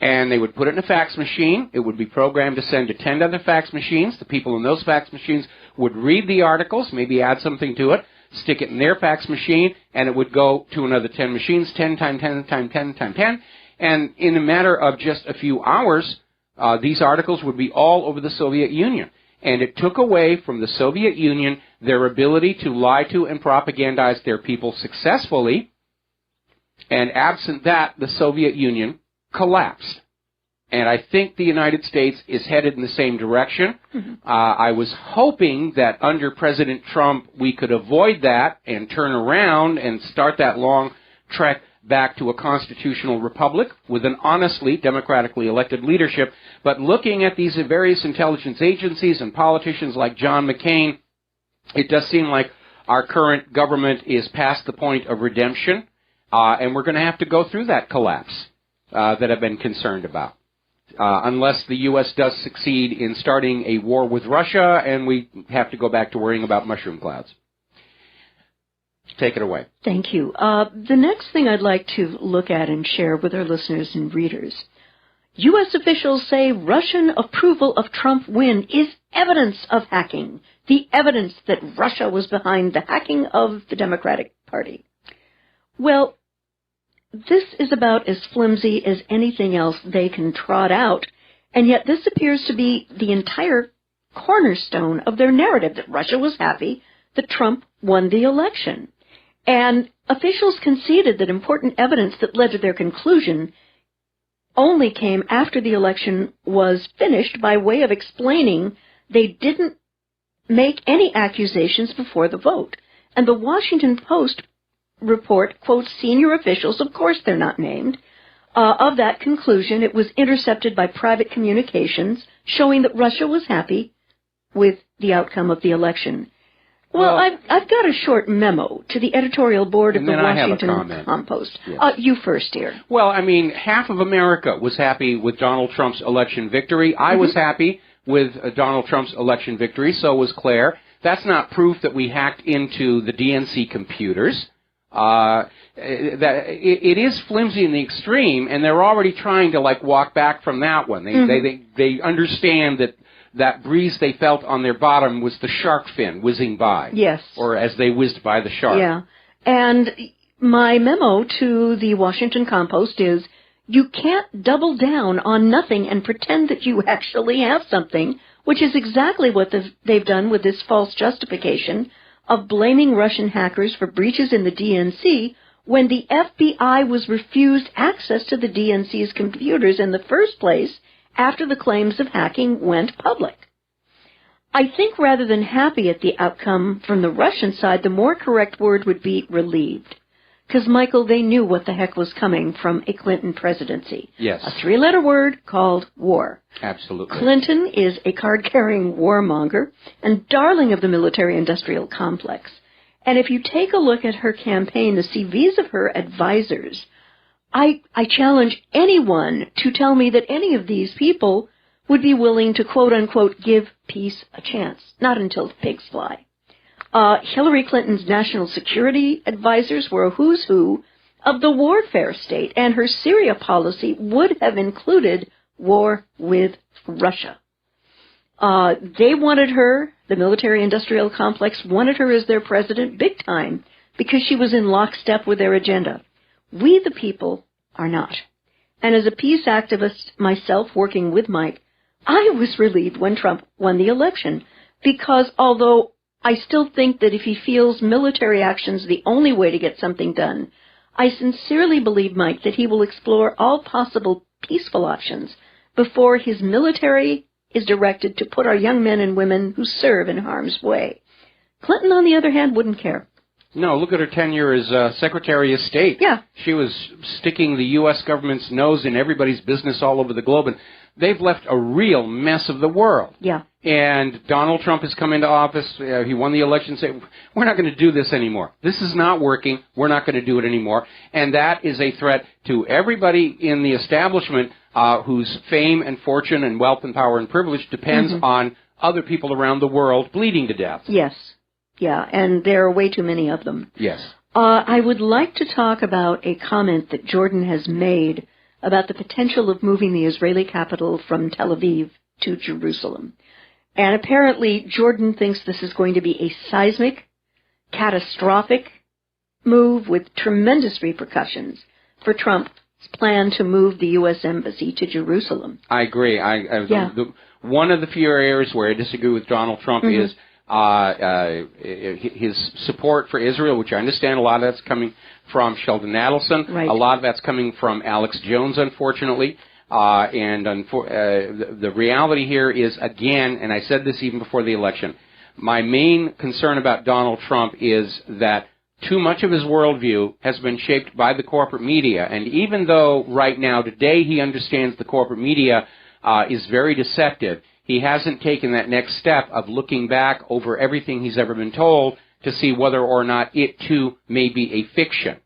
And they would put it in a fax machine. It would be programmed to send to 10 other fax machines. The people in those fax machines would read the articles, maybe add something to it, stick it in their fax machine, and it would go to another 10 machines, 10 times 10 times 10 times 10. And in a matter of just a few hours, these articles would be all over the Soviet Union. And it took away from the Soviet Union their ability to lie to and propagandize their people successfully. And absent that, the Soviet Union collapsed. And I think the United States is headed in the same direction. I was hoping that under President Trump we could avoid that and turn around and start that long trek back to a constitutional republic with an honestly democratically elected leadership. But looking at these various intelligence agencies and politicians like John McCain, it does seem like our current government is past the point of redemption, and we're going to have to go through that collapse that I've been concerned about. Unless the U.S. does succeed in starting a war with Russia, and we have to go back to worrying about mushroom clouds. Take it away. Thank you. The next thing I'd like to look at and share with our listeners and readers. U.S. officials say Russian approval of Trump win is evidence of hacking. The evidence that Russia was behind the hacking of the Democratic Party. Well, this is about as flimsy as anything else they can trot out, and yet this appears to be the entire cornerstone of their narrative, that Russia was happy that Trump won the election. And officials conceded that important evidence that led to their conclusion only came after the election was finished, by way of explaining they didn't make any accusations before the vote. And the Washington Post report quotes senior officials, of course they're not named, of that conclusion. It was intercepted by private communications showing that Russia was happy with the outcome of the election. Well, I've got a short memo to the editorial board of the Washington Compost. Yes. You first, dear. Well, I mean, half of America was happy with Donald Trump's election victory. I was happy with Donald Trump's election victory. So was Claire. That's not proof that we hacked into the DNC computers. That it is flimsy in the extreme, and they're already trying to walk back from that one. They understand that breeze they felt on their bottom was the shark fin whizzing by. Yes. Or as they whizzed by the shark. Yeah. And my memo to the Washington Compost is, you can't double down on nothing and pretend that you actually have something, which is exactly what they've done with this false justification of blaming Russian hackers for breaches in the DNC when the FBI was refused access to the DNC's computers in the first place after the claims of hacking went public. I think rather than happy at the outcome from the Russian side, the more correct word would be relieved. Because, Michael, they knew what the heck was coming from a Clinton presidency. Yes. A three-letter word called war. Absolutely. Clinton is a card-carrying warmonger and darling of the military-industrial complex. And if you take a look at her campaign, the CVs of her advisors, I challenge anyone to tell me that any of these people would be willing to, quote-unquote, give peace a chance. Not until the pigs fly. Hillary Clinton's national security advisors were a who's who of the warfare state, and her Syria policy would have included war with Russia. They wanted her, the military-industrial complex wanted her as their president big time because she was in lockstep with their agenda. We, the people, are not. And as a peace activist myself working with Mike, I was relieved when Trump won the election because although I still think that if he feels military action's the only way to get something done, I sincerely believe, Mike, that he will explore all possible peaceful options before his military is directed to put our young men and women who serve in harm's way. Clinton, on the other hand, wouldn't care. No, look at her tenure as Secretary of State. Yeah. She was sticking the U.S. government's nose in everybody's business all over the globe, and they've left a real mess of the world. Yeah. And Donald Trump has come into office. He won the election, said, we're not going to do this anymore. This is not working. We're not going to do it anymore. And that is a threat to everybody in the establishment whose fame and fortune and wealth and power and privilege depends on other people around the world bleeding to death. Yes. Yeah, and there are way too many of them. Yes. I would like to talk about a comment that Jordan has made about the potential of moving the Israeli capital from Tel Aviv to Jerusalem. And apparently Jordan thinks this is going to be a seismic, catastrophic move with tremendous repercussions for Trump's plan to move the U.S. Embassy to Jerusalem. I agree. One of the few areas where I disagree with Donald Trump is his support for Israel, which I understand a lot of that's coming from Sheldon Adelson. Right. A lot of that's coming from Alex Jones, unfortunately. The reality here is, again, and I said this even before the election, my main concern about Donald Trump is that too much of his worldview has been shaped by the corporate media. And even though right now, today, he understands the corporate media is very deceptive, he hasn't taken that next step of looking back over everything he's ever been told to see whether or not it, too, may be a fiction.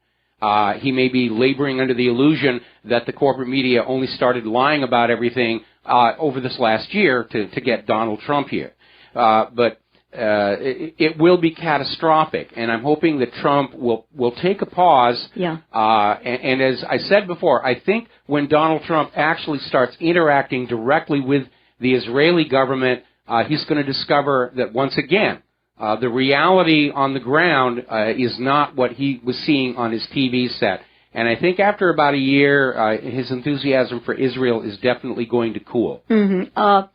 He may be laboring under the illusion that the corporate media only started lying about everything over this last year to get Donald Trump here. But it will be catastrophic, and I'm hoping that Trump will take a pause. Yeah. And as I said before, I think when Donald Trump actually starts interacting directly with the Israeli government, he's going to discover that once again, the reality on the ground is not what he was seeing on his TV set. And I think after about a year, his enthusiasm for Israel is definitely going to cool. The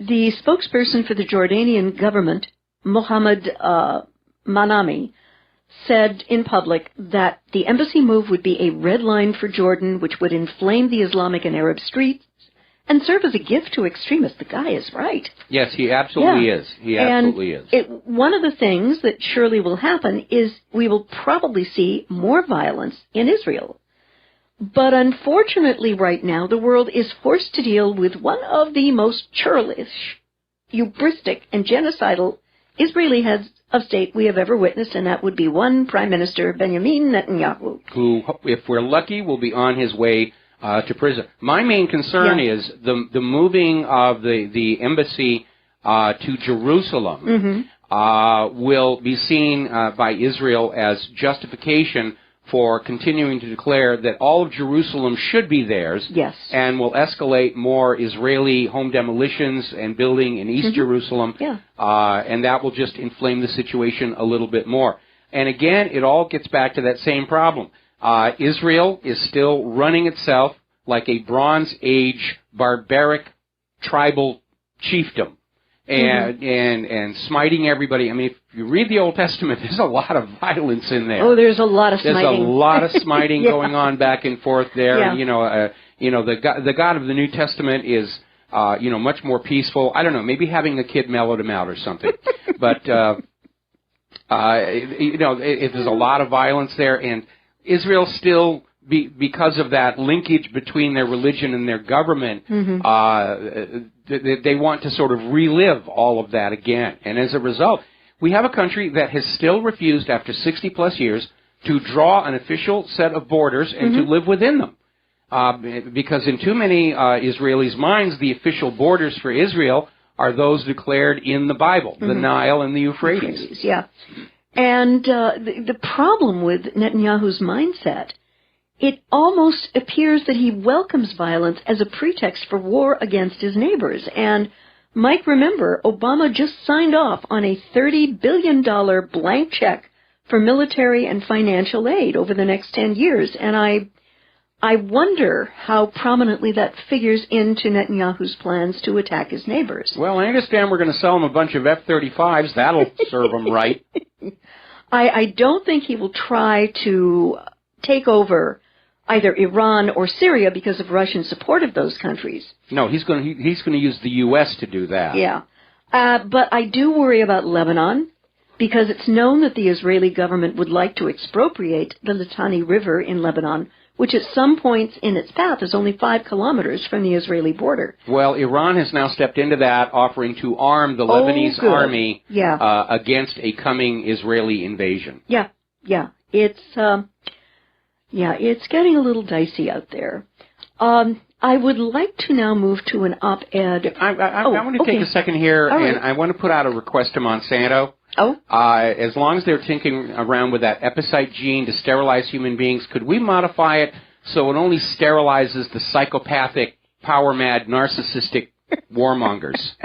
spokesperson for the Jordanian government, Mohammed Manami, said in public that the embassy move would be a red line for Jordan, which would inflame the Islamic and Arab streets and serve as a gift to extremists. The guy is right. Yes, he absolutely is. He absolutely is. One of the things that surely will happen is we will probably see more violence in Israel. But unfortunately right now, the world is forced to deal with one of the most churlish, hubristic, and genocidal Israeli heads of state we have ever witnessed, and that would be one Prime Minister, Benjamin Netanyahu. Who, if we're lucky, will be on his way to prison. My main concern is the moving of the embassy to Jerusalem will be seen by Israel as justification for continuing to declare that all of Jerusalem should be theirs, and will escalate more Israeli home demolitions and building in East Jerusalem, and that will just inflame the situation a little bit more. And again, it all gets back to that same problem. Israel is still running itself like a Bronze Age barbaric tribal chiefdom. And smiting everybody. I mean, if you read the Old Testament, there's a lot of violence in there. Oh, there's a lot of smiting. There's a lot of smiting going on back and forth there. And, the God of the New Testament is, much more peaceful. I don't know, maybe having a kid mellowed him out or something. But, there's a lot of violence there, and Israel still, because of that linkage between their religion and their government, they want to sort of relive all of that again. And as a result, we have a country that has still refused, after 60-plus years, to draw an official set of borders and to live within them. Because in too many Israelis' minds, the official borders for Israel are those declared in the Bible, the Nile and the Euphrates. And the problem with Netanyahu's mindset, it almost appears that he welcomes violence as a pretext for war against his neighbors. And, Mike, remember, Obama just signed off on a $30 billion blank check for military and financial aid over the next 10 years. And I wonder how prominently that figures into Netanyahu's plans to attack his neighbors. Well, I understand we're going to sell him a bunch of F-35s. That'll serve him right. I don't think he will try to take over either Iran or Syria because of Russian support of those countries. No, he's going to use the U.S. to do that. But I do worry about Lebanon, because it's known that the Israeli government would like to expropriate the Litani River in Lebanon, which at some points in its path is only 5 kilometers from the Israeli border. Well, Iran has now stepped into that, offering to arm the Lebanese army against a coming Israeli invasion. It's getting a little dicey out there. I would like to now move to an op-ed. I want to take a second here, and I want to put out a request to Monsanto. As long as they're tinkering around with that epicite gene to sterilize human beings, could we modify it so it only sterilizes the psychopathic, power-mad, narcissistic warmongers?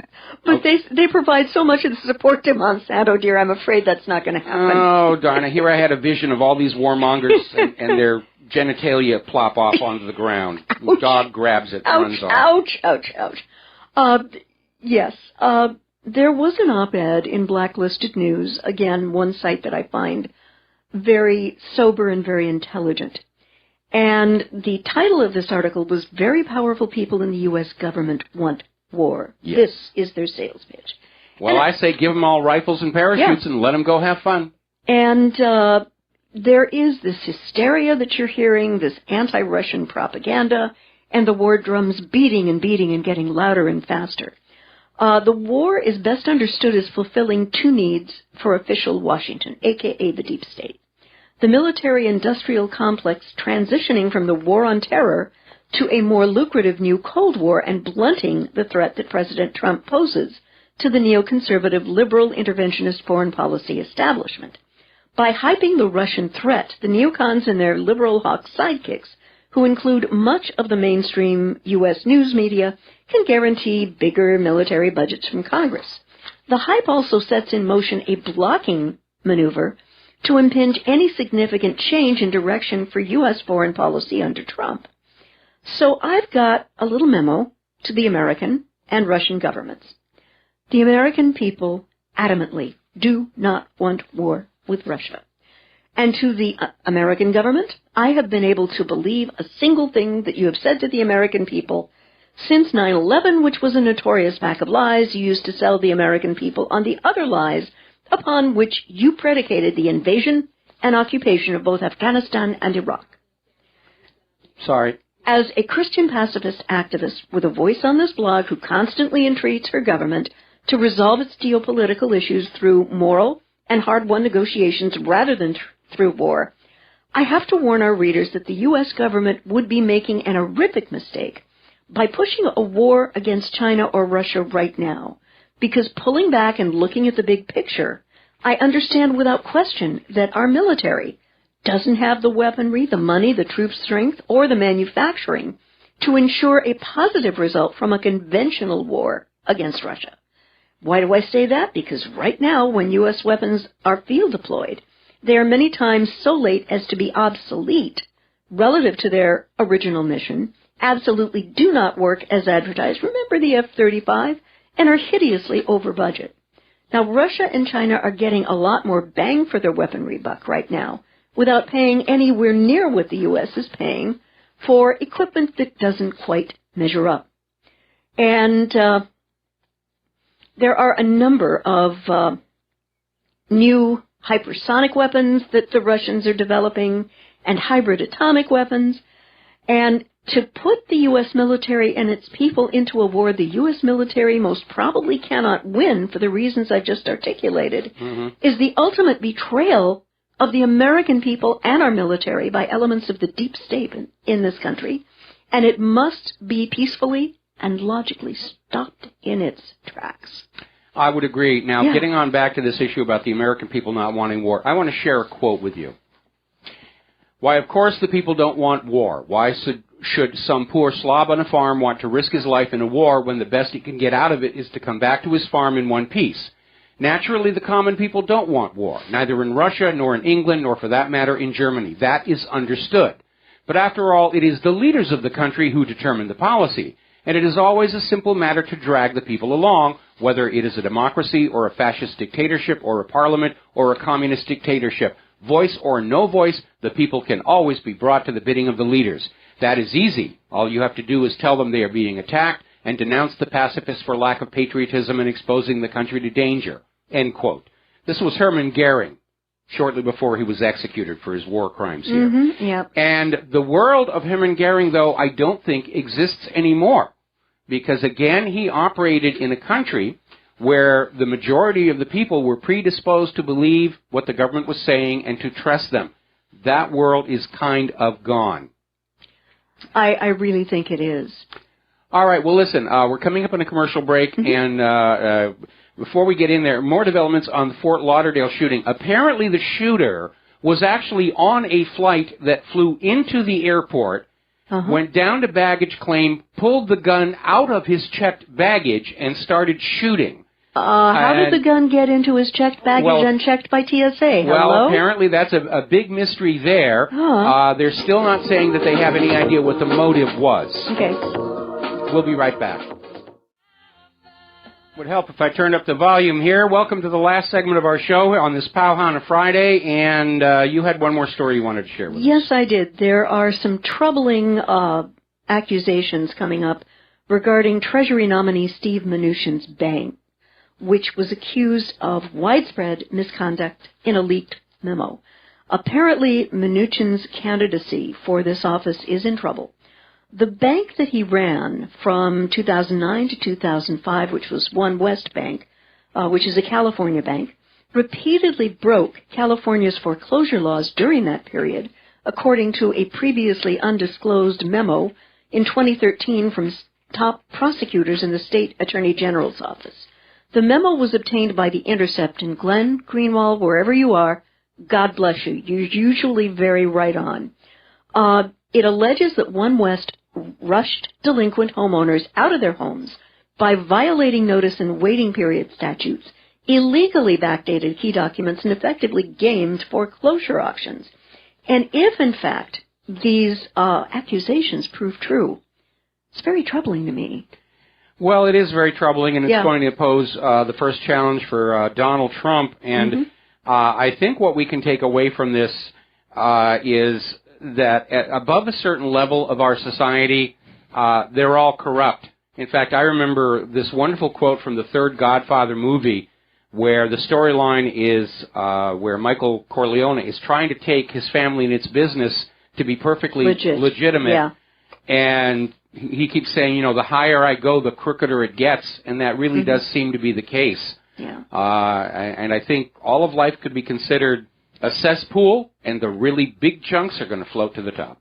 But they provide so much of the support to Monsanto, dear. I'm afraid that's not going to happen. Oh, darn it. Here I had a vision of all these warmongers and their genitalia plop off onto the ground. The dog grabs it and runs off. Ouch. Yes. There was an op-ed in Blacklisted News, again, one site that I find very sober and very intelligent. And the title of this article was, "Very Powerful People in the U.S. Government Want War." This is their sales pitch. Well, I say give them all rifles and parachutes and let them go have fun. And there is this hysteria that you're hearing, this anti-Russian propaganda, and the war drums beating and getting louder and faster. The war is best understood as fulfilling 2 needs for official Washington, a.k.a. the deep state. The military-industrial complex transitioning from the war on terror to a more lucrative new Cold War and blunting the threat that President Trump poses to the neoconservative liberal interventionist foreign policy establishment. By hyping the Russian threat, the neocons and their liberal hawk sidekicks, who include much of the mainstream U.S. news media, can guarantee bigger military budgets from Congress. The hype also sets in motion a blocking maneuver to impinge any significant change in direction for U.S. foreign policy under Trump. So I've got a little memo to the American and Russian governments. The American people adamantly do not want war with Russia. And to the American government, I have been able to believe a single thing that you have said to the American people since 9/11, which was a notorious pack of lies you used to sell the American people on the other lies upon which you predicated the invasion and occupation of both Afghanistan and Iraq. Sorry. As a Christian pacifist activist with a voice on this blog who constantly entreats her government to resolve its geopolitical issues through moral and hard-won negotiations rather than through war, I have to warn our readers that the U.S. government would be making an horrific mistake by pushing a war against China or Russia right now, because pulling back and looking at the big picture, I understand without question that our military doesn't have the weaponry, the money, the troop strength, or the manufacturing to ensure a positive result from a conventional war against Russia. Why do I say that? Because right now, when U.S. weapons are field deployed, they are many times so late as to be obsolete relative to their original mission, absolutely do not work as advertised. Remember the F-35? And are hideously over budget. Now, Russia and China are getting a lot more bang for their weaponry buck right now without paying anywhere near what the U.S. is paying for equipment that doesn't quite measure up. And there are a number of new hypersonic weapons that the Russians are developing and hybrid atomic weapons. And to put the U.S. military and its people into a war the U.S. military most probably cannot win for the reasons I've just articulated is the ultimate betrayal of the American people and our military by elements of the deep state in this country, and it must be peacefully and logically stopped in its tracks. I would agree. Now, getting on back to this issue about the American people not wanting war, I want to share a quote with you. Why, of course, the people don't want war. Why should some poor slob on a farm want to risk his life in a war when the best he can get out of it is to come back to his farm in one piece? Naturally, the common people don't want war, neither in Russia, nor in England, nor for that matter in Germany. That is understood. But after all, it is the leaders of the country who determine the policy, and it is always a simple matter to drag the people along, whether it is a democracy or a fascist dictatorship or a parliament or a communist dictatorship. Voice or no voice, the people can always be brought to the bidding of the leaders. That is easy. All you have to do is tell them they are being attacked and denounce the pacifists for lack of patriotism and exposing the country to danger. End quote. This was Hermann Goering, shortly before he was executed for his war crimes here. And the world of Hermann Goering, though, I don't think exists anymore. Because, again, he operated in a country where the majority of the people were predisposed to believe what the government was saying and to trust them. That world is kind of gone. I really think it is. All right, well, listen, we're coming up on a commercial break, and before we get in there, more developments on the Fort Lauderdale shooting. Apparently the shooter was actually on a flight that flew into the airport, went down to baggage claim, pulled the gun out of his checked baggage, and started shooting. How did the gun get into his checked baggage unchecked by TSA? Well, apparently that's a big mystery there. They're still not saying that they have any idea what the motive was. Okay. We'll be right back. Would help if I turned up the volume here. Welcome to the last segment of our show on this Kaahumanu Friday, and you had one more story you wanted to share with us. Yes, I did. There are some troubling accusations coming up regarding Treasury nominee Steve Mnuchin's bank, which was accused of widespread misconduct in a leaked memo. Apparently, Mnuchin's candidacy for this office is in trouble. The bank that he ran from 2009 to 2005, which was One West Bank, which is a California bank, repeatedly broke California's foreclosure laws during that period, according to a previously undisclosed memo in 2013 from top prosecutors in the state attorney general's office. The memo was obtained by The Intercept, and Glenn Greenwald, wherever you are, God bless you. You're usually very right on. It alleges that One West rushed delinquent homeowners out of their homes by violating notice and waiting period statutes, illegally backdated key documents, and effectively gamed foreclosure auctions. And if, in fact, these accusations prove true, it's very troubling to me. Well, it is very troubling, and it's going to pose the first challenge for Donald Trump. And I think what we can take away from this is that above a certain level of our society, they're all corrupt. In fact, I remember this wonderful quote from the third Godfather movie, where the storyline is where Michael Corleone is trying to take his family and its business to be perfectly legitimate. And he keeps saying, you know, the higher I go, the crookeder it gets, and that really does seem to be the case. Yeah. And I think all of life could be considered a cesspool, and the really big chunks are going to float to the top.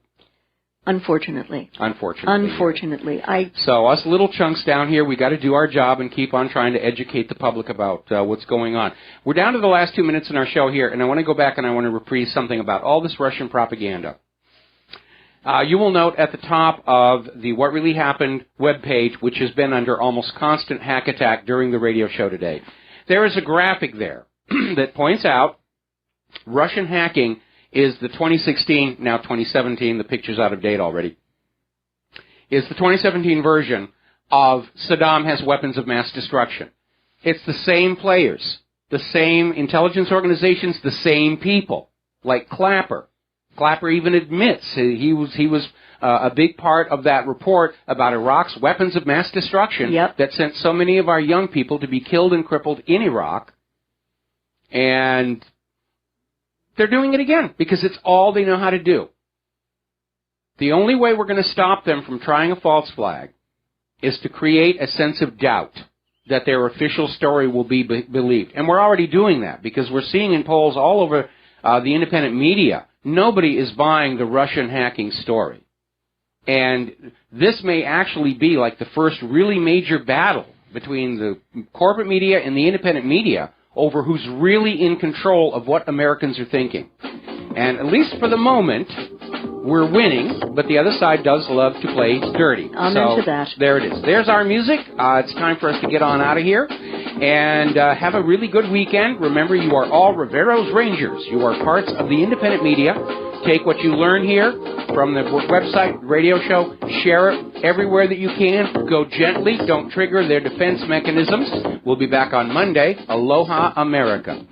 Unfortunately. Unfortunately. So us little chunks down here, we got to do our job and keep on trying to educate the public about what's going on. We're down to the last 2 minutes in our show here, and I want to go back and I want to reprise something about all this Russian propaganda. You will note at the top of the What Really Happened webpage, which has been under almost constant hack attack during the radio show today, there is a graphic there that points out Russian hacking is the 2016, now 2017, the picture's out of date already, is the 2017 version of Saddam has weapons of mass destruction. It's the same players, the same intelligence organizations, the same people, like Clapper. Clapper even admits he was a big part of that report about Iraq's weapons of mass destruction that sent so many of our young people to be killed and crippled in Iraq. And they're doing it again because it's all they know how to do. The only way we're going to stop them from trying a false flag is to create a sense of doubt that their official story will be believed. And we're already doing that because we're seeing in polls all over the independent media, nobody is buying the Russian hacking story. And this may actually be like the first really major battle between the corporate media and the independent media over who's really in control of what Americans are thinking. And at least for the moment, we're winning, but the other side does love to play dirty. Amen to that. There it is. There's our music. It's time for us to get on out of here. And have a really good weekend. Remember, you are all Rivero's Rangers. You are parts of the independent media. Take what you learn here from the website, radio show, share it everywhere that you can. Go gently. Don't trigger their defense mechanisms. We'll be back on Monday. Aloha, America.